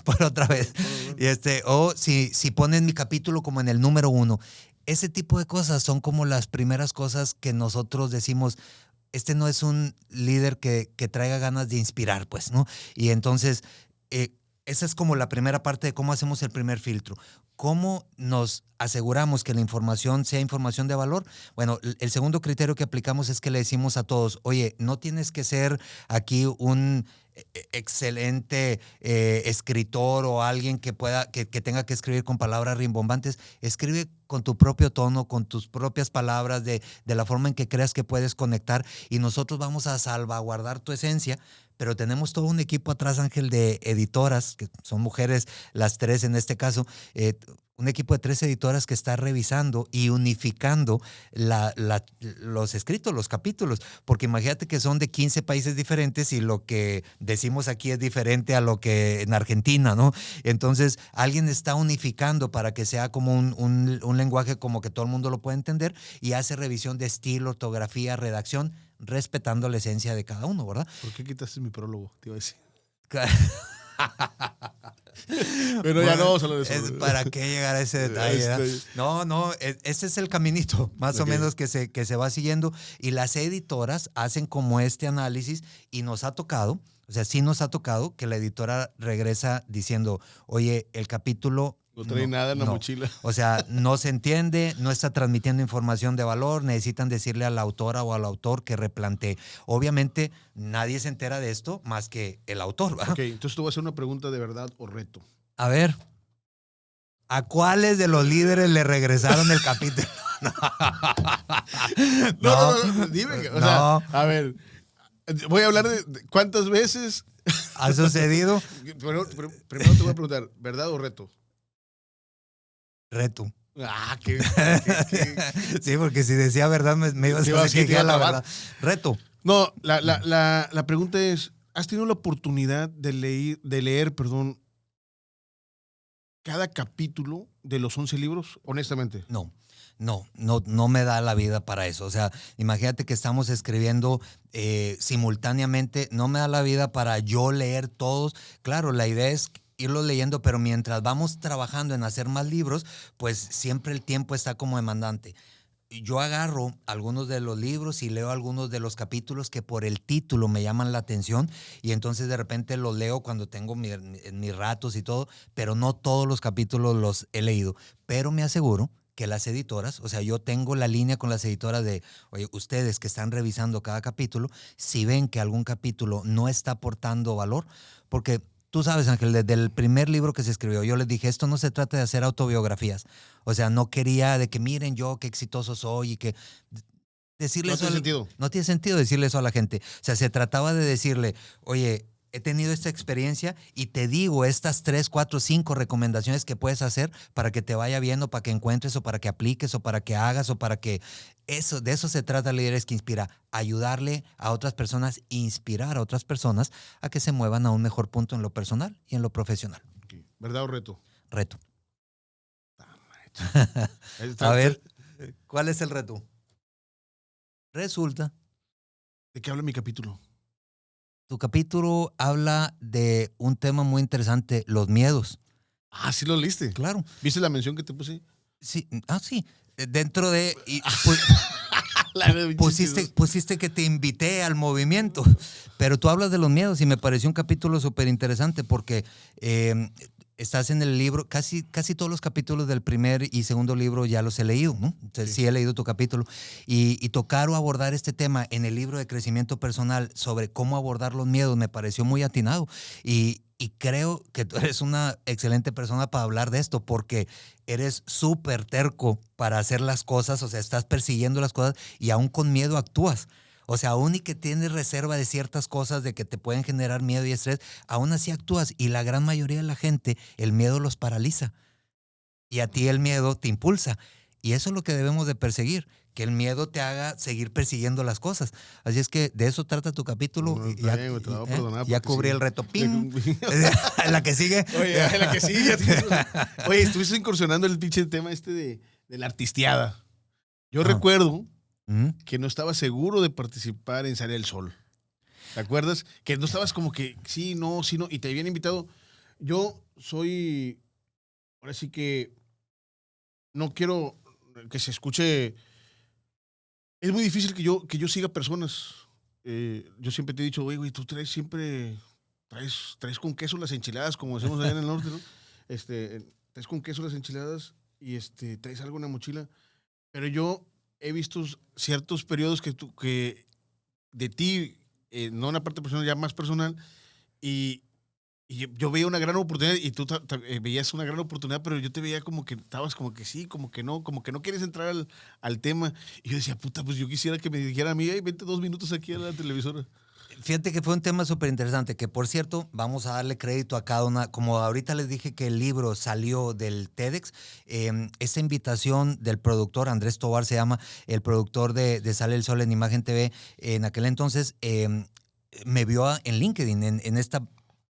por otra vez. O si ponen mi capítulo como en el número 1. Ese tipo de cosas son como las primeras cosas que nosotros decimos, este no es un líder que traiga ganas de inspirar, pues, ¿no? Y entonces, esa es como la primera parte de cómo hacemos el primer filtro. ¿Cómo nos aseguramos que la información sea información de valor? Bueno, el segundo criterio que aplicamos es que le decimos a todos, oye, no tienes que ser aquí un excelente escritor o alguien que tenga que escribir con palabras rimbombantes. Escribe con tu propio tono, con tus propias palabras, de la forma en que creas que puedes conectar, y nosotros vamos a salvaguardar tu esencia. Pero tenemos todo un equipo atrás, Ángel, de editoras, que son mujeres, las 3 en este caso, un equipo de 3 editoras que está revisando y unificando los escritos, los capítulos, porque imagínate que son de 15 países diferentes y lo que decimos aquí es diferente a lo que en Argentina, ¿no? Entonces, alguien está unificando para que sea como un lenguaje como que todo el mundo lo pueda entender, y hace revisión de estilo, ortografía, redacción, respetando la esencia de cada uno, ¿verdad? ¿Por qué quitaste mi prólogo? Te iba a decir. Pero ya no vamos a hablar de eso. ¿Para qué llegar a ese detalle? No, ese es el caminito, más o menos, que se va siguiendo. Y las editoras hacen como este análisis, y nos ha tocado, o sea, sí nos ha tocado que la editora regresa diciendo, oye, el capítulo... No trae nada en la mochila. O sea, no se entiende, no está transmitiendo información de valor, necesitan decirle a la autora o al autor que replantee. Obviamente, nadie se entera de esto más que el autor, ¿verdad? Ok, entonces te voy a hacer una pregunta de verdad o reto. A ver, ¿a cuáles de los líderes le regresaron el capítulo? No, dime. O sea, a ver, voy a hablar de cuántas veces ha sucedido. Primero te voy a preguntar, ¿verdad o reto? Reto. ¿Qué? Sí, porque si decía verdad me ibas a decir que la verdad. Reto. No, la pregunta es, ¿has tenido la oportunidad de leer, cada capítulo de los 11 libros, honestamente? No me da la vida para eso. O sea, imagínate que estamos escribiendo simultáneamente, no me da la vida para yo leer todos. Claro, la idea es irlos leyendo, pero mientras vamos trabajando en hacer más libros, pues siempre el tiempo está como demandante. Yo agarro algunos de los libros y leo algunos de los capítulos que por el título me llaman la atención, y entonces de repente los leo cuando tengo mis ratos y todo, pero no todos los capítulos los he leído. Pero me aseguro que las editoras, o sea, yo tengo la línea con las editoras de, oye, ustedes que están revisando cada capítulo, si ven que algún capítulo no está aportando valor, porque tú sabes, Ángel, desde el primer libro que se escribió, yo les dije, esto no se trata de hacer autobiografías. O sea, no quería de que miren yo qué exitoso soy y que decirle No eso. tiene sentido. No tiene sentido decirle eso a la gente. O sea, se trataba de decirle, oye, he tenido esta experiencia y te digo estas 3, 4, 5 recomendaciones que puedes hacer para que te vaya bien o para que encuentres o para que apliques o para que hagas o para que... Eso, de eso se trata Líderes que Inspira, ayudarle a otras personas, inspirar a otras personas a que se muevan a un mejor punto en lo personal y en lo profesional. Okay. ¿Verdad o reto? Reto. Está, A ver, ¿cuál es el reto? Resulta, ¿de qué habla mi capítulo? tu capítulo habla de un tema muy interesante, los miedos. Ah, sí lo leíste. Claro. ¿Viste la mención que te puse? Sí, sí. Dentro de... pusiste que te invité al movimiento, pero tú hablas de los miedos y me pareció un capítulo súper interesante porque estás en el libro, casi todos los capítulos del primer y segundo libro ya los he leído, ¿no? Entonces, sí he leído tu capítulo. Y tocar o abordar este tema en el libro de crecimiento personal sobre cómo abordar los miedos me pareció muy atinado. Y creo que tú eres una excelente persona para hablar de esto porque eres súper terco para hacer las cosas, o sea, estás persiguiendo las cosas y aún con miedo actúas. O sea, aún y que tienes reserva de ciertas cosas de que te pueden generar miedo y estrés, aún así actúas y la gran mayoría de la gente, el miedo los paraliza y a ti el miedo te impulsa. Y eso es lo que debemos de perseguir, que el miedo te haga seguir persiguiendo las cosas. Así es que de eso trata tu capítulo. No, ya, bien, te la voy a perdonar ya cubrí sí. el reto. ¡Ping! La que sigue. Oye, la que sigue. Oye, estuviste incursionando el pinche tema de la artisteada. Yo recuerdo que no estabas seguro de participar en Sale el Sol. ¿Te acuerdas? Que no estabas como que sí, no, y te habían invitado. Yo soy, ahora sí que no quiero que se escuche. Es muy difícil que yo siga personas. Yo siempre te he dicho, güey, tú traes con queso las enchiladas, como decimos allá en el norte, ¿no? Traes con queso las enchiladas y traes algo en la mochila. Pero yo he visto ciertos periodos que de ti, no una parte personal, ya más personal, y yo veía una gran oportunidad y tú veías una gran oportunidad, pero yo te veía como que estabas como que sí, como que no quieres entrar al tema. Y yo decía, puta, pues yo quisiera que me dijeran a mí, hey, vente 2 minutos aquí a la televisora. Fíjate que fue un tema súper interesante, que por cierto, vamos a darle crédito a cada una. Como ahorita les dije que el libro salió del TEDx, esa invitación del productor, Andrés Tovar se llama, el productor de Sale el Sol en Imagen TV, en aquel entonces me vio en LinkedIn, en esta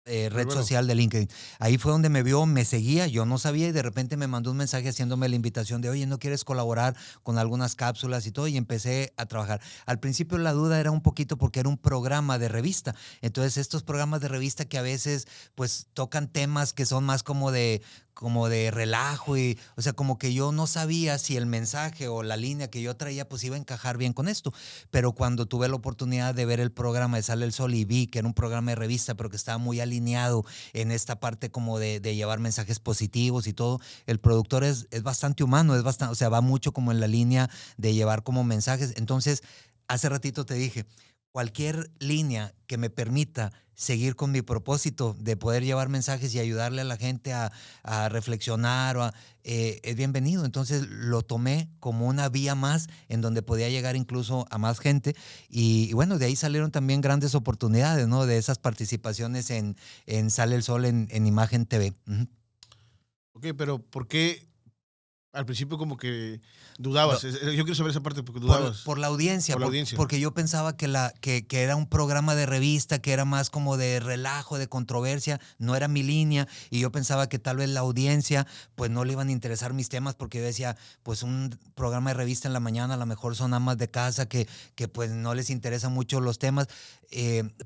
red social de LinkedIn. Ahí fue donde me vio, me seguía, yo no sabía y de repente me mandó un mensaje haciéndome la invitación de, oye, ¿no quieres colaborar con algunas cápsulas y todo? Y empecé a trabajar. Al principio la duda era un poquito porque era un programa de revista. Entonces estos programas de revista que a veces pues tocan temas que son más como de relajo y, o sea, como que yo no sabía si el mensaje o la línea que yo traía pues iba a encajar bien con esto. Pero cuando tuve la oportunidad de ver el programa de Sale el Sol y vi que era un programa de revista, pero que estaba muy alineado en esta parte como de llevar mensajes positivos y todo, el productor es bastante humano, o sea, va mucho como en la línea de llevar como mensajes. Entonces, hace ratito te dije, cualquier línea que me permita seguir con mi propósito de poder llevar mensajes y ayudarle a la gente a reflexionar, es bienvenido. Entonces lo tomé como una vía más en donde podía llegar incluso a más gente. Y bueno, de ahí salieron también grandes oportunidades, ¿no? De esas participaciones en Sale el Sol en Imagen TV. Uh-huh. Ok, pero ¿por qué al principio como que dudabas? Yo quiero saber esa parte porque dudabas. Por la audiencia. Porque yo pensaba que era un programa de revista, que era más como de relajo, de controversia, no era mi línea, y yo pensaba que tal vez la audiencia pues no le iban a interesar mis temas, porque yo decía, pues un programa de revista en la mañana a lo mejor son amas de casa que pues no les interesan mucho los temas,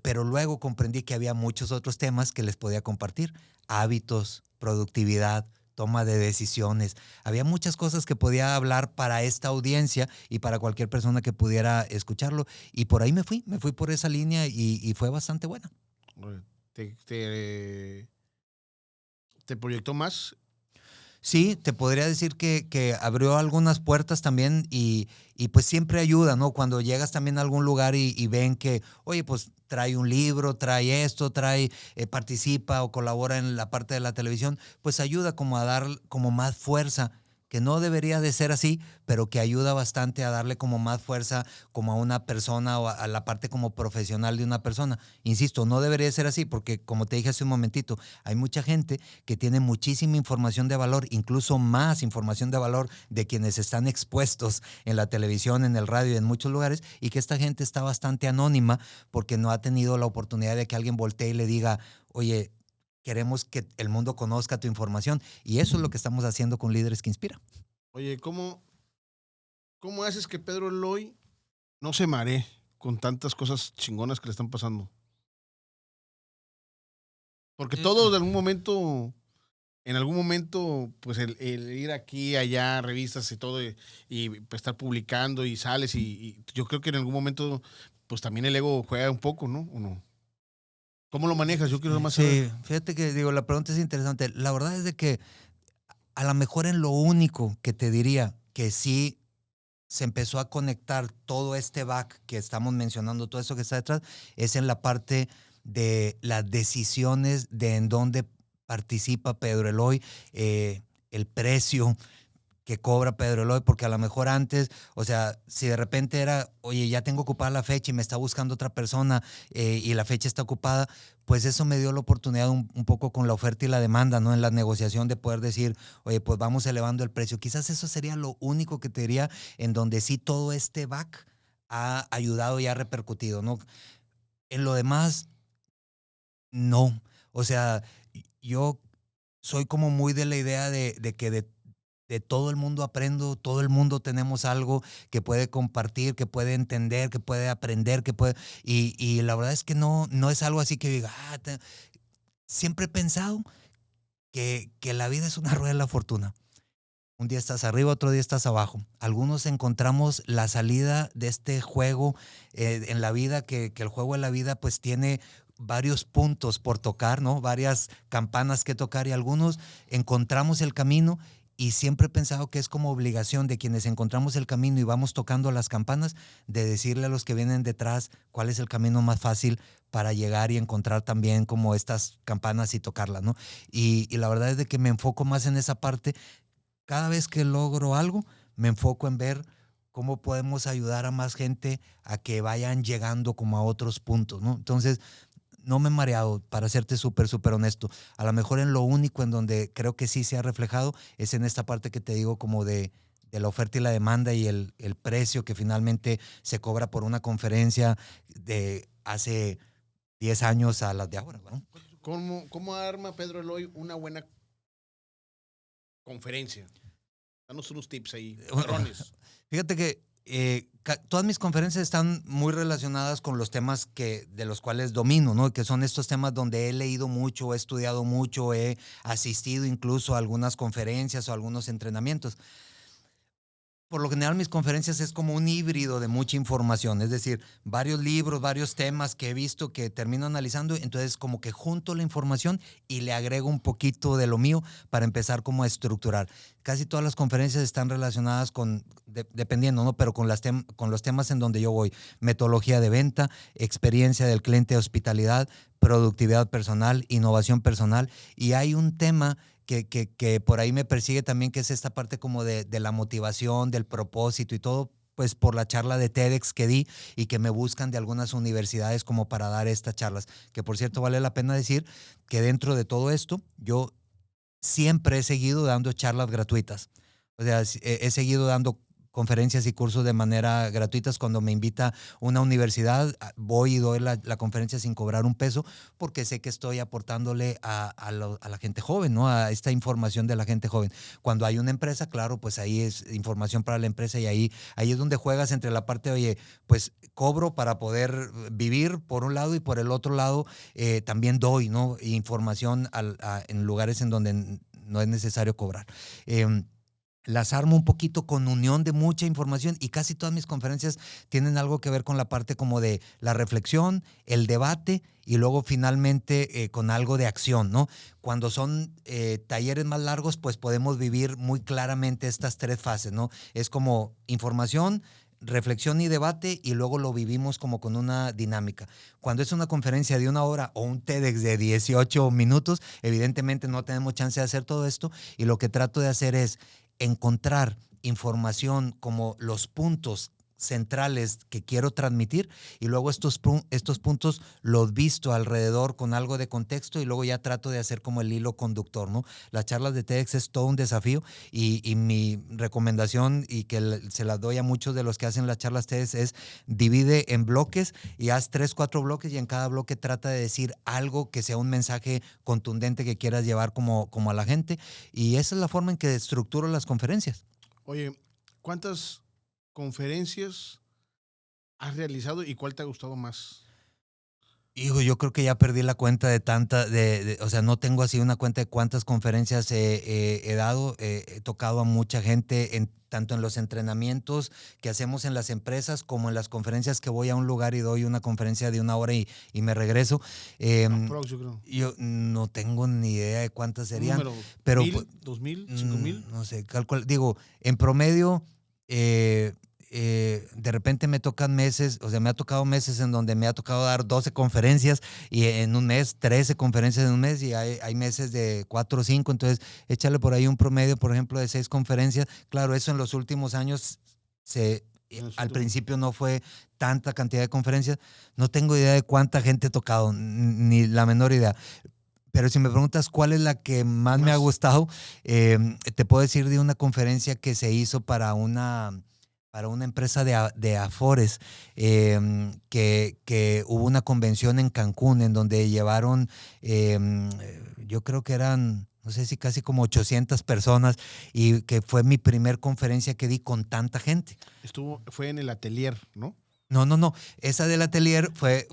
pero luego comprendí que había muchos otros temas que les podía compartir, hábitos, productividad, toma de decisiones. Había muchas cosas que podía hablar para esta audiencia y para cualquier persona que pudiera escucharlo. Y por ahí me fui por esa línea y fue bastante buena. ¿Te proyectó más? Sí, te podría decir que abrió algunas puertas también y pues siempre ayuda, ¿no? Cuando llegas también a algún lugar y ven que, oye, pues trae un libro, trae esto, participa o colabora en la parte de la televisión, pues ayuda como a dar como más fuerza, que no debería de ser así, pero que ayuda bastante a darle como más fuerza como a una persona o a la parte como profesional de una persona. Insisto, no debería ser así porque como te dije hace un momentito, hay mucha gente que tiene muchísima información de valor, incluso más información de valor de quienes están expuestos en la televisión, en el radio y en muchos lugares, y que esta gente está bastante anónima porque no ha tenido la oportunidad de que alguien voltee y le diga, oye, queremos que el mundo conozca tu información. Y eso es lo que estamos haciendo con Líderes que Inspira. Oye, ¿cómo haces que Pedro Eloy no se maree con tantas cosas chingonas que le están pasando? Porque Eh, todos en algún momento, pues el ir aquí, allá, revistas y todo, pues, estar publicando y sales y yo creo que en algún momento, pues también el ego juega un poco, ¿no? ¿O no? ¿Cómo lo manejas? Yo quiero más saber. Sí, fíjate que digo, la pregunta es interesante. La verdad es de que a lo mejor en lo único que te diría que sí se empezó a conectar todo este back que estamos mencionando, todo eso que está detrás, es en la parte de las decisiones de en dónde participa Pedro Eloy, el precio que cobra Pedro Eloy, porque a lo mejor antes, o sea, si de repente era, oye, ya tengo ocupada la fecha y me está buscando otra persona y la fecha está ocupada, pues eso me dio la oportunidad un poco con la oferta y la demanda, ¿no? En la negociación de poder decir, oye, pues vamos elevando el precio. Quizás eso sería lo único que te diría en donde sí todo este back ha ayudado y ha repercutido, ¿no? En lo demás, no. O sea, yo soy como muy de la idea de que de todo el mundo aprendo, todo el mundo tenemos algo que puede compartir, que puede entender, que puede aprender, y la verdad es que no es algo así que diga, siempre he pensado que la vida es una rueda de la fortuna. Un día estás arriba, otro día estás abajo. Algunos encontramos la salida de este juego en la vida, que el juego de la vida pues tiene varios puntos por tocar, ¿no? Varias campanas que tocar y algunos encontramos el camino y siempre he pensado que es como obligación de quienes encontramos el camino y vamos tocando las campanas de decirle a los que vienen detrás cuál es el camino más fácil para llegar y encontrar también como estas campanas y tocarlas, ¿no? Y la verdad es de que me enfoco más en esa parte cada vez que logro algo, me enfoco en ver cómo podemos ayudar a más gente a que vayan llegando como a otros puntos, ¿no? Entonces, no me he mareado, para serte súper honesto. A lo mejor en lo único en donde creo que sí se ha reflejado es en esta parte que te digo como de la oferta y la demanda y el precio que finalmente se cobra por una conferencia de hace 10 años a las de ahora, ¿no? ¿Cómo arma Pedro Eloy una buena conferencia? Danos unos tips ahí, perrones. Fíjate que todas mis conferencias están muy relacionadas con los temas de los cuales domino, ¿no? Que son estos temas donde he leído mucho, he estudiado mucho, he asistido incluso a algunas conferencias o algunos entrenamientos. Por lo general mis conferencias es como un híbrido de mucha información, es decir, varios libros, varios temas que he visto que termino analizando, entonces como que junto la información y le agrego un poquito de lo mío para empezar como a estructurar. Casi todas las conferencias están relacionadas dependiendo, ¿no? Pero con los temas en donde yo voy, metodología de venta, experiencia del cliente, hospitalidad, productividad personal, innovación personal, y hay un tema que por ahí me persigue también, que es esta parte como de la motivación, del propósito y todo, pues por la charla de TEDx que di y que me buscan de algunas universidades como para dar estas charlas. Que por cierto vale la pena decir que dentro de todo esto yo siempre he seguido dando charlas gratuitas. O sea, he seguido dando conferencias y cursos de manera gratuitas. Cuando me invita una universidad, voy y doy la conferencia sin cobrar un peso, porque sé que estoy aportándole a la gente joven, ¿no? A esta información de la gente joven. Cuando hay una empresa, claro, pues ahí es información para la empresa y ahí es donde juegas entre la parte, oye, pues cobro para poder vivir por un lado y por el otro lado también doy, ¿no? Información en lugares en donde no es necesario cobrar. las armo un poquito con unión de mucha información y casi todas mis conferencias tienen algo que ver con la parte como de la reflexión, el debate y luego finalmente con algo de acción, ¿no? Cuando son talleres más largos, pues podemos vivir muy claramente estas tres fases, ¿no? Es como información, reflexión y debate y luego lo vivimos como con una dinámica. Cuando es una conferencia de 1 hora o un TEDx de 18 minutos, evidentemente no tenemos chance de hacer todo esto y lo que trato de hacer es encontrar información como los puntos centrales que quiero transmitir y luego estos puntos los visto alrededor con algo de contexto y luego ya trato de hacer como el hilo conductor, ¿no? Las charlas de TEDx es todo un desafío y mi recomendación y que se las doy a muchos de los que hacen las charlas TEDx es divide en bloques y haz 3, 4 bloques y en cada bloque trata de decir algo que sea un mensaje contundente que quieras llevar como a la gente y esa es la forma en que estructuro las conferencias. Oye, ¿cuántas conferencias has realizado y cuál te ha gustado más? Hijo, yo creo que ya perdí la cuenta de o sea, no tengo así una cuenta de cuántas conferencias he dado. He tocado a mucha gente, tanto en los entrenamientos que hacemos en las empresas como en las conferencias que voy a un lugar y doy una conferencia de 1 hora y me regreso. Yo creo. Yo no tengo ni idea de cuántas ¿Un serían, número? pero ¿1000, 2000, 5000? no sé, digo, en promedio... de repente me tocan meses, o sea, me ha tocado meses en donde me ha tocado dar 12 conferencias y en un mes, 13 conferencias en un mes y hay meses de 4 o 5, entonces échale por ahí un promedio, por ejemplo, de 6 conferencias. Claro, eso en los últimos años al principio no fue tanta cantidad de conferencias, no tengo idea de cuánta gente he tocado, ni la menor idea. Pero si me preguntas cuál es la que más me ha gustado, te puedo decir de una conferencia que se hizo para una empresa de Afores, que hubo una convención en Cancún en donde llevaron, yo creo que eran, no sé si casi como 800 personas y que fue mi primer conferencia que di con tanta gente. Fue en el Atelier, ¿no? No. Esa del Atelier fue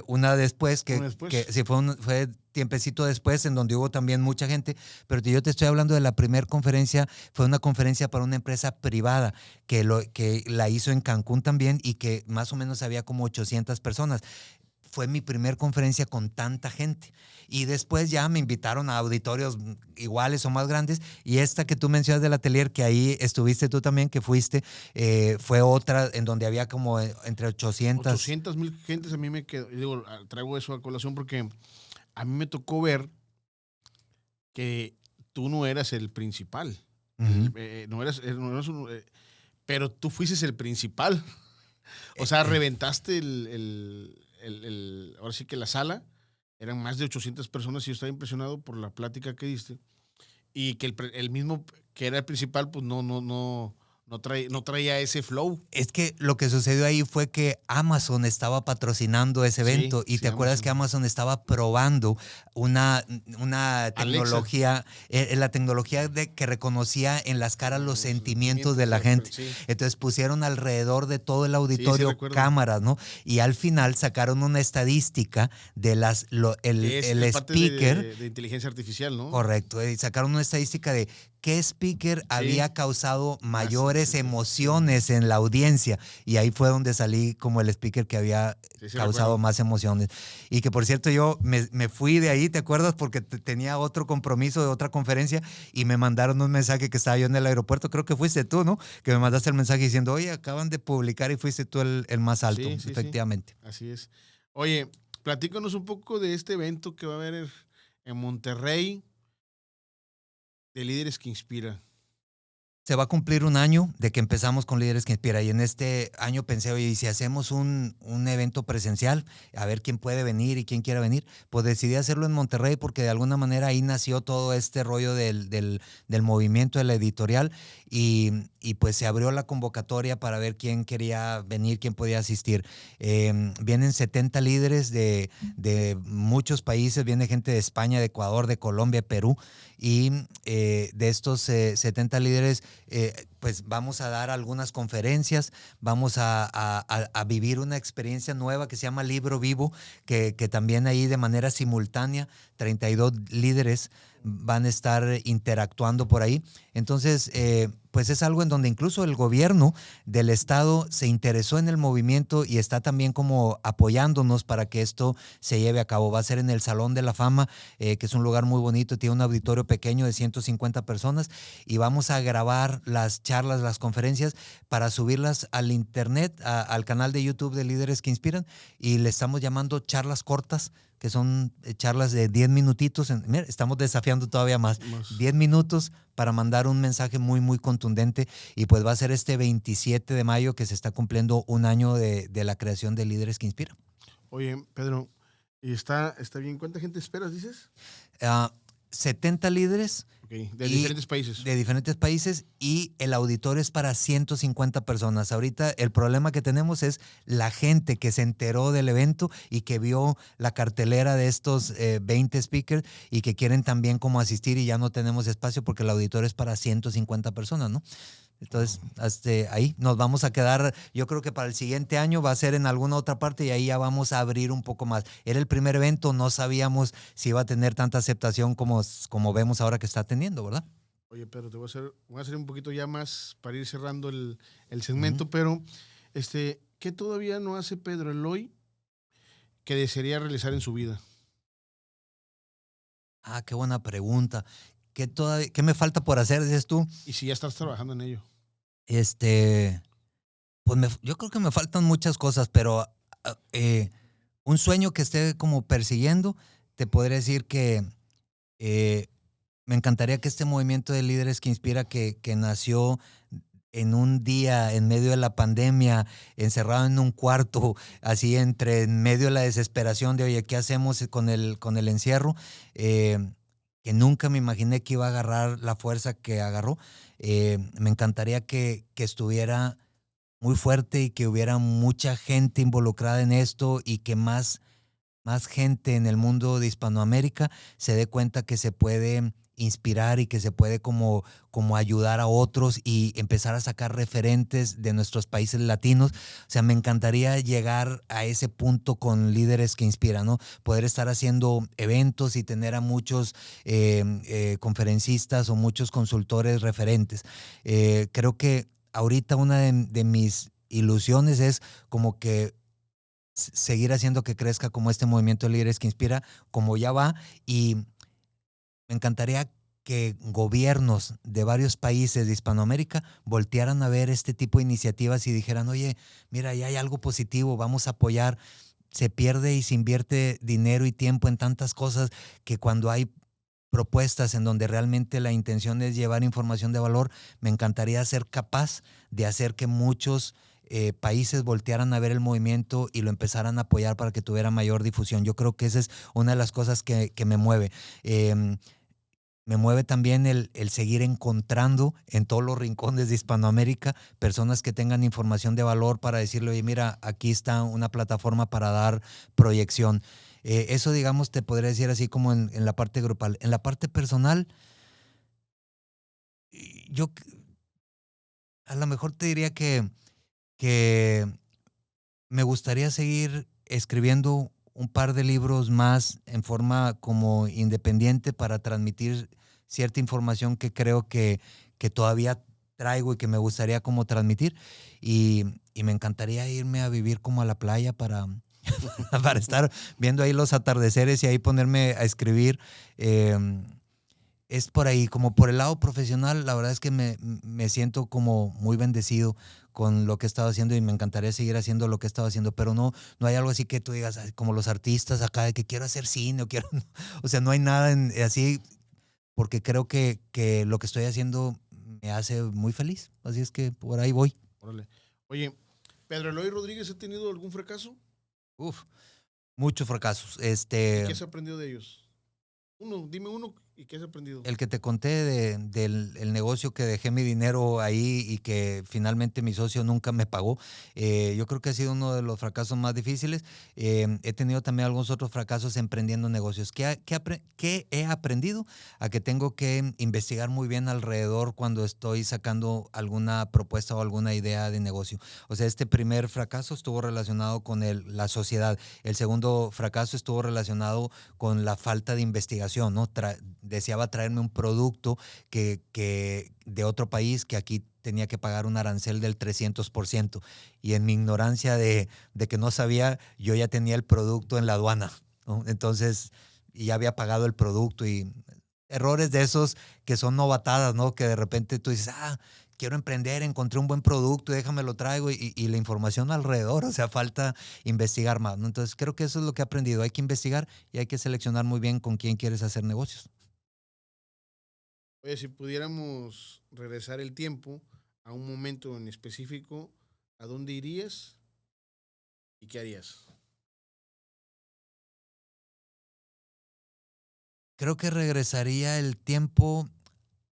una después, Después. que sí fue tiempecito después, en donde hubo también mucha gente, pero yo te estoy hablando de la primera conferencia, fue una conferencia para una empresa privada que la hizo en Cancún también y que más o menos había como 800 personas. Fue mi primer conferencia con tanta gente. Y después ya me invitaron a auditorios iguales o más grandes. Y esta que tú mencionas del Atelier, que ahí estuviste tú también, que fuiste, fue otra en donde había como entre 800. 800,000 gentes. A mí me quedó, digo, traigo eso a colación porque a mí me tocó ver que tú no eras el principal. Uh-huh. No eras pero tú fuiste el principal. O sea, reventaste ahora sí que la sala. Eran más de 800 personas y yo estaba impresionado por la plática que diste. Y que el mismo que era el principal, pues no traía ese flow. Es que lo que sucedió ahí fue que Amazon estaba patrocinando ese evento y te acuerdas que Amazon estaba probando una tecnología, la tecnología que reconocía en las caras los sentimientos de la gente. Sí. Entonces pusieron alrededor de todo el auditorio cámaras, ¿no? Y al final sacaron una estadística de el speaker. De inteligencia artificial, ¿no? Correcto. Y sacaron una estadística de qué speaker había causado mayores emociones en la audiencia. Y ahí fue donde salí como el speaker que había causado más emociones. Y que, por cierto, yo me fui de ahí, ¿te acuerdas? Porque tenía otro compromiso de otra conferencia y me mandaron un mensaje que estaba yo en el aeropuerto. Creo que fuiste tú, ¿no? Que me mandaste el mensaje diciendo, oye, acaban de publicar y fuiste tú el más alto, efectivamente. Sí. Así es. Oye, platícanos un poco de este evento que va a haber en Monterrey, de Líderes que Inspira. Se va a cumplir 1 año de que empezamos con Líderes que Inspira y en este año pensé, oye, ¿y si hacemos un evento presencial? A ver quién puede venir y quién quiera venir. Pues decidí hacerlo en Monterrey porque de alguna manera ahí nació todo este rollo del movimiento de la editorial y pues se abrió la convocatoria para ver quién quería venir, quién podía asistir. Vienen 70 líderes de muchos países, viene gente de España, de Ecuador, de Colombia, Perú y de estos 70 líderes pues vamos a dar algunas conferencias, vamos a vivir una experiencia nueva que se llama Libro Vivo, que también ahí de manera simultánea 32 líderes van a estar interactuando por ahí. Entonces, pues es algo en donde incluso el gobierno del estado se interesó en el movimiento y está también como apoyándonos para que esto se lleve a cabo. Va a ser en el Salón de la Fama, que es un lugar muy bonito, tiene un auditorio pequeño de 150 personas y vamos a grabar las charlas, las conferencias para subirlas al internet, al canal de YouTube de Líderes que Inspiran, y le estamos llamando charlas cortas, que son charlas de 10 minutitos. Mira, estamos desafiando todavía más. 10 minutos para mandar un mensaje muy, muy contundente. Y pues va a ser este 27 de mayo que se está cumpliendo un año de la creación de Líderes que Inspiran. Oye, Pedro, ¿y está bien? ¿Cuánta gente esperas, dices? 70 líderes. Okay, de diferentes países. De diferentes países, y el auditorio es para 150 personas. Ahorita el problema que tenemos es la gente que se enteró del evento y que vio la cartelera de estos 20 speakers y que quieren también como asistir, y ya no tenemos espacio porque el auditorio es para 150 personas, ¿no? Entonces, hasta ahí nos vamos a quedar. Yo creo que para el siguiente año va a ser en alguna otra parte y ahí ya vamos a abrir un poco más. Era el primer evento, no sabíamos si iba a tener tanta aceptación como vemos ahora que está teniendo, ¿verdad? Oye, Pedro, voy a hacer un poquito ya más para ir cerrando el segmento, pero ¿qué todavía no hace Pedro Eloy que desearía realizar en su vida? Qué buena pregunta. ¿Qué me falta por hacer, dices tú? Y si ya estás trabajando en ello. Pues yo creo que me faltan muchas cosas, pero un sueño que esté como persiguiendo, te podría decir que me encantaría que este movimiento de Líderes que Inspira, que nació en un día, en medio de la pandemia, encerrado en un cuarto, así en medio de la desesperación de, oye, ¿qué hacemos con el encierro? Que nunca me imaginé que iba a agarrar la fuerza que agarró. Me encantaría que estuviera muy fuerte y que hubiera mucha gente involucrada en esto y que más gente en el mundo de Hispanoamérica se dé cuenta que se puede inspirar y que se puede como ayudar a otros y empezar a sacar referentes de nuestros países latinos. O sea, me encantaría llegar a ese punto con Líderes que Inspiran, ¿no? Poder estar haciendo eventos y tener a muchos conferencistas o muchos consultores referentes. Creo que ahorita una de mis ilusiones es como que seguir haciendo que crezca como este movimiento de Líderes que Inspira, como ya va, y me encantaría que gobiernos de varios países de Hispanoamérica voltearan a ver este tipo de iniciativas y dijeran, oye, mira, ya hay algo positivo, vamos a apoyar. Se pierde y se invierte dinero y tiempo en tantas cosas que cuando hay propuestas en donde realmente la intención es llevar información de valor, me encantaría ser capaz de hacer que muchos países voltearan a ver el movimiento y lo empezaran a apoyar para que tuviera mayor difusión. Yo creo que esa es una de las cosas que me mueve. Me mueve también el seguir encontrando en todos los rincones de Hispanoamérica personas que tengan información de valor para decirle, oye, mira, aquí está una plataforma para dar proyección. Eso, digamos, te podría decir así como en la parte grupal. En la parte personal, yo a lo mejor te diría que me gustaría seguir escribiendo un par de libros más en forma como independiente para transmitir cierta información que creo que todavía traigo y que me gustaría como transmitir. Y me encantaría irme a vivir como a la playa para para estar viendo ahí los atardeceres y ahí ponerme a escribir. Es por ahí, como por el lado profesional, la verdad es que me siento como muy bendecido con lo que he estado haciendo y me encantaría seguir haciendo lo que he estado haciendo, pero no hay algo así que tú digas, como los artistas acá, de que quiero hacer cine o quiero, o sea, no hay nada así, porque creo que lo que estoy haciendo me hace muy feliz, así es que por ahí voy. Órale. Oye, ¿Pedro Eloy Rodríguez ha tenido algún fracaso? Muchos fracasos. ¿Y qué has aprendido de ellos? Dime uno. ¿Y qué has aprendido? El que te conté del negocio que dejé mi dinero ahí y que finalmente mi socio nunca me pagó. Yo creo que ha sido uno de los fracasos más difíciles. He tenido también algunos otros fracasos emprendiendo negocios. ¿Qué he aprendido? A que tengo que investigar muy bien alrededor cuando estoy sacando alguna propuesta o alguna idea de negocio. O sea, este primer fracaso estuvo relacionado con la sociedad. El segundo fracaso estuvo relacionado con la falta de investigación, ¿no? deseaba traerme un producto que de otro país que aquí tenía que pagar un arancel del 300%. Y en mi ignorancia de que no sabía, yo ya tenía el producto en la aduana, ¿no? Entonces, y ya había pagado el producto y errores de esos que son novatadas, ¿no? Que de repente tú dices, quiero emprender, encontré un buen producto, déjame lo traigo y la información alrededor, o sea, falta investigar más, ¿no? Entonces creo que eso es lo que he aprendido, hay que investigar y hay que seleccionar muy bien con quién quieres hacer negocios. Oye, si pudiéramos regresar el tiempo a un momento en específico, ¿a dónde irías y qué harías? Creo que regresaría el tiempo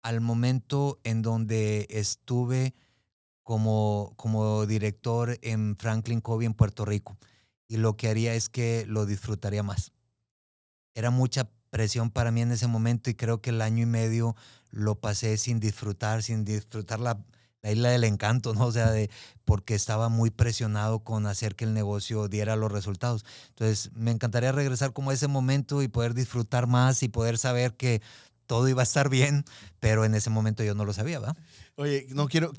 al momento en donde estuve como director en Franklin Covey en Puerto Rico. Y lo que haría es que lo disfrutaría más. Era mucha presión para mí en ese momento y creo que el año y medio lo pasé sin disfrutar la isla del encanto, ¿no? O sea, porque estaba muy presionado con hacer que el negocio diera los resultados. Entonces, me encantaría regresar como a ese momento y poder disfrutar más y poder saber que todo iba a estar bien, pero en ese momento yo no lo sabía, ¿verdad? Oye, no quiero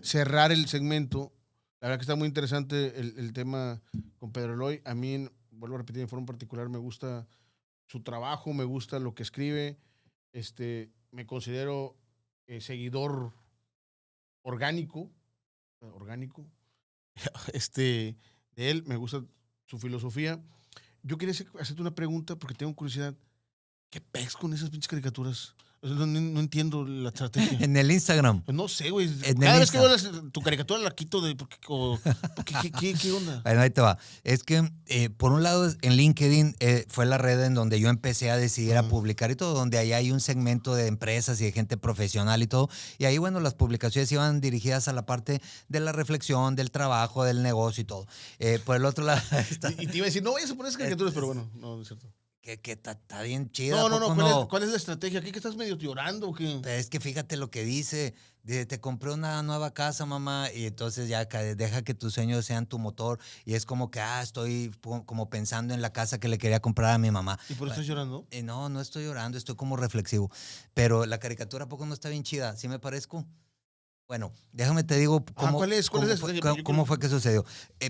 cerrar el segmento. La verdad que está muy interesante el tema con Pedro Eloy. A mí, vuelvo a repetir, de forma particular, me gusta su trabajo, me gusta lo que escribe. Me considero seguidor orgánico, orgánico, de él. Me gusta su filosofía. Yo quería hacerte una pregunta porque tengo curiosidad. ¿Qué pex con esas pinches caricaturas? O sea, no entiendo la estrategia. En el Instagram. Pues no sé, güey. En el Cada vez que veo Insta. tu caricatura la quito de... ¿Qué onda? Bueno, ahí te va. Es que, por un lado, en LinkedIn fue la red en donde yo empecé a decidir a publicar y todo, donde ahí hay un segmento de empresas y de gente profesional y todo. Y ahí, bueno, las publicaciones iban dirigidas a la parte de la reflexión, del trabajo, del negocio y todo. Por el otro lado está... Y te iba a decir, no vayas a poner esas caricaturas, pero bueno, no es cierto. Que está bien chida, No, ¿a poco ¿cuál no? cuál es la estrategia? ¿Qué que estás medio llorando o qué? Pero es que fíjate lo que dice, te compré una nueva casa, mamá, y entonces ya deja que tus sueños sean tu motor, y es como que, estoy como pensando en la casa que le quería comprar a mi mamá. ¿Y por eso estás llorando? No, no estoy llorando, estoy como reflexivo, pero la caricatura ¿a poco no está bien chida? ¿Sí me parezco? Bueno, déjame te digo ¿Cuál es la fue, estrategia? cómo fue que sucedió.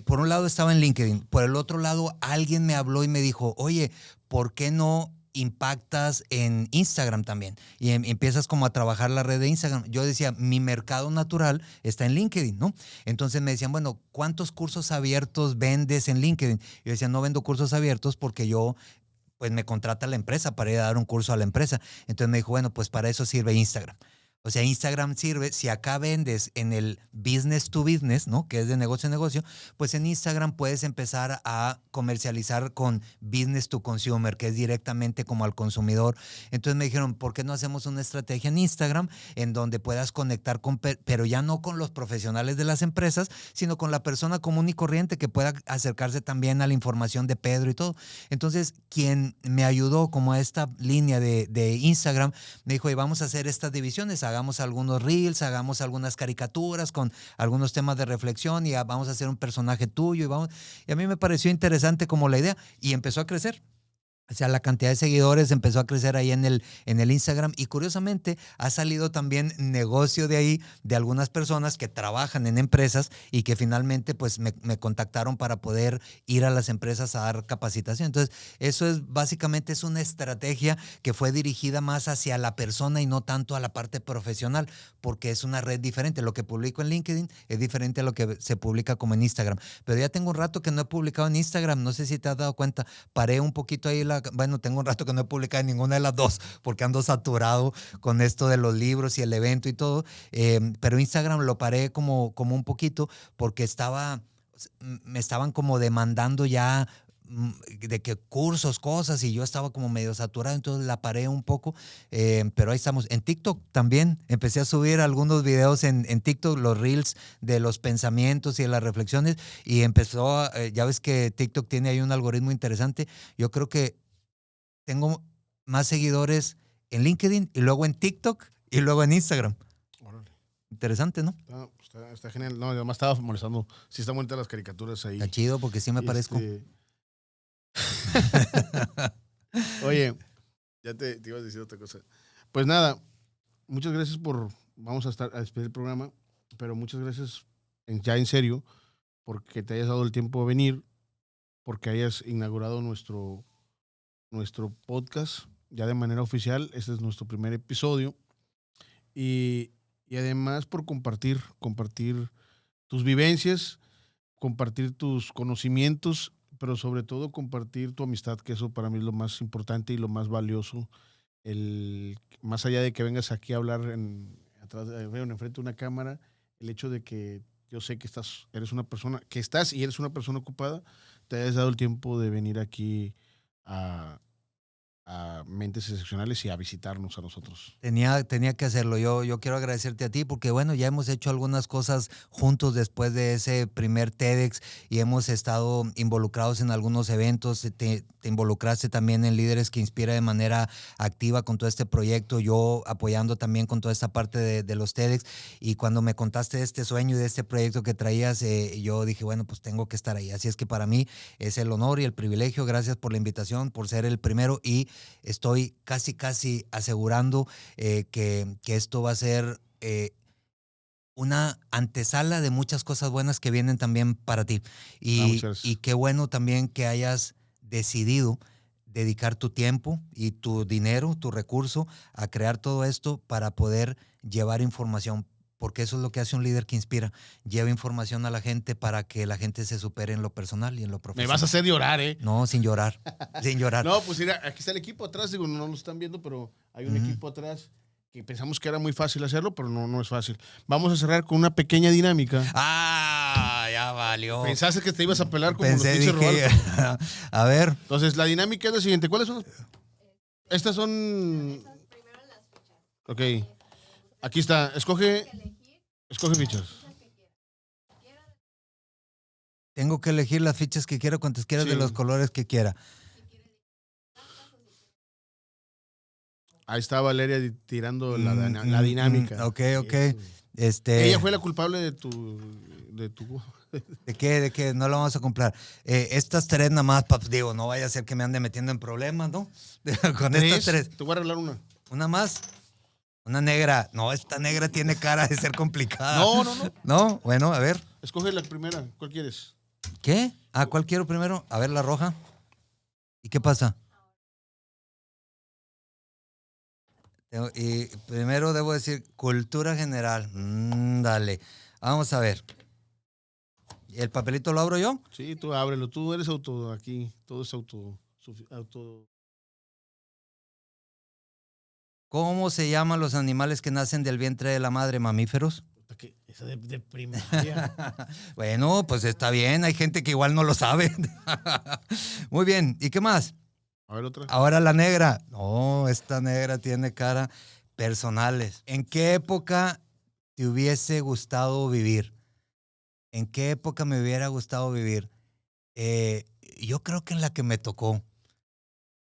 Por un lado estaba en LinkedIn, por el otro lado alguien me habló y me dijo, oye, ¿por qué no impactas en Instagram también? Y empiezas como a trabajar la red de Instagram. Yo decía, mi mercado natural está en LinkedIn, ¿no? Entonces me decían, bueno, ¿cuántos cursos abiertos vendes en LinkedIn? Yo decía, no vendo cursos abiertos porque yo pues me contrata la empresa para ir a dar un curso a la empresa. Entonces me dijo, bueno, pues para eso sirve Instagram. O sea, Instagram sirve, si acá vendes en el business to business, ¿no? Que es de negocio a negocio, pues en Instagram puedes empezar a comercializar con business to consumer, que es directamente como al consumidor. Entonces me dijeron, ¿por qué no hacemos una estrategia en Instagram en donde puedas conectar con, pero ya no con los profesionales de las empresas, sino con la persona común y corriente que pueda acercarse también a la información de Pedro y todo? Entonces, quien me ayudó como a esta línea de Instagram, me dijo, y vamos a hacer estas divisiones, hagamos algunos reels, hagamos algunas caricaturas con algunos temas de reflexión y vamos a hacer un personaje tuyo y a mí me pareció interesante como la idea y empezó a crecer. O sea, la cantidad de seguidores empezó a crecer ahí en el Instagram y curiosamente ha salido también negocio de ahí de algunas personas que trabajan en empresas y que finalmente pues me contactaron para poder ir a las empresas a dar capacitación. Entonces, eso es básicamente es una estrategia que fue dirigida más hacia la persona y no tanto a la parte profesional, porque es una red diferente. Lo que publico en LinkedIn es diferente a lo que se publica como en Instagram. Pero ya tengo un rato que no he publicado en Instagram, no sé si te has dado cuenta, paré un poquito ahí bueno, tengo un rato que no he publicado en ninguna de las dos porque ando saturado con esto de los libros y el evento y todo, pero Instagram lo paré como un poquito porque me estaban como demandando ya de que cursos, cosas, y yo estaba como medio saturado, entonces la paré un poco, pero ahí estamos. En TikTok también empecé a subir algunos videos en TikTok, los reels de los pensamientos y de las reflexiones, y empezó, ya ves que TikTok tiene ahí un algoritmo interesante. Yo creo que tengo más seguidores en LinkedIn y luego en TikTok y luego en Instagram. Órale. Interesante, ¿no? Está genial. No, además estaba molestando. Sí, están bonitas las caricaturas ahí. Está chido porque sí me parezco. Oye, Ya te iba a decir otra cosa. Pues nada, muchas gracias vamos a despedir el programa, pero muchas gracias ya en serio, porque te hayas dado el tiempo de venir, porque hayas inaugurado nuestro podcast ya de manera oficial. Este es nuestro primer episodio. Y además por compartir tus vivencias, compartir tus conocimientos, pero sobre todo compartir tu amistad, que eso para mí es lo más importante y lo más valioso. Más allá de que vengas aquí a hablar enfrente de una cámara, el hecho de que yo sé que eres una persona ocupada, te hayas dado el tiempo de venir aquí a Mentes Excepcionales y a visitarnos a nosotros. Tenía que hacerlo. Yo quiero agradecerte a ti porque, bueno, ya hemos hecho algunas cosas juntos después de ese primer TEDx y hemos estado involucrados en algunos eventos. Te involucraste también en Líderes que Inspira de manera activa con todo este proyecto, yo apoyando también con toda esta parte de los TEDx. Y cuando me contaste de este sueño y de este proyecto que traías, yo dije, bueno, pues tengo que estar ahí. Así es que para mí es el honor y el privilegio. Gracias por la invitación, por ser el primero, y estoy casi asegurando que esto va a ser una antesala de muchas cosas buenas que vienen también para ti. Y qué bueno también que hayas decidido dedicar tu tiempo y tu dinero, tu recurso a crear todo esto para poder llevar información, porque eso es lo que hace un líder que inspira. Lleva información a la gente para que la gente se supere en lo personal y en lo profesional. Me vas a hacer llorar, ¿eh? No, sin llorar, sin llorar. No, pues mira, aquí está el equipo atrás, digo, no lo están viendo, pero hay un equipo atrás que pensamos que era muy fácil hacerlo, pero no es fácil. Vamos a cerrar con una pequeña dinámica. ¡Ah! Ya valió. Pensaste que te ibas a pelar como Pensé, los pinches robados. A ver. Entonces, la dinámica es la siguiente. ¿Cuáles son? Estas son... Ok. Aquí está. Escoge fichas. Tengo que elegir las fichas que quiera, cuantas quiera, sí, de los colores que quiera. Ahí está Valeria tirando la dinámica. Ok. Ella fue la culpable de tu... ¿De qué? ¿De qué? No lo vamos a comprar. Estas tres nada más, digo, no vaya a ser que me ande metiendo en problemas, ¿no? Con estas tres. Te voy a arreglar una. ¿Una más? Una negra. No, esta negra tiene cara de ser complicada. No. ¿No? Bueno, a ver. Escoge la primera. ¿Cuál quieres? ¿Qué? ¿Cuál quiero primero? A ver, la roja. ¿Y qué pasa? Y primero debo decir cultura general. Dale. Vamos a ver. ¿El papelito lo abro yo? Sí, tú ábrelo. Tú eres aquí. Todo es auto. ¿Cómo se llaman los animales que nacen del vientre de la madre? ¿Mamíferos? Esa de primaria. Bueno, pues está bien. Hay gente que igual no lo sabe. Muy bien. ¿Y qué más? A ver, otra. Ahora la negra. No, esta negra tiene cara personales. ¿En qué época te hubiese gustado vivir? ¿En qué época me hubiera gustado vivir? Yo creo que en la que me tocó.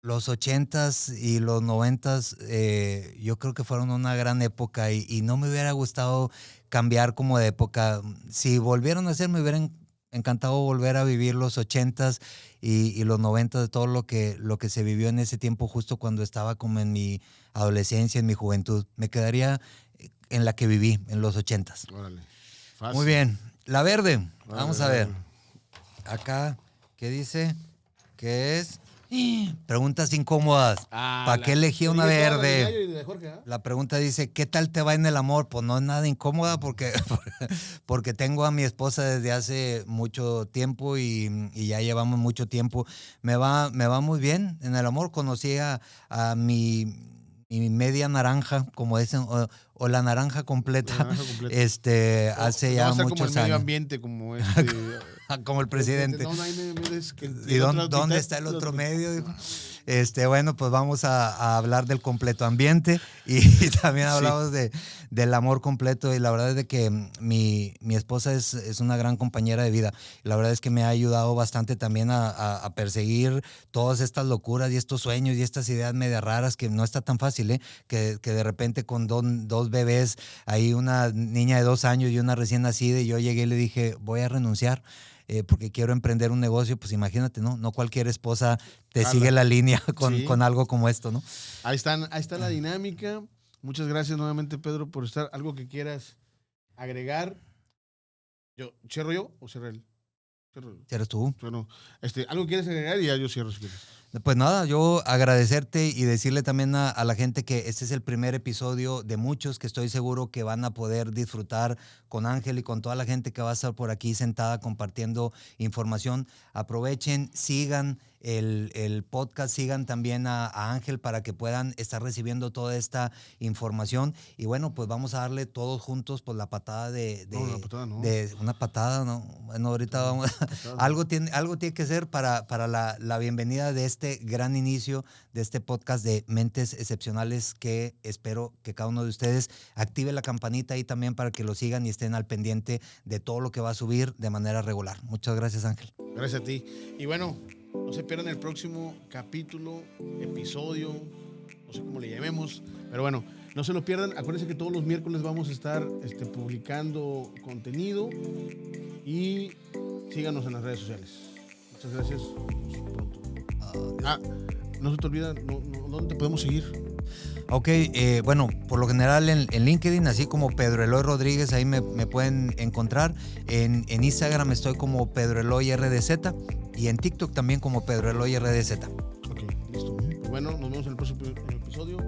Los 80s y los 90s, yo creo que fueron una gran época y no me hubiera gustado cambiar como de época. Si volvieron a ser, me hubieran encantado volver a vivir los 80s y los 90s, de todo lo que se vivió en ese tiempo, justo cuando estaba como en mi adolescencia, en mi juventud. Me quedaría en la que viví, en los 80s. Órale. Fácil. Muy bien. La verde. Vamos a ver. Acá, ¿qué dice? ¿Qué es? Preguntas incómodas. ¿Para qué elegí una verde? La pregunta dice, ¿qué tal te va en el amor? Pues no es nada incómoda porque tengo a mi esposa desde hace mucho tiempo y ya llevamos mucho tiempo. Me va muy bien en el amor. Conocí a mi media naranja, como dicen, o la naranja completa, hace ya muchos como el medio años. Ambiente, como como el presidente. ¿Y dónde está el otro medio? Dijo. Bueno, pues vamos a hablar del completo ambiente y también hablamos del amor completo, y la verdad es de que mi esposa es una gran compañera de vida, y la verdad es que me ha ayudado bastante también a perseguir todas estas locuras y estos sueños y estas ideas media raras, que no está tan fácil, que de repente con dos bebés, ahí una niña de 2 años y una recién nacida, y yo llegué y le dije, voy a renunciar. porque quiero emprender un negocio, pues imagínate, ¿no? No cualquier esposa te Jala. sigue la línea Sí. con algo como esto, ¿no? Ahí está la dinámica. Muchas gracias nuevamente, Pedro, por estar. ¿Algo que quieras agregar? ¿Cierro yo o cierra él? ¿Eres tú? Bueno, ¿algo que quieres agregar? Y ya yo cierro si quieres. Pues nada, yo agradecerte y decirle también a la gente que este es el primer episodio de muchos que estoy seguro que van a poder disfrutar con Ángel y con toda la gente que va a estar por aquí sentada compartiendo información. Aprovechen, sigan el podcast, sigan también a Ángel para que puedan estar recibiendo toda esta información. Y bueno, pues vamos a darle todos juntos pues la patada No, la patada no. de una patada, ¿no? Bueno, ahorita vamos. Algo tiene que ser para la bienvenida de este gran inicio de este podcast de Mentes Excepcionales, que espero que cada uno de ustedes active la campanita ahí también para que lo sigan y estén al pendiente de todo lo que va a subir de manera regular. Muchas gracias, Ángel. Gracias a ti. Y bueno, no se pierdan el próximo capítulo, episodio, no sé cómo le llamemos, pero bueno, no se lo pierdan. Acuérdense que todos los miércoles vamos a estar publicando contenido y síganos en las redes sociales. Muchas gracias. Pronto. No se te olvida, ¿dónde te podemos seguir? Ok, bueno, por lo general en LinkedIn, así como Pedro Eloy Rodríguez, ahí me pueden encontrar. En Instagram estoy como Pedro Eloy RDZ y en TikTok también como Pedro Eloy RDZ. Ok, listo. Pues bueno, nos vemos en el próximo episodio.